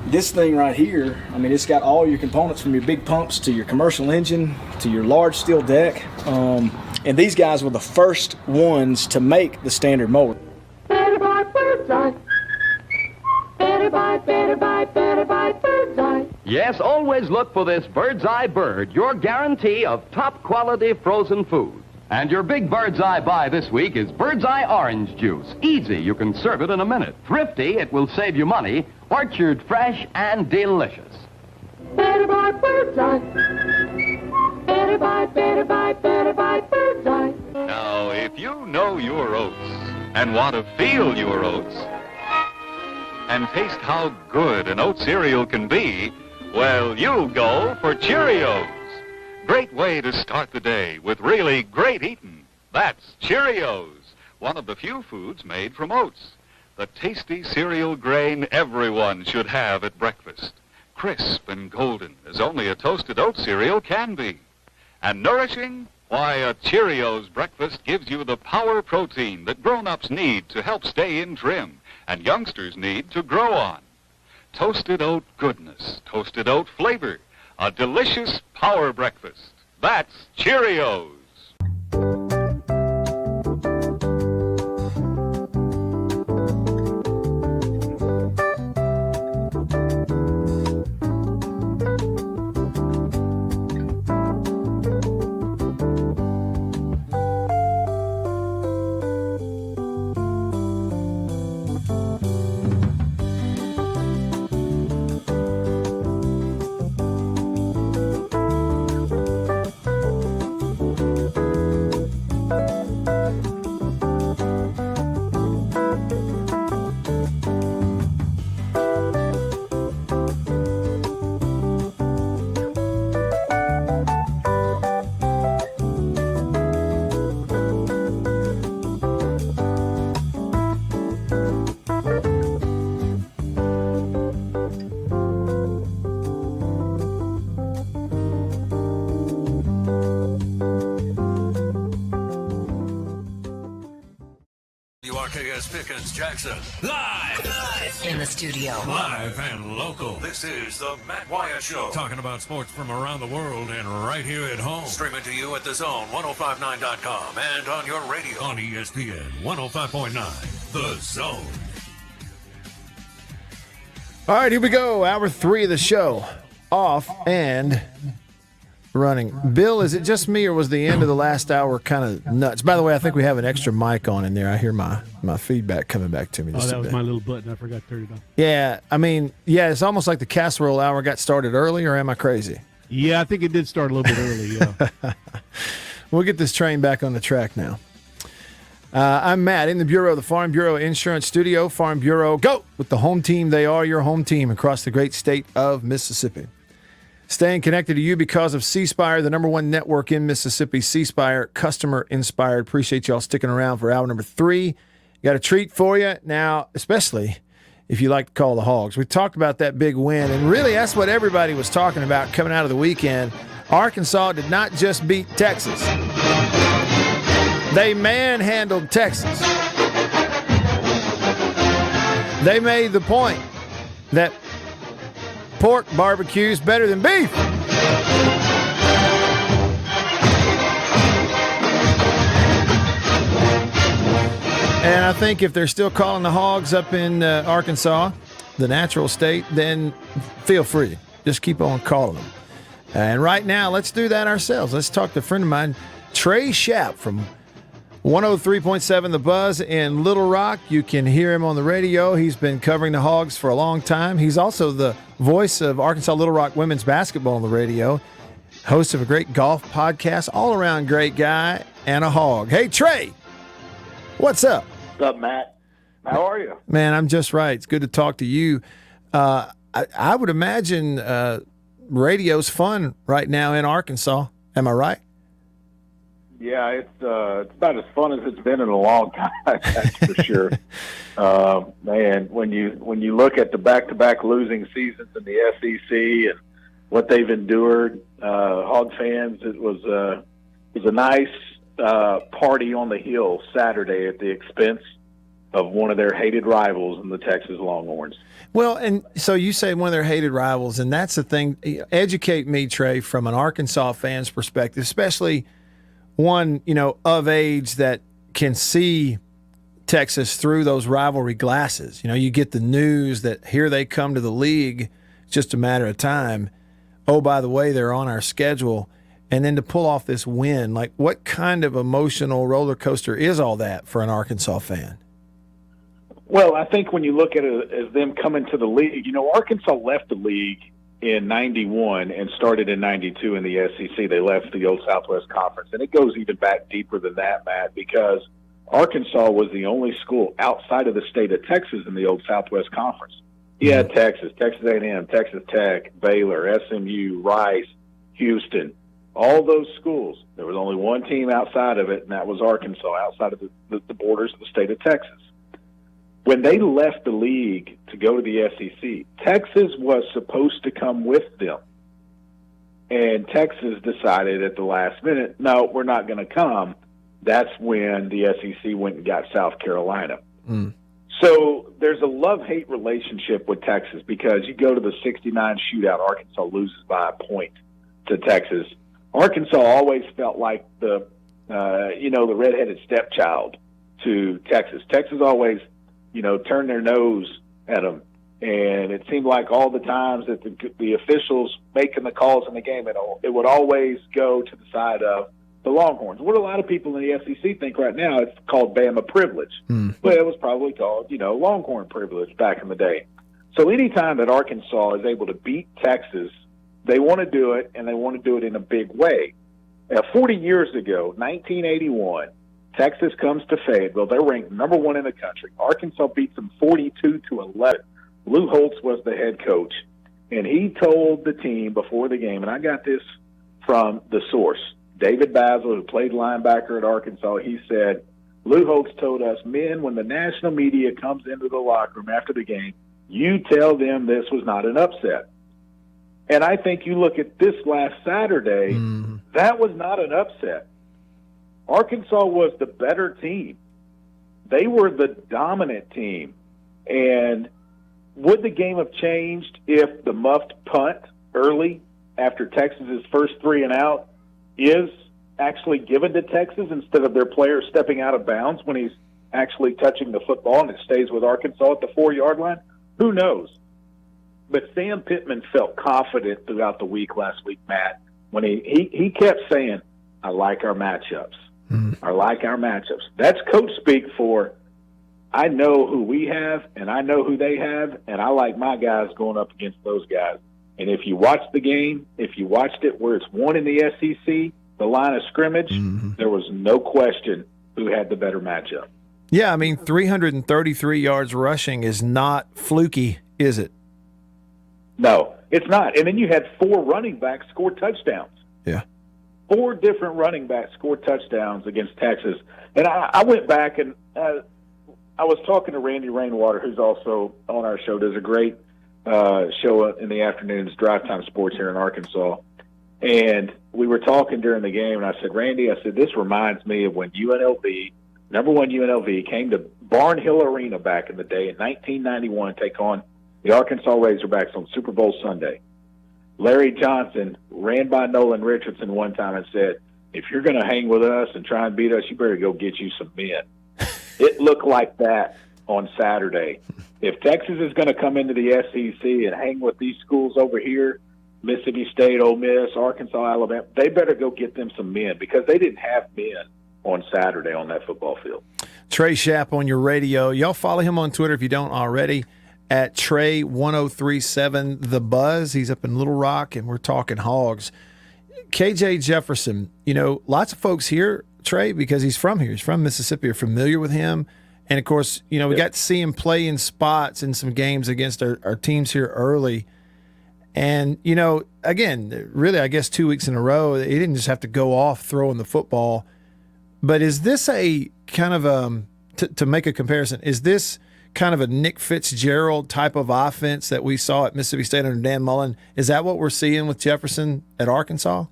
this thing right here, I mean, it's got all your components from your big pumps to your commercial engine to your large steel deck. And these guys were the first ones to make the standard mower. Better buy Bird's Eye. Better buy Bird's Eye. Yes, always look for this Bird's Eye Bird, your guarantee of top quality frozen food. And your big Bird's Eye buy this week is Bird's Eye Orange Juice. Easy, you can serve it in a minute. Thrifty, it will save you money. Orchard fresh and delicious. Better buy Bird's Eye. Better buy Bird's Eye. Now, if you know your oats and want to feel your oats and taste how good an oat cereal can be, well, you'll go for Cheerios. Great way to start the day with really great eating. That's Cheerios, one of the few foods made from oats. The tasty cereal grain everyone should have at breakfast. Crisp and golden as only a toasted oat cereal can be. And nourishing? Why, a Cheerios breakfast gives you the power protein that grown-ups need to help stay in trim and youngsters need to grow on. Toasted oat goodness, toasted oat flavor, a delicious power breakfast. That's Cheerios. WRKS Pickens Jackson. Live in the studio. Live and local. This is the Matt Wyatt Show. Talking about sports from around the world and right here at home. Streaming to you at the Zone, 1059.com, and on your radio on ESPN 105.9. The Zone. All right, here we go. Hour 3 of the show. Off and running. Bill, is it just me, or was the end of the last hour kind of nuts? By the way, I think we have an extra mic on in there. I hear my feedback coming back to me. Oh, that was my little button. I forgot to turn it on. Yeah, I mean, yeah, it's almost like the casserole hour got started early, or am I crazy? Yeah, I think it did start a little bit early, yeah. We'll get this train back on the track now. I'm Matt in the Bureau, the Farm Bureau Insurance Studio. Farm Bureau, go with the home team. They are your home team across the great state of Mississippi. Staying connected to you because of C Spire, the number one network in Mississippi. C Spire, customer inspired. Appreciate y'all sticking around for hour number 3. Got a treat for you now, especially if you like to call the Hogs. We talked about that big win, and really that's what everybody was talking about coming out of the weekend. Arkansas did not just beat Texas. They manhandled Texas. They made the point that pork barbecue is better than beef. And I think if they're still calling the Hogs up in Arkansas, the natural state, then feel free. Just keep on calling them. And right now, let's do that ourselves. Let's talk to a friend of mine, Trey Schaap from 103.7 The Buzz in Little Rock. You can hear him on the radio. He's been covering the Hogs for a long time. He's also the voice of Arkansas Little Rock women's basketball on the radio, host of a great golf podcast, all-around great guy, and a Hog. Hey, Trey, what's up? What's up, Matt? How are you? Man, I'm just right. It's good to talk to you. I would imagine radio's fun right now in Arkansas. Am I right? Yeah, it's about as fun as it's been in a long time. That's for sure. Man, when you look at the back-to-back losing seasons in the SEC and what they've endured, Hog fans, it was a nice party on the Hill Saturday at the expense of one of their hated rivals in the Texas Longhorns. Well, and so you say one of their hated rivals, and that's the thing. Educate me, Trey, from an Arkansas fan's perspective, especially one, of age that can see Texas through those rivalry glasses. You get the news that here they come to the league. It's just a matter of time. Oh, by the way, they're on our schedule. And then to pull off this win, like what kind of emotional roller coaster is all that for an Arkansas fan? Well, I think when you look at it as them coming to the league, Arkansas left the league in 91 and started in 92 in the SEC. They left the old Southwest Conference. And it goes even back deeper than that, Matt, because Arkansas was the only school outside of the state of Texas in the old Southwest Conference. You had Texas, Texas A&M, Texas Tech, Baylor, SMU, Rice, Houston, all those schools. There was only one team outside of it, and that was Arkansas, outside of the borders of the state of Texas. When they left the league to go to the SEC, Texas was supposed to come with them. And Texas decided at the last minute, no, we're not going to come. That's when the SEC went and got South Carolina. So there's a love-hate relationship with Texas because you go to the 69 shootout, Arkansas loses by a point to Texas. Arkansas always felt like the redheaded stepchild to Texas. Texas always turned their nose at them. And it seemed like all the times that the officials making the calls in the game, it would always go to the side of the Longhorns. What a lot of people in the SEC think right now, it's called Bama privilege. But it was probably called, Longhorn privilege back in the day. So anytime that Arkansas is able to beat Texas, they want to do it, and they want to do it in a big way. 40 years ago, 1981, Texas comes to Fayetteville. They're ranked number 1 in the country. Arkansas beats them 42-11. Lou Holtz was the head coach, and he told the team before the game, and I got this from the source, David Basil, who played linebacker at Arkansas, he said, Lou Holtz told us, men, when the national media comes into the locker room after the game, you tell them this was not an upset. And I think you look at this last Saturday, that was not an upset. Arkansas was the better team. They were the dominant team. And would the game have changed if the muffed punt early after Texas's first 3 and out is actually given to Texas instead of their player stepping out of bounds when he's actually touching the football and it stays with Arkansas at the 4-yard line? Who knows? But Sam Pittman felt confident throughout the week last week, Matt, when he kept saying, I like our matchups. I like our matchups. That's coach speak for, I know who we have and I know who they have, and I like my guys going up against those guys. And if you watch the game, if you watched it where it's won in the SEC, the line of scrimmage, there was no question who had the better matchup. Yeah, I mean, 333 yards rushing is not fluky, is it? No, it's not. And then you had 4 running backs score touchdowns. Yeah. 4 different running backs scored touchdowns against Texas. And I went back and I was talking to Randy Rainwater, who's also on our show, does a great show in the afternoons, Drive Time Sports here in Arkansas. And we were talking during the game, and I said, Randy, this reminds me of when UNLV, number 1 UNLV, came to Barnhill Arena back in the day in 1991 to take on the Arkansas Razorbacks on Super Bowl Sunday. Larry Johnson ran by Nolan Richardson one time and said, if you're going to hang with us and try and beat us, you better go get you some men. It looked like that on Saturday. If Texas is going to come into the SEC and hang with these schools over here, Mississippi State, Ole Miss, Arkansas, Alabama, they better go get them some men because they didn't have men on Saturday on that football field. Trey Schapp on your radio. Y'all follow him on Twitter if you don't already, at Trey1037 The Buzz. He's up in Little Rock, and we're talking Hogs. KJ Jefferson, lots of folks here, Trey, because he's from here. He's from Mississippi, are familiar with him. And, of course, we got to see him play in spots in some games against our teams here early. And, again, really, I guess 2 weeks in a row, he didn't just have to go off throwing the football. But is this a kind of to make a comparison, is this kind of a Nick Fitzgerald type of offense that we saw at Mississippi State under Dan Mullen? Is that what we're seeing with Jefferson at Arkansas?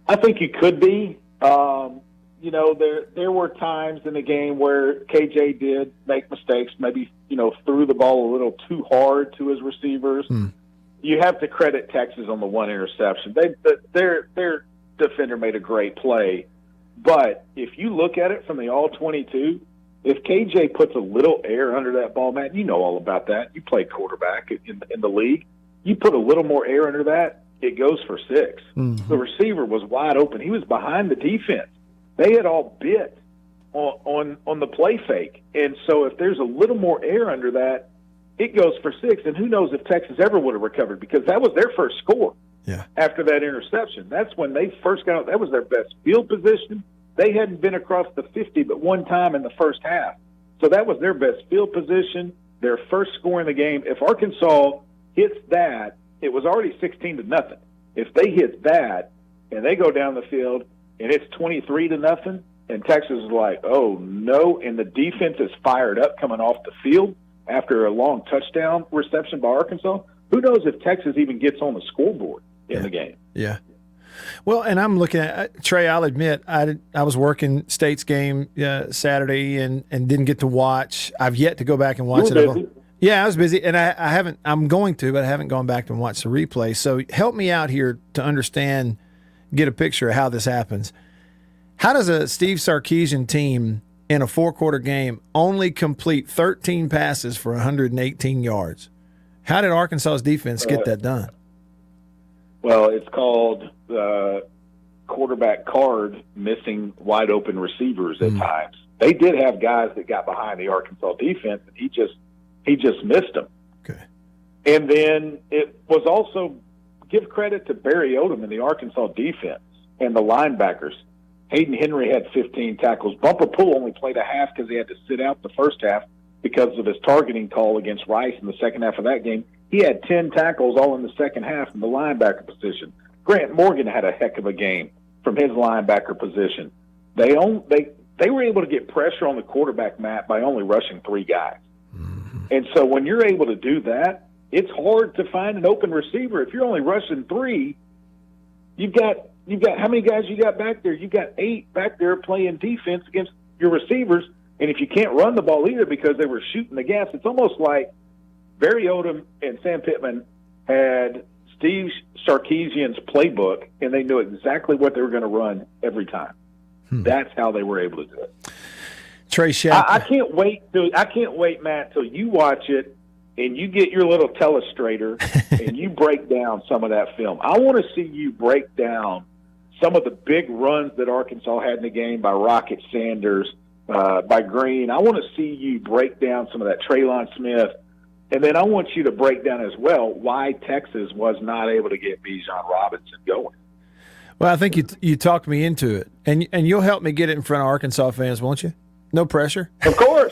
I think it could be. There were times in the game where KJ did make mistakes, maybe, threw the ball a little too hard to his receivers. You have to credit Texas on the 1 interception. Their defender made a great play. But if you look at it from the all-22, if KJ puts a little air under that ball, Matt, you know all about that. You played quarterback in the league. You put a little more air under that, it goes for 6. The receiver was wide open. He was behind the defense. They had all bit on the play fake. And so if there's a little more air under that, it goes for 6. And who knows if Texas ever would have recovered, because that was their first score after that interception. That's when they first got out. That was their best field position. They hadn't been across the 50 but one time in the first half. So that was their best field position, their first score in the game. If Arkansas hits that, it was already 16-0. If they hit that and they go down the field and it's 23-0, and Texas is like, oh, no, and the defense is fired up coming off the field after a long touchdown reception by Arkansas, who knows if Texas even gets on the scoreboard in the game. Yeah. Well, and I'm looking at Trey. I'll admit I was working State's game Saturday and didn't get to watch. I've yet to go back and watch it. Yeah, I was busy, and I haven't. I'm going to, but I haven't gone back and watched the replay. So help me out here to understand, get a picture of how this happens. How does a Steve Sarkisian team in a 4-quarter game only complete 13 passes for 118 yards? How did Arkansas's defense get that done? Well, it's called quarterback card missing wide open receivers at times. They did have guys that got behind the Arkansas defense, and he just missed them. Okay. And then it was also give credit to Barry Odom and the Arkansas defense and the linebackers. Hayden Henry had 15 tackles. Bumper Poole only played a half because he had to sit out the first half because of his targeting call against Rice in the second half of that game. He had 10 tackles all in the second half in the linebacker position. Grant Morgan had a heck of a game from his linebacker position. They were able to get pressure on the quarterback, Matt, by only rushing 3 guys. And so when you're able to do that, it's hard to find an open receiver. If you're only rushing 3, you've got how many guys you got back there? You've got 8 back there playing defense against your receivers. And if you can't run the ball either because they were shooting the gas, it's almost like Barry Odom and Sam Pittman had Steve Sarkisian's playbook, and they knew exactly what they were going to run every time. That's how they were able to do it. Trey Schapp. I can't wait, Matt, till you watch it and you get your little telestrator and you break down some of that film. I want to see you break down some of the big runs that Arkansas had in the game by Rocket Sanders, by Green. I want to see you break down some of that Traylon Smith. And then I want you to break down as well why Texas was not able to get Bijan Robinson going. Well, I think you talked me into it, and you'll help me get it in front of Arkansas fans, won't you? No pressure. Of course.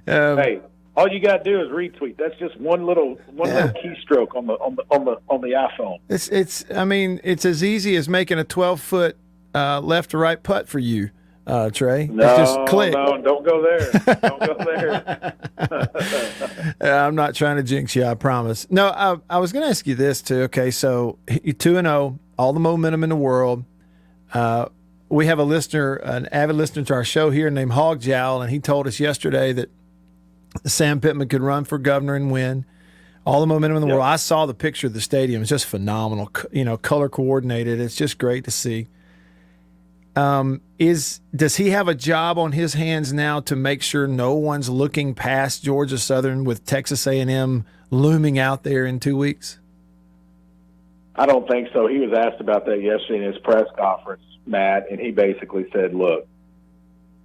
Hey, all you got to do is retweet. That's just one little keystroke on the iPhone. It's. I mean, it's as easy as making a 12-foot left to right putt for you, Trey. No, it's just click. No, don't go there. Don't go there. I'm not trying to jinx you, I promise. No, I was going to ask you this too. Okay, so you're 2-0, all the momentum in the world. We have a listener, an avid listener to our show here named Hog Jowl, and he told us yesterday that Sam Pittman could run for governor and win. All the momentum in the world. I saw the picture of the stadium. It's just phenomenal. Color coordinated. It's just great to see. Does he have a job on his hands now to make sure no one's looking past Georgia Southern with Texas A&M looming out there in 2 weeks? I don't think so. He was asked about that yesterday in his press conference, Matt, and he basically said, "Look,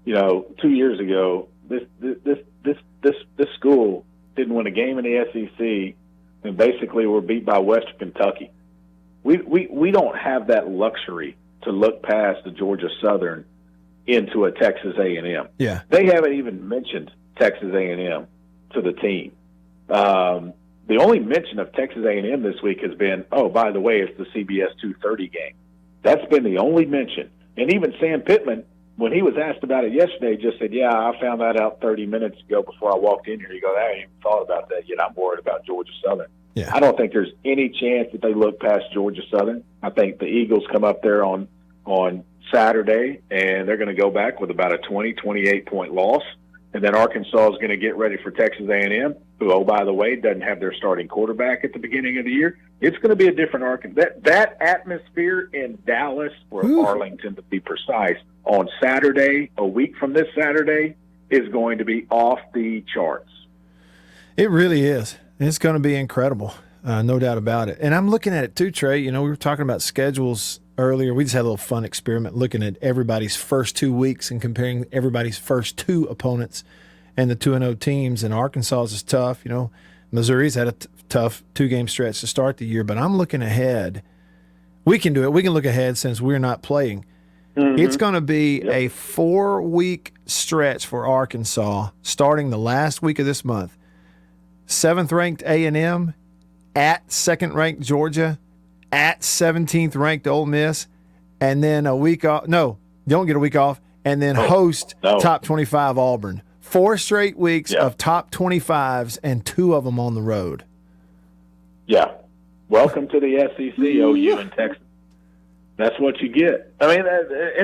2 years ago, this school didn't win a game in the SEC, and basically were beat by Western Kentucky. We don't have that luxury to look past the Georgia Southern into a Texas A&M. Yeah, they haven't even mentioned Texas A&M to the team. The only mention of Texas A&M this week has been, oh, by the way, it's the CBS 2:30 game. That's been the only mention. And even Sam Pittman, when he was asked about it yesterday, just said, yeah, I found that out 30 minutes ago before I walked in here. He goes, I haven't even thought about that yet. I'm worried about Georgia Southern. Yeah. I don't think there's any chance that they look past Georgia Southern. I think the Eagles come up there on Saturday, and they're going to go back with about a 28-point loss. And then Arkansas is going to get ready for Texas A&M, who, oh, by the way, doesn't have their starting quarterback at the beginning of the year. It's going to be a different Arkansas. That atmosphere in Dallas, or Arlington to be precise, on Saturday, a week from this Saturday, is going to be off the charts. It really is. It's going to be incredible, no doubt about it. And I'm looking at it too, Trey. We were talking about schedules earlier. We just had a little fun experiment looking at everybody's first 2 weeks and comparing everybody's first two opponents and the 2-0 teams. And Arkansas is tough. Missouri's had a tough 2-game stretch to start the year. But I'm looking ahead. We can do it. We can look ahead since we're not playing. Mm-hmm. It's going to be a 4-week stretch for Arkansas starting the last week of this month. 7th-ranked A&M, at 2nd-ranked Georgia, at 17th-ranked Ole Miss, and then a week off. No, you don't get a week off, and then host top 25 Auburn. 4 straight weeks of top 25s and 2 of them on the road. Yeah. Welcome to the SEC, OU and Texas. That's what you get. I mean,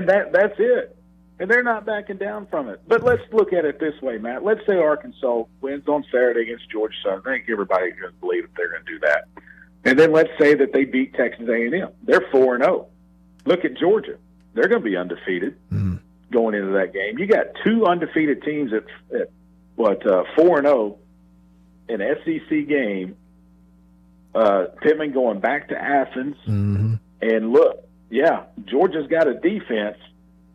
that's it. And they're not backing down from it. But let's look at it this way, Matt. Let's say Arkansas wins on Saturday against Georgia Southern. I think everybody's going to believe that they're going to do that. And then let's say that they beat Texas A&M. They're 4-0. Look at Georgia. They're going to be undefeated going into that game. You got 2 undefeated teams at 4-0, an SEC game. Pittman going back to Athens. Mm-hmm. And look, Georgia's got a defense.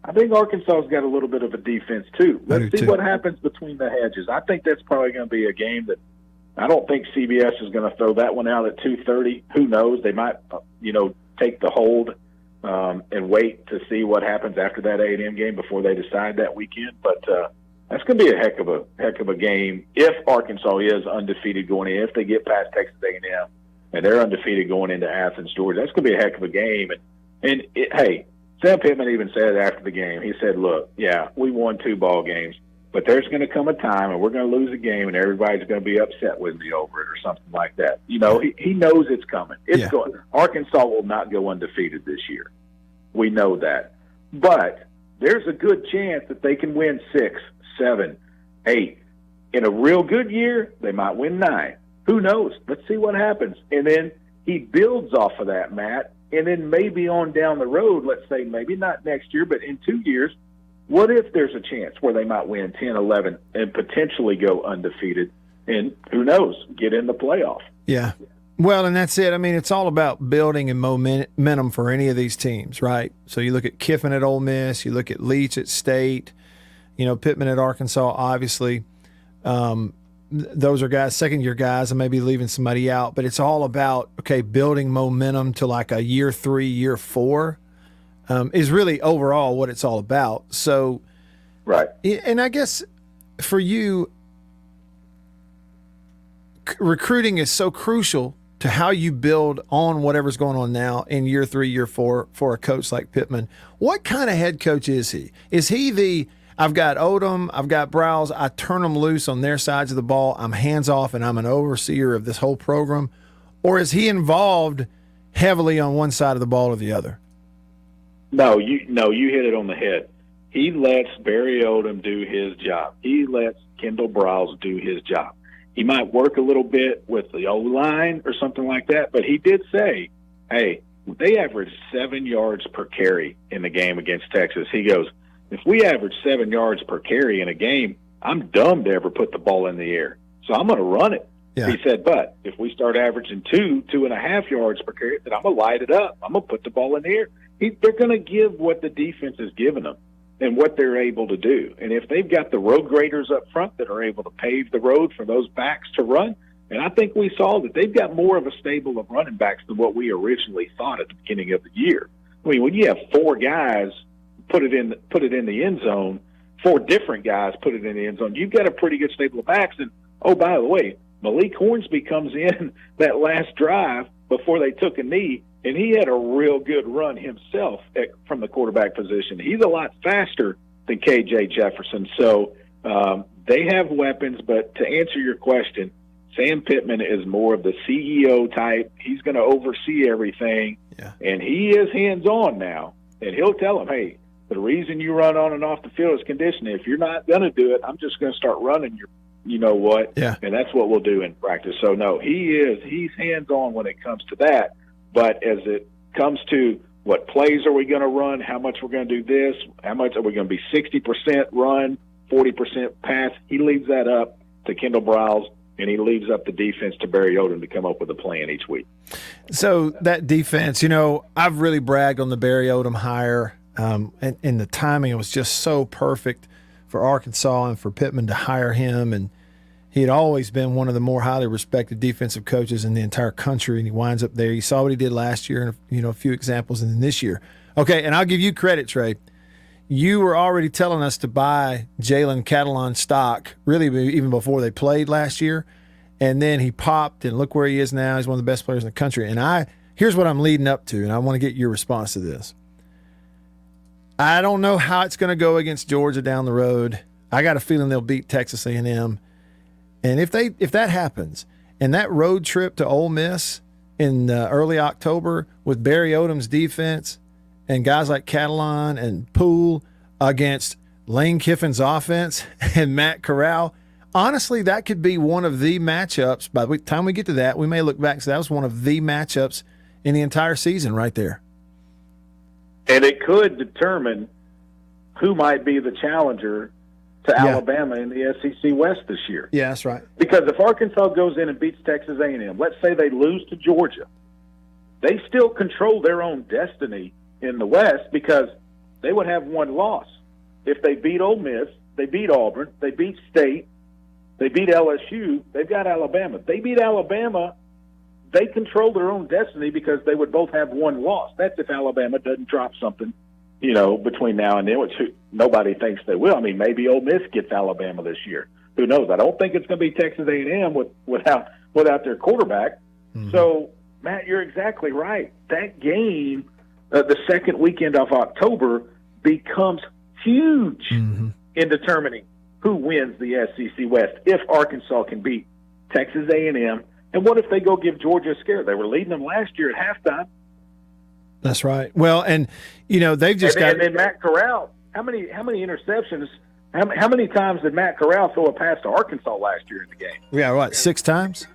I think Arkansas's got a little bit of a defense too. Let's see what happens between the hedges. I think that's probably going to be a game that I don't think CBS is going to throw that one out at 2:30. Who knows? They might, take the hold and wait to see what happens after that A&M game before they decide that weekend. But that's going to be a heck of a game if Arkansas is undefeated going in. If they get past Texas A&M and they're undefeated going into Athens, Georgia, that's going to be a heck of a game. Hey, Sam Pittman even said after the game, he said, look, we won 2 ball games, but there's going to come a time and we're going to lose a game and everybody's going to be upset with me over it or something like that. He knows it's coming. It's going. Arkansas will not go undefeated this year. We know that. But there's a good chance that they can win 6, 7, 8. In a real good year, they might win 9. Who knows? Let's see what happens. And then he builds off of that, Matt. And then maybe on down the road, let's say maybe not next year, but in 2 years, what if there's a chance where they might win 10, 11, and potentially go undefeated and, who knows, get in the playoff? Yeah. Well, and that's it. I mean, it's all about building and momentum for any of these teams, right? So you look at Kiffin at Ole Miss, you look at Leach at State, Pittman at Arkansas, obviously. those are guys, second-year guys, and maybe leaving somebody out, but it's all about, okay, building momentum to like a year 3, year 4 is really overall what it's all about. So, right. And I guess for you, recruiting is so crucial to how you build on whatever's going on now in year 3, year 4 for a coach like Pittman. What kind of head coach is he? Is he the, I've got Odom, I've got Browse, I turn them loose on their sides of the ball, I'm hands off and I'm an overseer of this whole program? Or is he involved heavily on one side of the ball or the other? No, you hit it on the head. He lets Barry Odom do his job. He lets Kendall Browse do his job. He might work a little bit with the O-line or something like that, but he did say, hey, they averaged 7 yards per carry in the game against Texas. He goes, if we average 7 yards per carry in a game, I'm dumb to ever put the ball in the air. So I'm going to run it. Yeah. He said, but if we start averaging 2.5 yards per carry, then I'm going to light it up. I'm going to put the ball in the air. They're going to give what the defense is giving them and what they're able to do. And if they've got the road graders up front that are able to pave the road for those backs to run, and I think we saw that they've got more of a stable of running backs than what we originally thought at the beginning of the year. I mean, when you have 4 guys put it in the end zone, 4 different guys put it in the end zone, you've got a pretty good stable of backs. And, oh, by the way, Malik Hornsby comes in that last drive before they took a knee, and he had a real good run himself from the quarterback position. He's a lot faster than KJ Jefferson. So they have weapons, but to answer your question, Sam Pittman is more of the CEO type. He's going to oversee everything, and he is hands-on now. And he'll tell them, hey, the reason you run on and off the field is conditioning. If you're not going to do it, I'm just going to start running your you know what, and that's what we'll do in practice. So, no, he's hands-on when it comes to that. But as it comes to what plays are we going to run, how much we're going to do this, how much are we going to be 60% run, 40% pass, he leaves that up to Kendall Browse, and he leaves up the defense to Barry Odom to come up with a plan each week. So that defense, you know, I've really bragged on the Barry Odom hire, and the timing was just so perfect for Arkansas and for Pittman to hire him. And he had always been one of the more highly respected defensive coaches in the entire country, and he winds up there. You saw what he did last year, and a few examples, and then this year. Okay, and I'll give you credit, Trey. You were already telling us to buy Jalen Catalon stock, really even before they played last year, and then he popped, and look where he is now. He's one of the best players in the country. And here's what I'm leading up to, and I want to get your response to this. I don't know how it's going to go against Georgia down the road. I got a feeling they'll beat Texas A&M. And if that happens, and that road trip to Ole Miss in early October with Barry Odom's defense and guys like Catalon and Poole against Lane Kiffin's offense and Matt Corral, honestly, that could be one of the matchups. By the time we get to that, we may look back and say that was one of the matchups in the entire season right there. And it could determine who might be the challenger to Alabama in the SEC West this year. Yeah, that's right. Because if Arkansas goes in and beats Texas A&M, let's say they lose to Georgia, they still control their own destiny in the West because they would have one loss. If they beat Ole Miss, they beat Auburn, they beat State, they beat LSU, they've got Alabama. They beat Alabama, they control their own destiny because they would both have one loss. That's if Alabama doesn't drop something, between now and then, which nobody thinks they will. I mean, maybe Ole Miss gets Alabama this year. Who knows? I don't think it's going to be Texas A&M without their quarterback. Mm-hmm. So, Matt, you're exactly right. That game, the second weekend of October, becomes huge in determining who wins the SEC West if Arkansas can beat Texas A&M. And what if they go give Georgia a scare? They were leading them last year at halftime. That's right. Well, and they've just got. And then Matt Corral. How many interceptions? How many times did Matt Corral throw a pass to Arkansas last year in the game? Yeah, what? 6 times?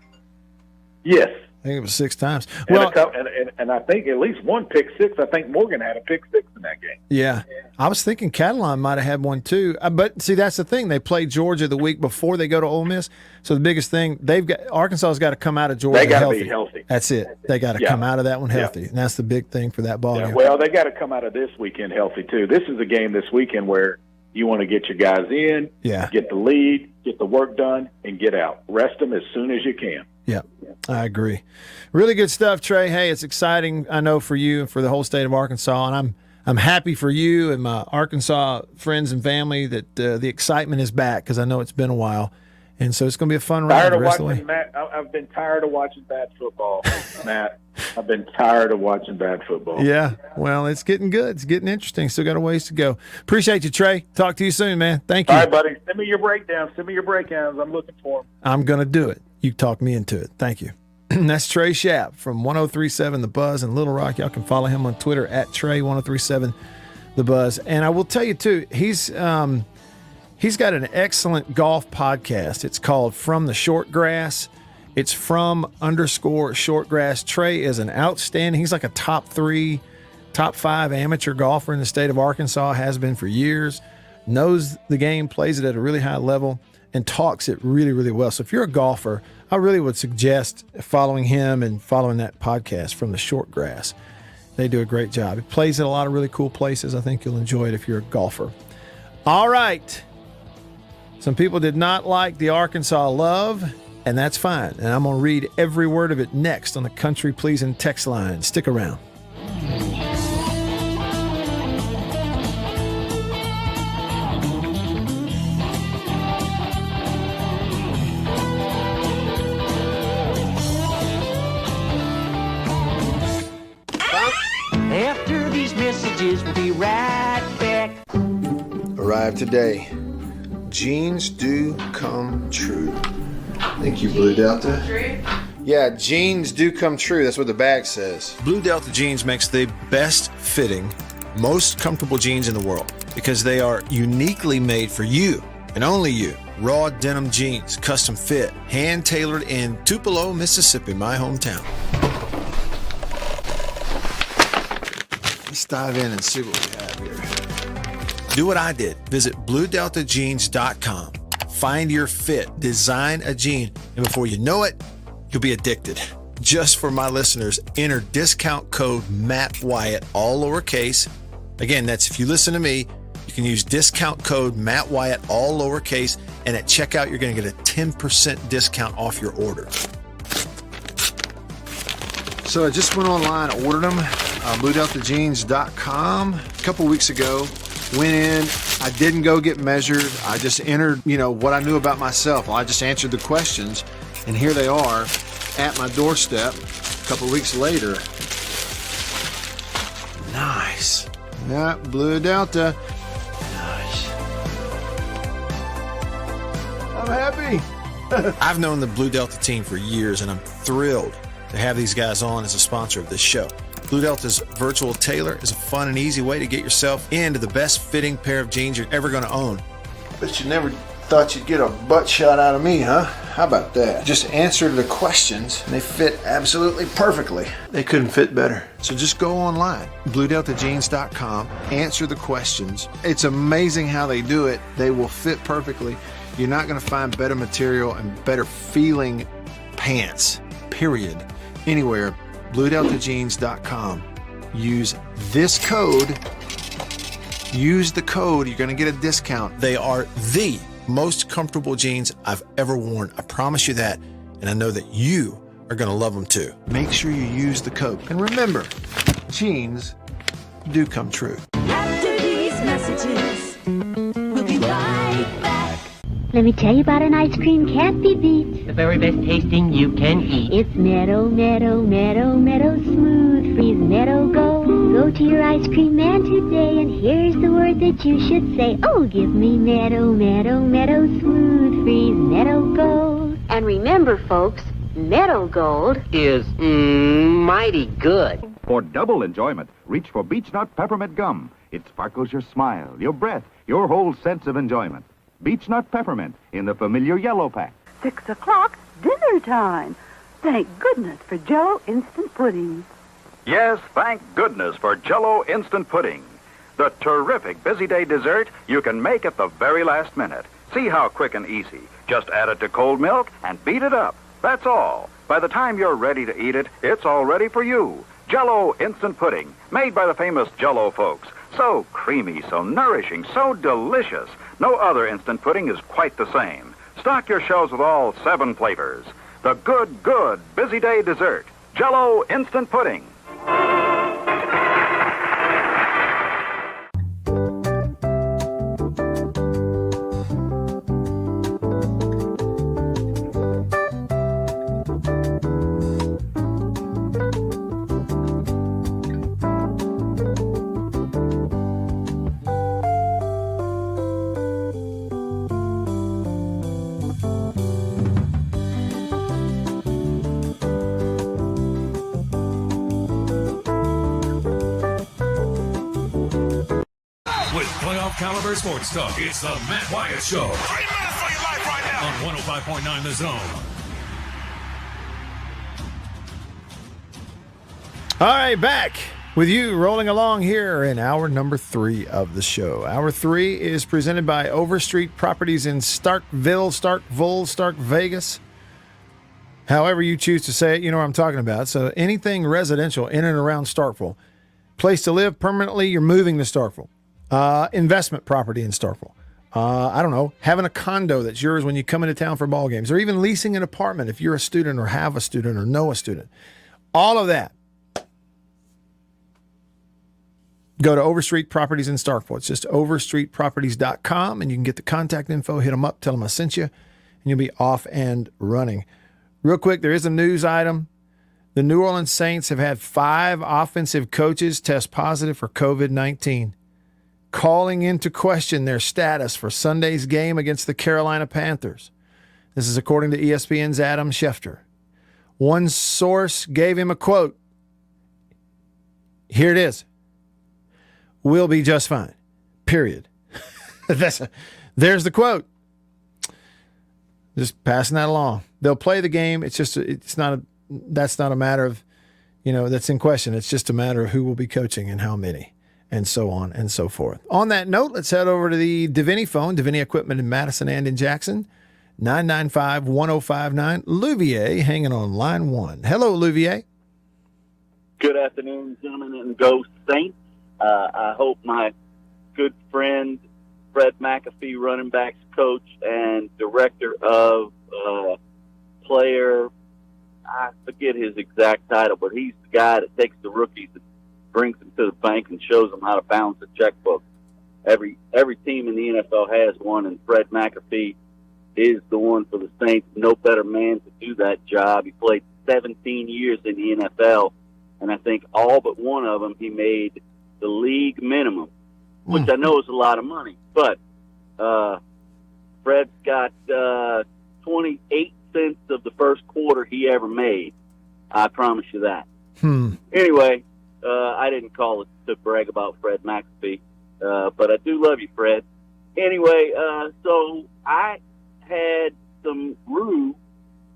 Yes. I think it was 6 times. Well, and I think at least one pick six. I think Morgan had a pick six in that game. Yeah. I was thinking Catalon might have had one too. But see, that's the thing. They play Georgia the week before they go to Ole Miss. So the biggest thing Arkansas's got to come out of Georgia healthy. They got to be healthy. That's it. They got to come out of that one healthy, and that's the big thing for that ball game. Well, they got to come out of this weekend healthy too. This is a game this weekend where You want to get your guys in, get the lead, get the work done, and get out. Rest them as soon as you can. Yeah, I agree. Really good stuff, Trey. Hey, it's exciting, I know, for you and for the whole state of Arkansas, and I'm happy for you and my Arkansas friends and family that the excitement is back, because I know it's been a while, and so it's going to be a fun ride the rest of the way. Matt, I've been tired of watching bad football, Matt. I've been tired of watching bad football. Yeah, well, it's getting good. It's getting interesting. Still got a ways to go. Appreciate you, Trey. Talk to you soon, man. Thank you. All right, buddy. Send me your breakdowns. Send me your breakdowns. I'm looking for them. I'm going to do it. You talked me into it. Thank you. That's Trey Schaap from 103.7 The Buzz in Little Rock. Y'all can follow him on Twitter at Trey1037 The Buzz. And I will tell you, too, he's got an excellent golf podcast. It's called From the Short Grass. It's from_Shortgrass. Trey is an outstanding, he's like a top 5 amateur golfer in the state of Arkansas, has been for years, knows the game, plays it at a really high level, and talks it really, really well. So if you're a golfer, I really would suggest following him and following that podcast, From the Short Grass. They do a great job. He plays at a lot of really cool places. I think you'll enjoy it if you're a golfer. All right. Some people did not like the Arkansas love, and that's fine. And I'm going to read every word of it next on the Country Pleasing text line. Stick around. After these messages, we'll be right back. Arrived today. Jeans do come true. Thank you, Blue Delta. Yeah, jeans do come true. That's what the bag says. Blue Delta Jeans makes the best fitting, most comfortable jeans in the world because they are uniquely made for you and only you. Raw denim jeans, custom fit, hand tailored in Tupelo, Mississippi, my hometown. Let's dive in and see what we have here. Do what I did. Visit BlueDeltaJeans.com. Find your fit, design a jean, and before you know it, you'll be addicted. Just for my listeners, enter discount code Matt Wyatt, all lowercase. Again, that's if you listen to me, you can use discount code Matt Wyatt, all lowercase, and at checkout, you're going to get a 10% discount off your order. So I just went online, ordered them, BlueDeltaJeans.com a couple weeks ago. Went in, I didn't go get measured. I just entered, what I knew about myself. I just answered the questions, and here they are at my doorstep a couple weeks later. Nice. Yeah, Blue Delta. Nice. I'm happy. I've known the Blue Delta team for years, and I'm thrilled to have these guys on as a sponsor of this show. Blue Delta's Virtual Tailor is a fun and easy way to get yourself into the best fitting pair of jeans you're ever going to own. Bet you never thought you'd get a butt shot out of me, huh? How about that? Just answer the questions and they fit absolutely perfectly. They couldn't fit better. So just go online, BlueDeltaJeans.com, answer the questions. It's amazing how they do it. They will fit perfectly. You're not going to find better material and better feeling pants, period, anywhere. BlueDeltaJeans.com. Use this code. Use the code. You're going to get a discount. They are the most comfortable jeans I've ever worn. I promise you that. And I know that you are going to love them too. Make sure you use the code. And remember, jeans do come true. After these messages, we'll be right back. Let me tell you about an ice cream can't be beat. The very best tasting you can eat. It's Meadow, Meadow, Meadow, Meadow Smooth Freeze Meadow Gold. Go to your ice cream man today, and here's the word that you should say. Oh, give me Meadow, Meadow, Meadow Smooth Freeze Meadow Gold. And remember, folks, Meadow Gold is mighty good. For double enjoyment, reach for Beech Nut Peppermint Gum. It sparkles your smile, your breath, your whole sense of enjoyment. Beech Nut Peppermint in the familiar yellow pack. 6 o'clock, dinner time. Thank goodness for Jell-O Instant Pudding. Yes, thank goodness for Jell-O Instant Pudding. The terrific busy day dessert you can make at the very last minute. See how quick and easy. Just add it to cold milk and beat it up. That's all. By the time you're ready to eat it, it's all ready for you. Jell-O Instant Pudding, made by the famous Jell-O folks. So creamy, so nourishing, so delicious. No other instant pudding is quite the same. Stock your shelves with all 7 flavors. The good busy day dessert, Jell-O Instant Pudding. With playoff caliber sports talk, it's the Matt Wyatt Show. 3 minutes for your life right now. On 105.9 The Zone. All right, back with you rolling along here in hour number 3 of the show. Hour 3 is presented by Overstreet Properties in Stark Vegas. However you choose to say it, you know what I'm talking about. So anything residential in and around Starkville. Place to live permanently, you're moving to Starkville. Investment property in Starkville. I don't know, having a condo that's yours when you come into town for ball games, or even leasing an apartment if you're a student or have a student or know a student. All of that. Go to Overstreet Properties in Starkville. It's just overstreetproperties.com, and you can get the contact info, hit them up, tell them I sent you, and you'll be off and running. Real quick, there is a news item. The New Orleans Saints have had 5 offensive coaches test positive for COVID-19. Calling into question their status for Sunday's game against the Carolina Panthers. This is according to ESPN's Adam Schefter. One source gave him a quote. Here it is. We'll be just fine. Period. There's the quote. Just passing that along. They'll play the game. That's not a matter of, that's in question. It's just a matter of who will be coaching and how many, and so on and so forth. On that note, let's head over to the Davini phone, Davini Equipment in Madison and in Jackson, 995-1059. Louvier hanging on line 1. Hello, Louvier. Good afternoon, gentlemen, and go Saints. I hope my good friend Fred McAfee, running backs coach and director of player, I forget his exact title, but he's the guy that takes the rookies and brings them to the bank and shows them how to balance a checkbook. Every team in the NFL has one, and Fred McAfee is the one for the Saints. No better man to do that job. He played 17 years in the NFL, and I think all but one of them he made the league minimum, which I know is a lot of money. But Fred's got 28 cents of the first quarter he ever made. I promise you that. Anyway, I didn't call it to brag about Fred McAfee, but I do love you, Fred. Anyway, so I had some roux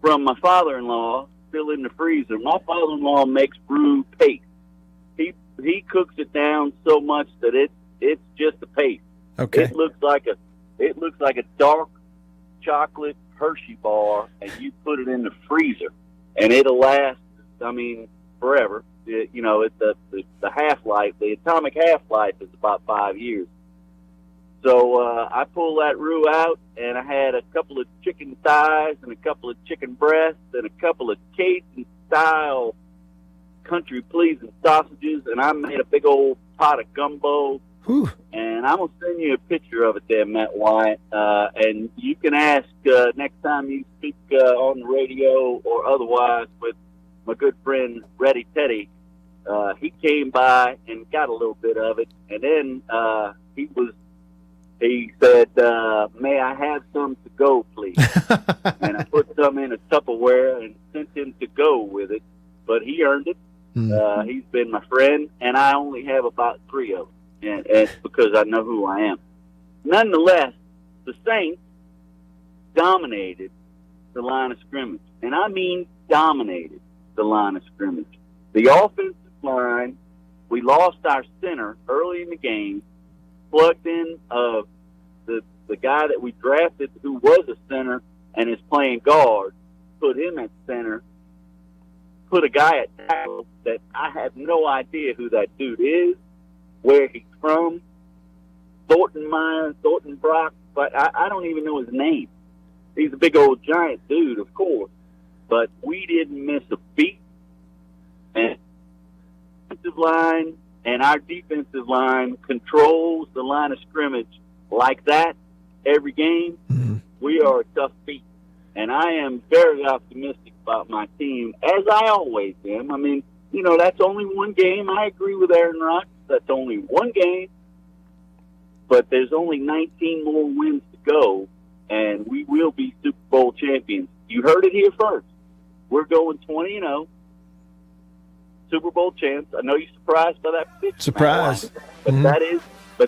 from my father-in-law still in the freezer. My father-in-law makes roux paste. He cooks it down so much that it's just a paste. Okay. It looks like a dark chocolate Hershey bar, and you put it in the freezer, and it'll last. I mean, forever. The half-life, the atomic half-life is about 5 years. So I pulled that roux out, and I had a couple of chicken thighs and a couple of chicken breasts and a couple of Cajun-style country-pleasing sausages, and I made a big old pot of gumbo. Whew. And I'm going to send you a picture of it there, Matt Wyatt, and you can ask next time you speak on the radio or otherwise with my good friend Reddy Teddy. He came by and got a little bit of it, and then he said, may I have some to go, please? And I put some in a Tupperware and sent him to go with it, but he earned it. He's been my friend, and I only have about 3 of them, and it's because I know who I am. Nonetheless, the Saints dominated the line of scrimmage, and I mean dominated the line of scrimmage. The offensive line, we lost our center early in the game, plugged in the guy that we drafted who was a center and is playing guard, put him at center, put a guy at tackle that I have no idea who that dude is, where he's from. Thornton Brock, but I don't even know his name. He's a big old giant dude, of course, but we didn't miss a beat. And defensive line and our defensive line controls the line of scrimmage like that every game. Mm-hmm. We are a tough beat. And I am very optimistic about my team, as I always am. I mean, you know, that's only one game. I agree with Aaron Rodgers. That's only one game. But there's only 19 more wins to go, and we will be Super Bowl champions. You heard it here first. We're going 20-0. Super Bowl champs. I know you're surprised by that prediction. Surprise. But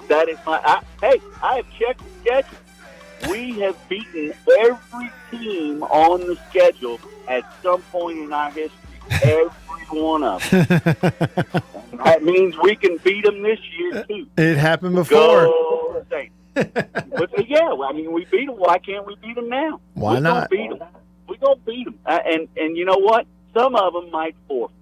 that is my. I have checked the schedule. We have beaten every team on the schedule at some point in our history. Every one of them. That means we can beat them this year too. It happened before. Go Saints. But yeah, I mean, we beat them. Why can't we beat them now? Why not? We're gonna beat them. And you know what? Some of them might forfeit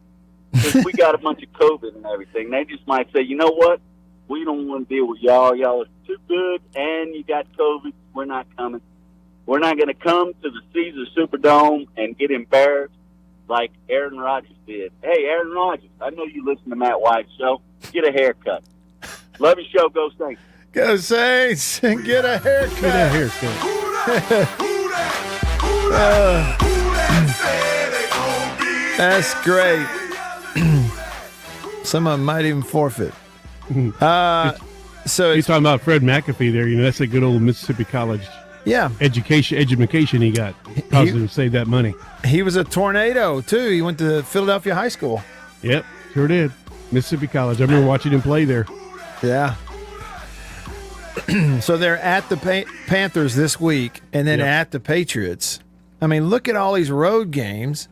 because we got a bunch of COVID and everything. They just might say, you know what? We don't want to deal with y'all. Y'all are too good, and you got COVID. We're not coming. We're not going to come to the Caesars Superdome and get embarrassed like Aaron Rodgers did. Hey, Aaron Rodgers, I know you listen to Matt White's show. Get a haircut. Love your show. Go Saints. Go Saints. Get a haircut. Get a haircut. That's great. Some of them might even forfeit. So you're talking about Fred McAfee there. You know, that's a good old Mississippi College education he got. Caused him to save that money. He was a tornado, too. He went to Philadelphia High School. Yep, sure did. Mississippi College. I remember watching him play there. Yeah. So they're at the Panthers this week and then at the Patriots. I mean, look at all these road games.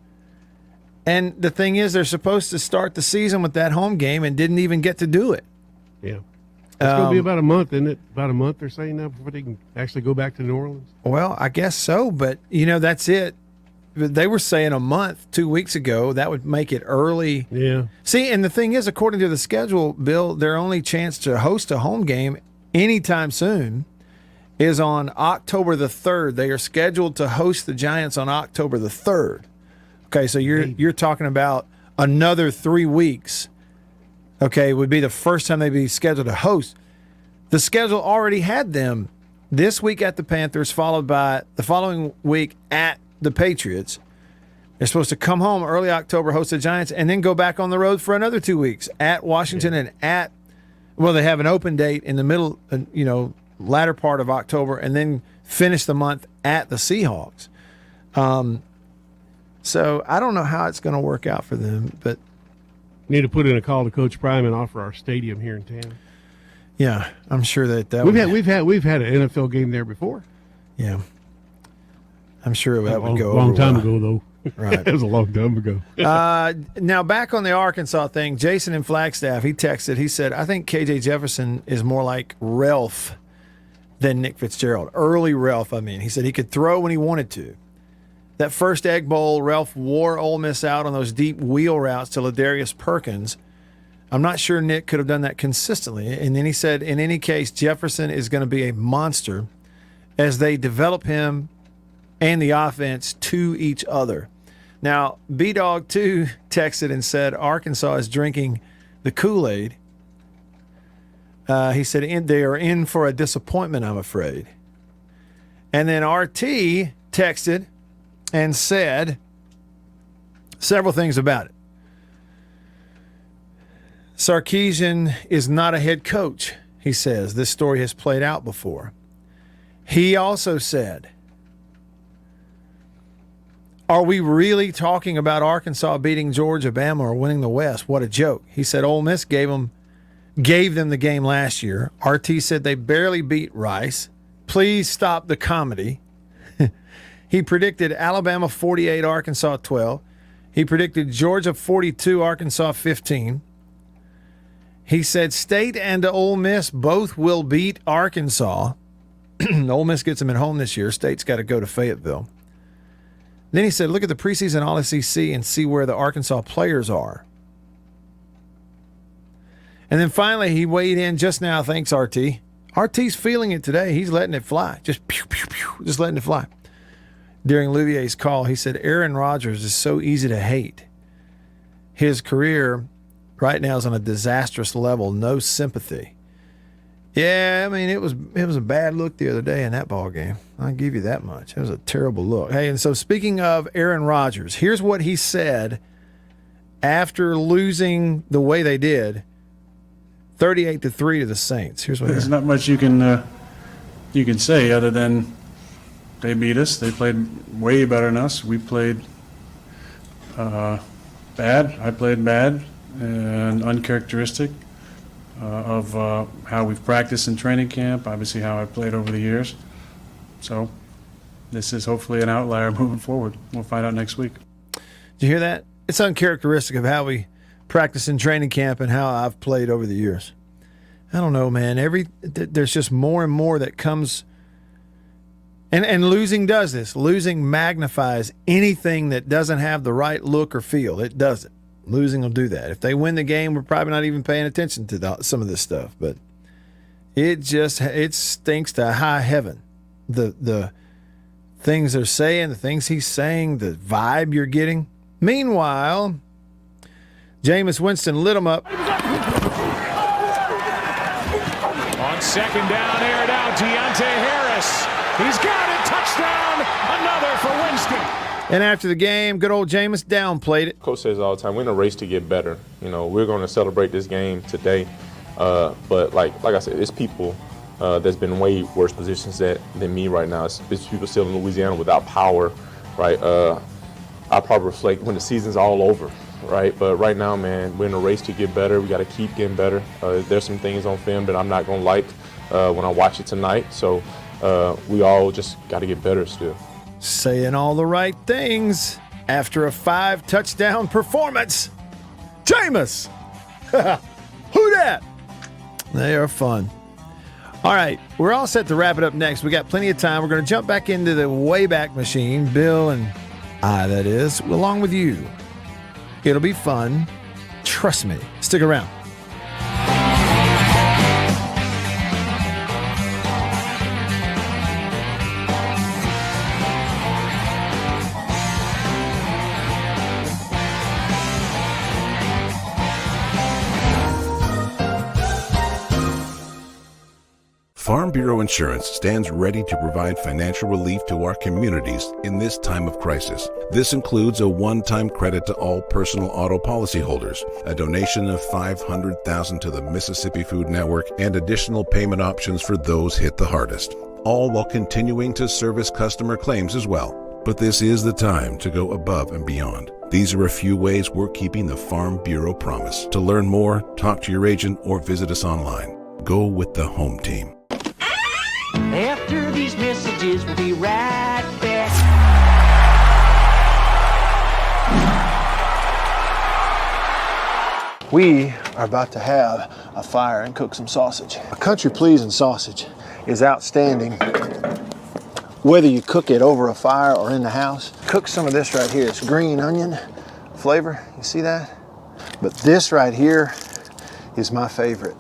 And the thing is, they're supposed to start the season with that home game and didn't even get to do it. Yeah. It's going to be about a month, isn't it? About a month, they're saying now, before they can actually go back to New Orleans? Well, I guess so, but, you know, that's it. They were saying a month 2 weeks ago. That would make it early. Yeah. See, and the thing is, according to the schedule, Bill, their only chance to host a home game anytime soon is on October the 3rd. They are scheduled to host the Giants on October the 3rd. Okay, so you're talking about another 3 weeks. Okay, would be the first time they'd be scheduled to host. The schedule already had them this week at the Panthers, followed by the following week at the Patriots. They're supposed to come home early October, host the Giants, and then go back on the road for another 2 weeks at Washington and they have an open date in the middle, latter part of October, and then finish the month at the Seahawks. So I don't know how it's going to work out for them, but need to put in a call to Coach Prime and offer our stadium here in town. Yeah, I'm sure that we've had an NFL game there before. Yeah, I'm sure that would go a long over time well. ago though. Right, it was a long time ago. Now back on the Arkansas thing, Jason in Flagstaff, he texted. He said, "I think KJ Jefferson is more like Ralph than Nick Fitzgerald. Early Ralph, I mean." He said he could throw when he wanted to. That first Egg Bowl, Ralph wore Ole Miss out on those deep wheel routes to Ladarius Perkins. I'm not sure Nick could have done that consistently. And then he said, in any case, Jefferson is going to be a monster as they develop him and the offense to each other. Now, B-Dog 2 texted and said Arkansas is drinking the Kool-Aid. He said they are in for a disappointment, I'm afraid. And then RT texted and said several things about it. Sarkisian is not a head coach, he says. This story has played out before. He also said, are we really talking about Arkansas beating Georgia, Bama, or winning the West? What a joke. He said Ole Miss gave them the game last year. RT said they barely beat Rice. Please stop the comedy. He predicted Alabama 48, Arkansas 12. He predicted Georgia 42, Arkansas 15. He said State and Ole Miss both will beat Arkansas. Ole Miss gets them at home this year. State's got to go to Fayetteville. Then he said, look at the preseason All-SEC and see where the Arkansas players are. And then finally, he weighed in just now. Thanks, RT. RT's feeling it today. He's letting it fly. Just pew, pew, pew, just letting it fly. During Louvier's call, he said, Aaron Rodgers is so easy to hate. His career right now is on a disastrous level. No sympathy. Yeah, I mean, it was a bad look the other day in that ball game. I'll give you that much. It was a terrible look. Hey, and so speaking of Aaron Rodgers, here's what he said after losing the way they did, 38-3 to the Saints. Here's what There's not much you can say other than they beat us. They played way better than us. We played bad. I played bad and uncharacteristic of how we've practiced in training camp, obviously how I've played over the years. So this is hopefully an outlier moving forward. We'll find out next week. Did you hear that? It's uncharacteristic of how we practice in training camp and how I've played over the years. I don't know, man. There's just more and more that comes, and losing does this. Losing magnifies anything that doesn't have the right look or feel. It does it. Losing will do that. If they win the game, we're probably not even paying attention to some of this stuff. But it stinks to high heaven. The things they're saying, the things he's saying, the vibe you're getting. Meanwhile, Jameis Winston lit him up. On second down, aired out, Deontay Harris. He's got it. Touchdown. Another for Winston. And after the game, good old Jameis downplayed it. Coach says all the time, we're in a race to get better. You know, we're going to celebrate this game today. But like I said, it's people that's been in way worse positions than me right now. It's people still in Louisiana without power, right? I'll probably reflect when the season's all over, right? But right now, man, we're in a race to get better. We got to keep getting better. There's some things on film that I'm not going to like when I watch it tonight. So we all just got to get better still. Saying all the right things after a 5-touchdown performance. Jameis! Who dat? They are fun. All right, we're all set to wrap it up next. We got plenty of time. We're going to jump back into the Wayback Machine. Bill and I, that is, along with you. It'll be fun. Trust me. Stick around. Farm Bureau Insurance stands ready to provide financial relief to our communities in this time of crisis. This includes a one-time credit to all personal auto policyholders, a donation of $500,000 to the Mississippi Food Network, and additional payment options for those hit the hardest, all while continuing to service customer claims as well. But this is the time to go above and beyond. These are a few ways we're keeping the Farm Bureau promise. To learn more, talk to your agent or visit us online. Go with the home team. After these messages, we'll be right back. We are about to have a fire and cook some sausage. A country pleasing sausage is outstanding whether you cook it over a fire or in the house. Cook some of this right here. It's green onion flavor. You see that? But this right here is my favorite,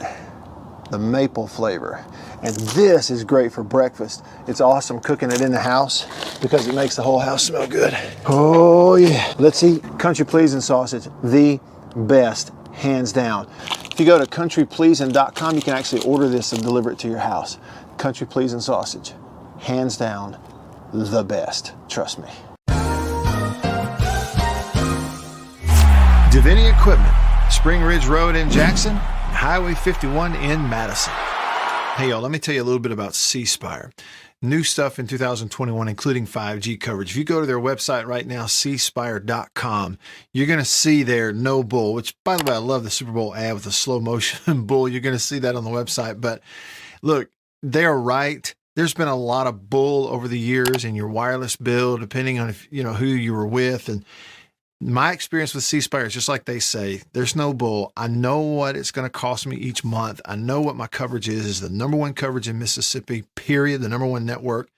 the maple flavor. And this is great for breakfast. It's awesome cooking it in the house because it makes the whole house smell good. Oh yeah. Let's eat country pleasing sausage, the best, hands down. If you go to countrypleasing.com, you can actually order this and deliver it to your house. Country pleasing sausage, hands down, the best. Trust me. Davini Equipment, Spring Ridge Road in Jackson, Highway 51 in Madison. Hey, y'all, let me tell you a little bit about C Spire. New stuff in 2021, including 5G coverage. If you go to their website right now, cspire.com, you're going to see their no bull, which, by the way, I love the Super Bowl ad with the slow motion bull. You're going to see that on the website. But look, they're right. There's been a lot of bull over the years in your wireless bill, depending on if, who you were with. And my experience with C Spire is just like they say, there's no bull. I know what it's going to cost me each month. I know what my coverage is the number one coverage in Mississippi, period, the number one network.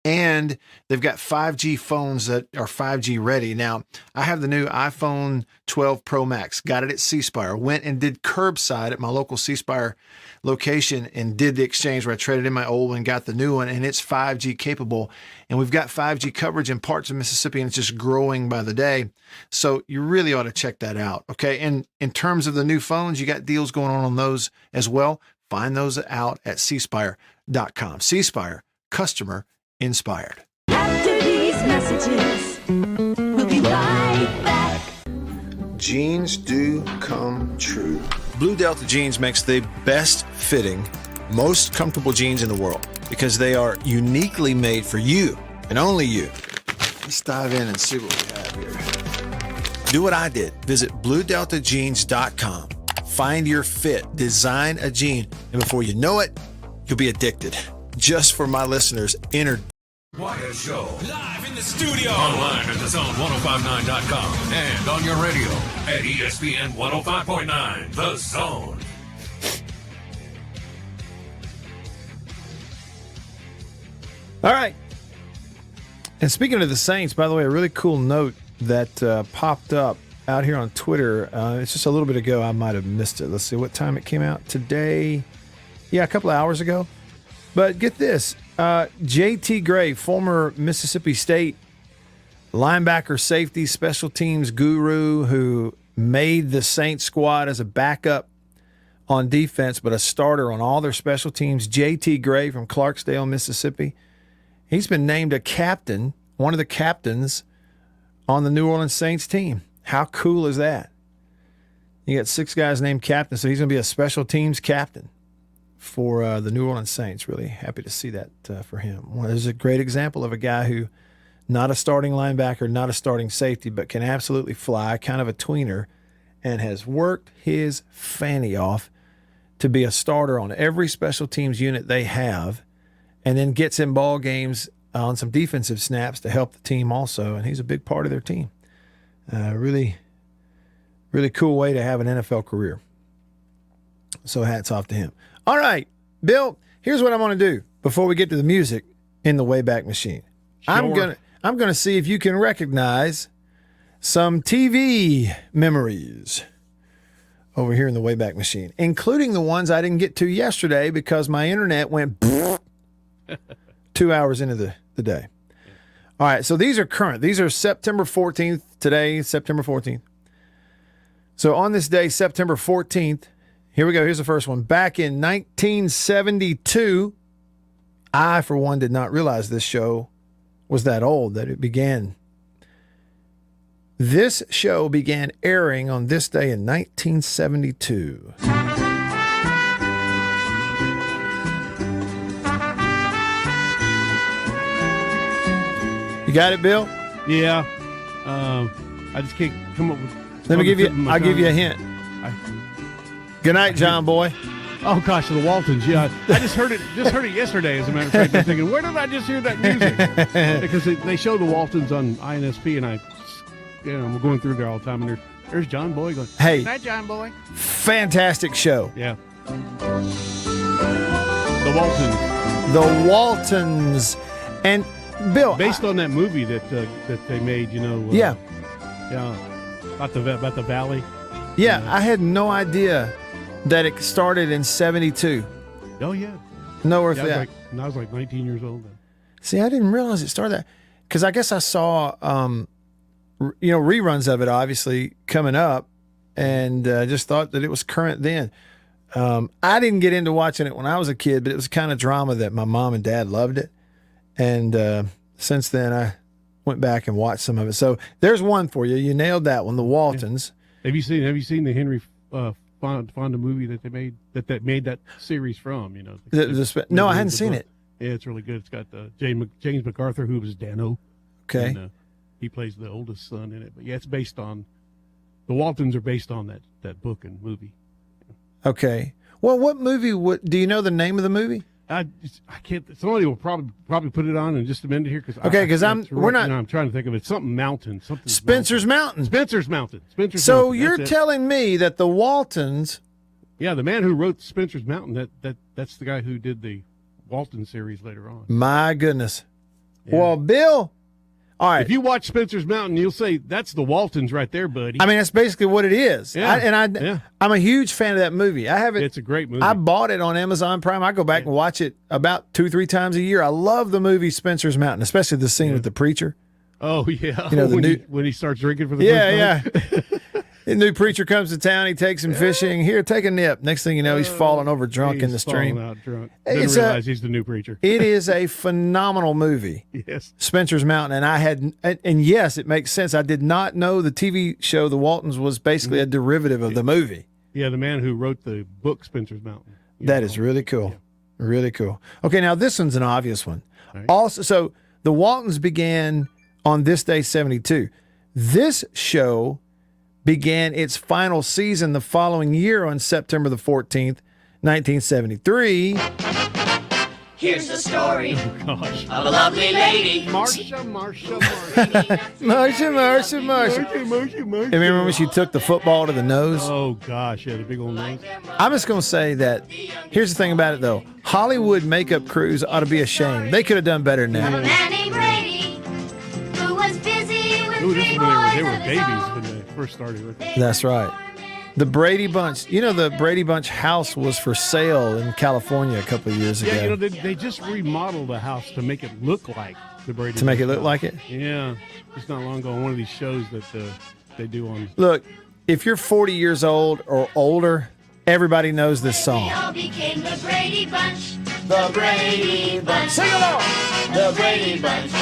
And they've got 5G phones that are 5G ready. Now, I have the new iPhone 12 Pro Max, got it at C Spire, went and did curbside at my local C Spire location and did the exchange where I traded in my old one, got the new one, and it's 5G capable. And we've got 5G coverage in parts of Mississippi, and it's just growing by the day. So you really ought to check that out, okay? And in terms of the new phones, you got deals going on those as well. Find those out at cspire.com. C Spire, customer inspired. After these messages, we'll be right back. Jeans do come true. Blue Delta Jeans makes the best fitting, most comfortable jeans in the world because they are uniquely made for you and only you. Let's dive in and see what we have here. Do what I did. Visit BlueDeltaJeans.com. Find your fit, design a jean, and before you know it, you'll be addicted. Just for my listeners, enter Wire Show. Live in the studio. Online at thezone1059.com and on your radio at ESPN 105.9. The Zone. All right. And speaking of the Saints, by the way, a really cool note that popped up out here on Twitter. It's just a little bit ago. I might have missed it. Let's see what time it came out today. Yeah, a couple of hours ago. But get this. J.T. Gray, former Mississippi State linebacker, safety, special teams guru who made the Saints squad as a backup on defense, but a starter on all their special teams. J.T. Gray from Clarksdale, Mississippi. He's been named a captain, one of the captains on the New Orleans Saints team. How cool is that? You got 6 guys named captain, so he's going to be a special teams captain for the New Orleans Saints. Really happy to see that for him. Well, there's a great example of a guy who, not a starting linebacker, not a starting safety, but can absolutely fly, kind of a tweener, and has worked his fanny off to be a starter on every special teams unit they have, and then gets in ball games on some defensive snaps to help the team also, and he's a big part of their team. Really, really cool way to have an NFL career. So hats off to him. All right, Bill, here's what I'm going to do before we get to the music in the Wayback Machine. Sure. I'm going to see if you can recognize some TV memories over here in the Wayback Machine, including the ones I didn't get to yesterday because my internet went 2 hours into the day. All right, so these are current. These are September 14th. Today, September 14th. So on this day, September 14th, here we go. Here's the first one. Back in 1972, I, for one, did not realize this show was that old, that it began. This show began airing on this day in 1972. You got it, Bill? Yeah. I just can't come up with. Let me give you. I'll give you a hint. Good night, John Boy. Oh gosh, the Waltons. Yeah, I just heard it. Just heard it yesterday. As a matter of fact, I'm thinking, where did I just hear that music? Because they show the Waltons on INSP, and I'm going through there all the time, and there's John Boy going. Hey, good night, John Boy. Fantastic show. Yeah. The Waltons. The Waltons, and Bill, based on that movie that they made, yeah, about the valley. Yeah, I had no idea that it started in 72. Oh yeah, no earthly. Yeah, I was like 19 years old then. See, I didn't realize it started that because I guess I saw reruns of it obviously coming up, and just thought that it was current then. I didn't get into watching it when I was a kid, but it was kind of drama that my mom and dad loved it. And since then, I went back and watched some of it. So there's one for you. You nailed that one, the Waltons. Yeah. Have you seen the Henry Fonda movie that they made that made that series from? No, I hadn't seen it. Yeah, it's really good. It's got James MacArthur, who was Dano. Okay. And, he plays the oldest son in it. But yeah, it's based on the Waltons are based on that book and movie. Okay. Well, what movie? Do you know the name of the movie? I can't. Somebody will probably put it on in just a minute here because I'm trying to think of it. Something Mountain. Something. Spencer's Mountain. Spencer's Mountain. So you're telling me that the Waltons? Yeah, the man who wrote Spencer's Mountain. That's the guy who did the Walton series later on. My goodness. Well, Bill, all right. If you watch Spencer's Mountain, you'll say that's the Waltons right there, buddy. I mean, that's basically what it is. Yeah. I'm a huge fan of that movie. I have it. It's a great movie. I bought it on Amazon Prime. I go back and watch it about 2-3 times a year. I love the movie Spencer's Mountain, especially the scene with the preacher. Oh, yeah. You know, when he starts drinking for the first time. Yeah. The new preacher comes to town. He takes him fishing. Here, take a nip. Next thing you know, he's falling over drunk in the stream. Falling out drunk. Didn't realize he's the new preacher. It is a phenomenal movie. Yes. Spencer's Mountain. And yes, it makes sense. I did not know the TV show The Waltons was basically a derivative of the movie. Yeah, the man who wrote the book Spencer's Mountain. That is really cool. Yeah. Really cool. Okay, now this one's an obvious one. Right. Also, so the Waltons began on this day 72. This show began its final season the following year on September the 14th, 1973. Here's the story of a lovely lady. Marcia. Remember when she took the football to the nose? Oh, gosh, yeah, the big old nose. I'm just going to say that, here's the thing about it, though. Hollywood makeup crews ought to be ashamed. They could have done better than that. A man named Brady, who was busy with Ooh, this three is boys when they were of his babies own. when they first started. That's right. The Brady Bunch. You know, the Brady Bunch house was for sale in California a couple of years ago. Yeah, you know, they just remodeled the house to make it look like the Brady To make Bunch it look house. like it? Yeah. Just not long ago on one of these shows that they do on. Look, if you're 40 years old or older, everybody knows this song. We all became the Brady Bunch. The Brady Bunch. Sing along. The Brady Bunch.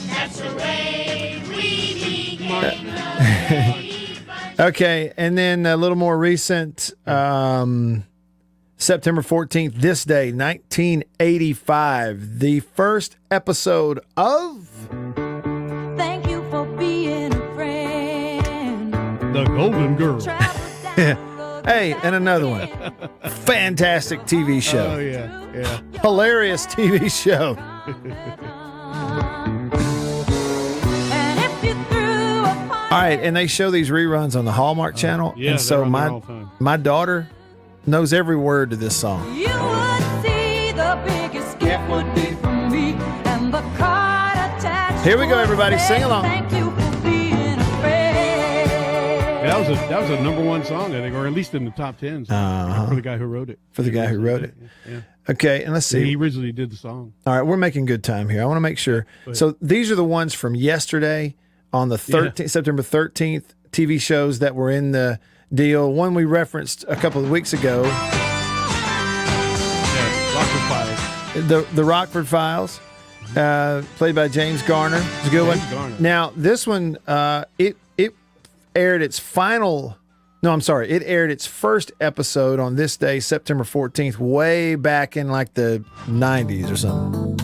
That's the way we became the Brady Bunch. Okay, and then a little more recent, September 14th, this day, 1985, the first episode of Thank you for being a friend. The Golden Girl. Hey, and another one. Fantastic TV show. Oh, yeah. Hilarious TV show. All right, and they show these reruns on the Hallmark Channel, yeah, and so they're on there all the time. my daughter knows every word to this song. You would see the biggest gift would be from me and the card attached. Here we go, everybody, sing along. Thank you for being a friend. Yeah, that was a number one song, I think, or at least in the top 10s for the guy who wrote it. For the guy who wrote it. Yeah. Okay, and let's see. He originally did the song. All right, we're making good time here. I want to make sure. So these are the ones from yesterday on the 13th, September 13th, TV shows that were in the deal. One we referenced a couple of weeks ago. Yeah, Rockford Files. The Rockford Files, played by James Garner. It's a good one. Garner. Now, this one, it aired its final... No, I'm sorry. It aired its first episode on this day, September 14th, way back in like the 90s or something.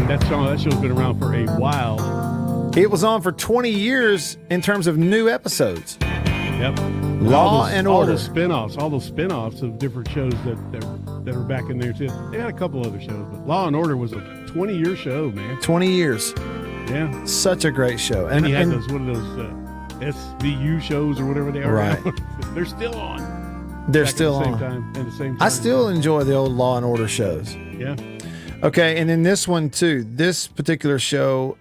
That show's been around for a while. It was on for 20 years in terms of new episodes. Yep. Law and Order. All those spin-offs of different shows that are back in there too. They had a couple other shows, but Law and Order was a 20-year show, man. 20 years. Yeah. Such a great show. And you had one of those SVU shows or whatever they are. Right. They're still on. They're Back still at the on. At the same time. I still enjoy the old Law and Order shows. Yeah. Okay, and then this one too. This particular show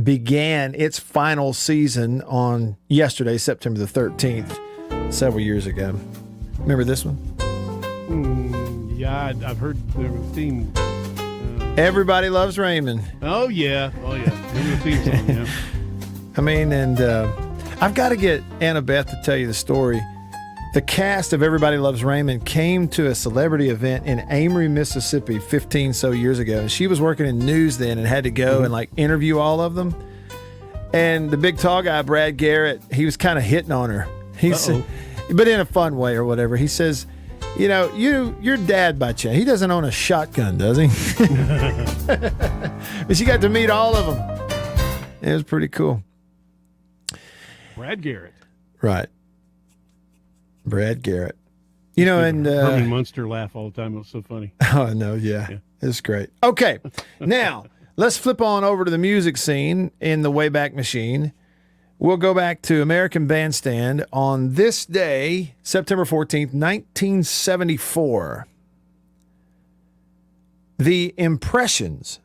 began its final season on yesterday, September the 13th, several years ago. Remember this one? Yeah, I've heard the theme. Everybody Loves Raymond. Oh yeah. Remember the theme song? Yeah. I mean, and I've got to get Annabeth to tell you the story. The cast of Everybody Loves Raymond came to a celebrity event in Amory, Mississippi 15 so years ago. And she was working in news then and had to go and like interview all of them. And the big tall guy, Brad Garrett, he was kind of hitting on her. But in a fun way or whatever. He says, you know, your dad by chance, he doesn't own a shotgun, does he? But she got to meet all of them. It was pretty cool. Brad Garrett. Right. Brad Garrett. You know, and Herman Munster laugh all the time. It was so funny. Oh no, yeah. It's great. Okay, now let's flip on over to the music scene in the Wayback Machine. We'll go back to American Bandstand on this day, September 14th, 1974. The Impressions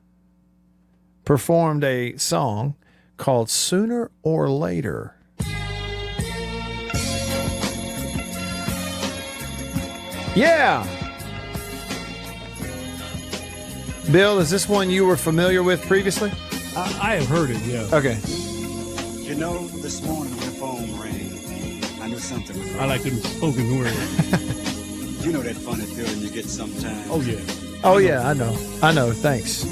performed a song called Sooner or Later. Yeah! Bill, is this one you were familiar with previously? I have heard it, yeah. Okay. You know, this morning when the phone rang, I knew something was wrong. I like them spoken word. You know that funny feeling you get sometimes? Oh, yeah. Oh, yeah, I know. I know, thanks.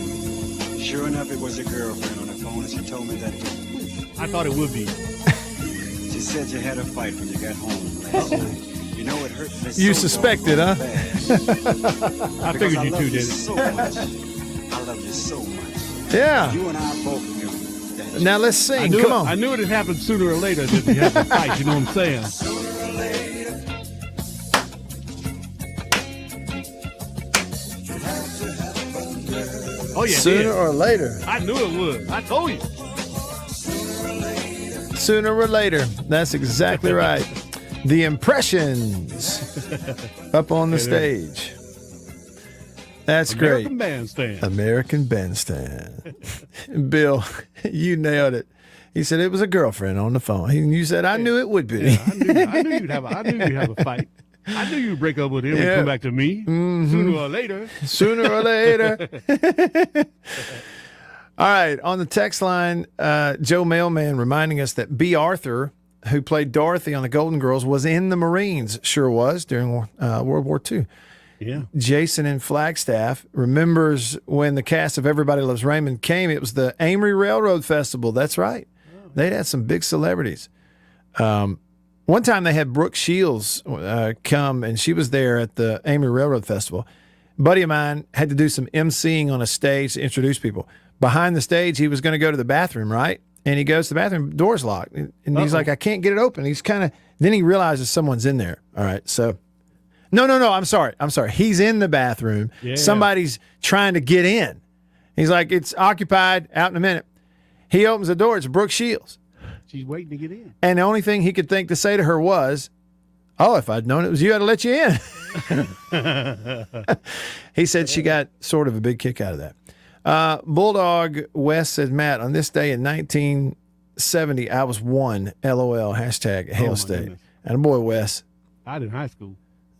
Sure enough, it was your girlfriend on the phone, and she told me that I thought it would be. she said you had a fight when you got home last night. You know, it hurt me You so suspected, huh? I figured you two did. So much. I love you so much. Yeah. You and I both knew that. Now let's sing. Come on. I knew it had happened sooner or later that we had to fight. You know what I'm saying? Oh yeah. Sooner or later. I knew it would. I told you. Sooner or later. That's exactly right. The Impressions up on the stage. That's American great. Bandstand. American Bandstand. Bill, you nailed it. He said it was a girlfriend on the phone. You said, I knew it would be. Yeah, I knew you'd have a fight. I knew you'd break up with him and come back to me sooner or later. Sooner or later. All right. On the text line, Joe Mailman reminding us that B. Arthur, who played Dorothy on the Golden Girls, was in the Marines. Sure was during World War II. Yeah. Jason in Flagstaff remembers when the cast of Everybody Loves Raymond came. It was the Amory Railroad Festival. That's right. They had some big celebrities. One time they had Brooke Shields come, and she was there at the Amory Railroad Festival. A buddy of mine had to do some emceeing on a stage to introduce people. Behind the stage, he was going to go to the bathroom, right? And he goes to the bathroom, door's locked. And he's like, I can't get it open. He's then he realizes someone's in there. All right, so... No, I'm sorry. He's in the bathroom. Yeah. Somebody's trying to get in. He's like, it's occupied, out in a minute. He opens the door. It's Brooke Shields. She's waiting to get in. And the only thing he could think to say to her was, oh, if I'd known it was you, I'd have let you in. He said she got sort of a big kick out of that. Bulldog West said, Matt, on this day in 1970, I was one. LOL. Hashtag Hail State. Goodness. And a boy, Wes. I did in high school.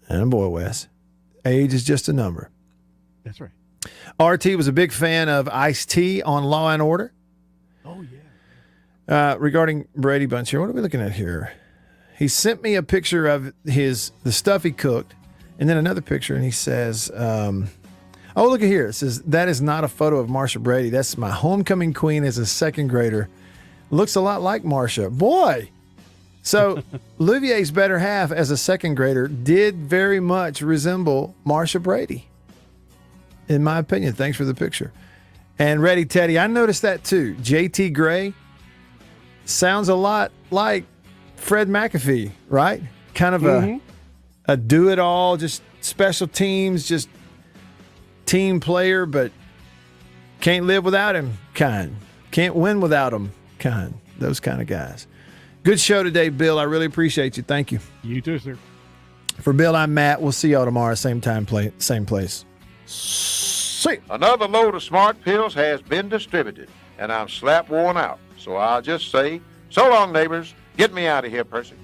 And a boy, Wes. Age is just a number. That's right. RT was a big fan of Ice-T on Law and Order. Oh, yeah. Regarding Brady Bunch here, what are we looking at here? He sent me a picture of the stuff he cooked, and then another picture, and he says, oh, look at here. It says, that is not a photo of Marsha Brady. That's my homecoming queen as a second grader. Looks a lot like Marsha. Boy! So, Olivier's better half as a second grader did very much resemble Marsha Brady, in my opinion. Thanks for the picture. And Ready Teddy, I noticed that too. JT Gray sounds a lot like Fred McAfee, right? Kind of a do-it-all, just special teams, just team player, but can't live without him kind. Can't win without him kind. Those kind of guys. Good show today, Bill. I really appreciate you. Thank you. You too, sir. For Bill, I'm Matt. We'll see y'all tomorrow, same time, same place. See. Another load of Smart Pills has been distributed, and I'm slap worn out. So I'll just say, so long, neighbors. Get me out of here, Percy.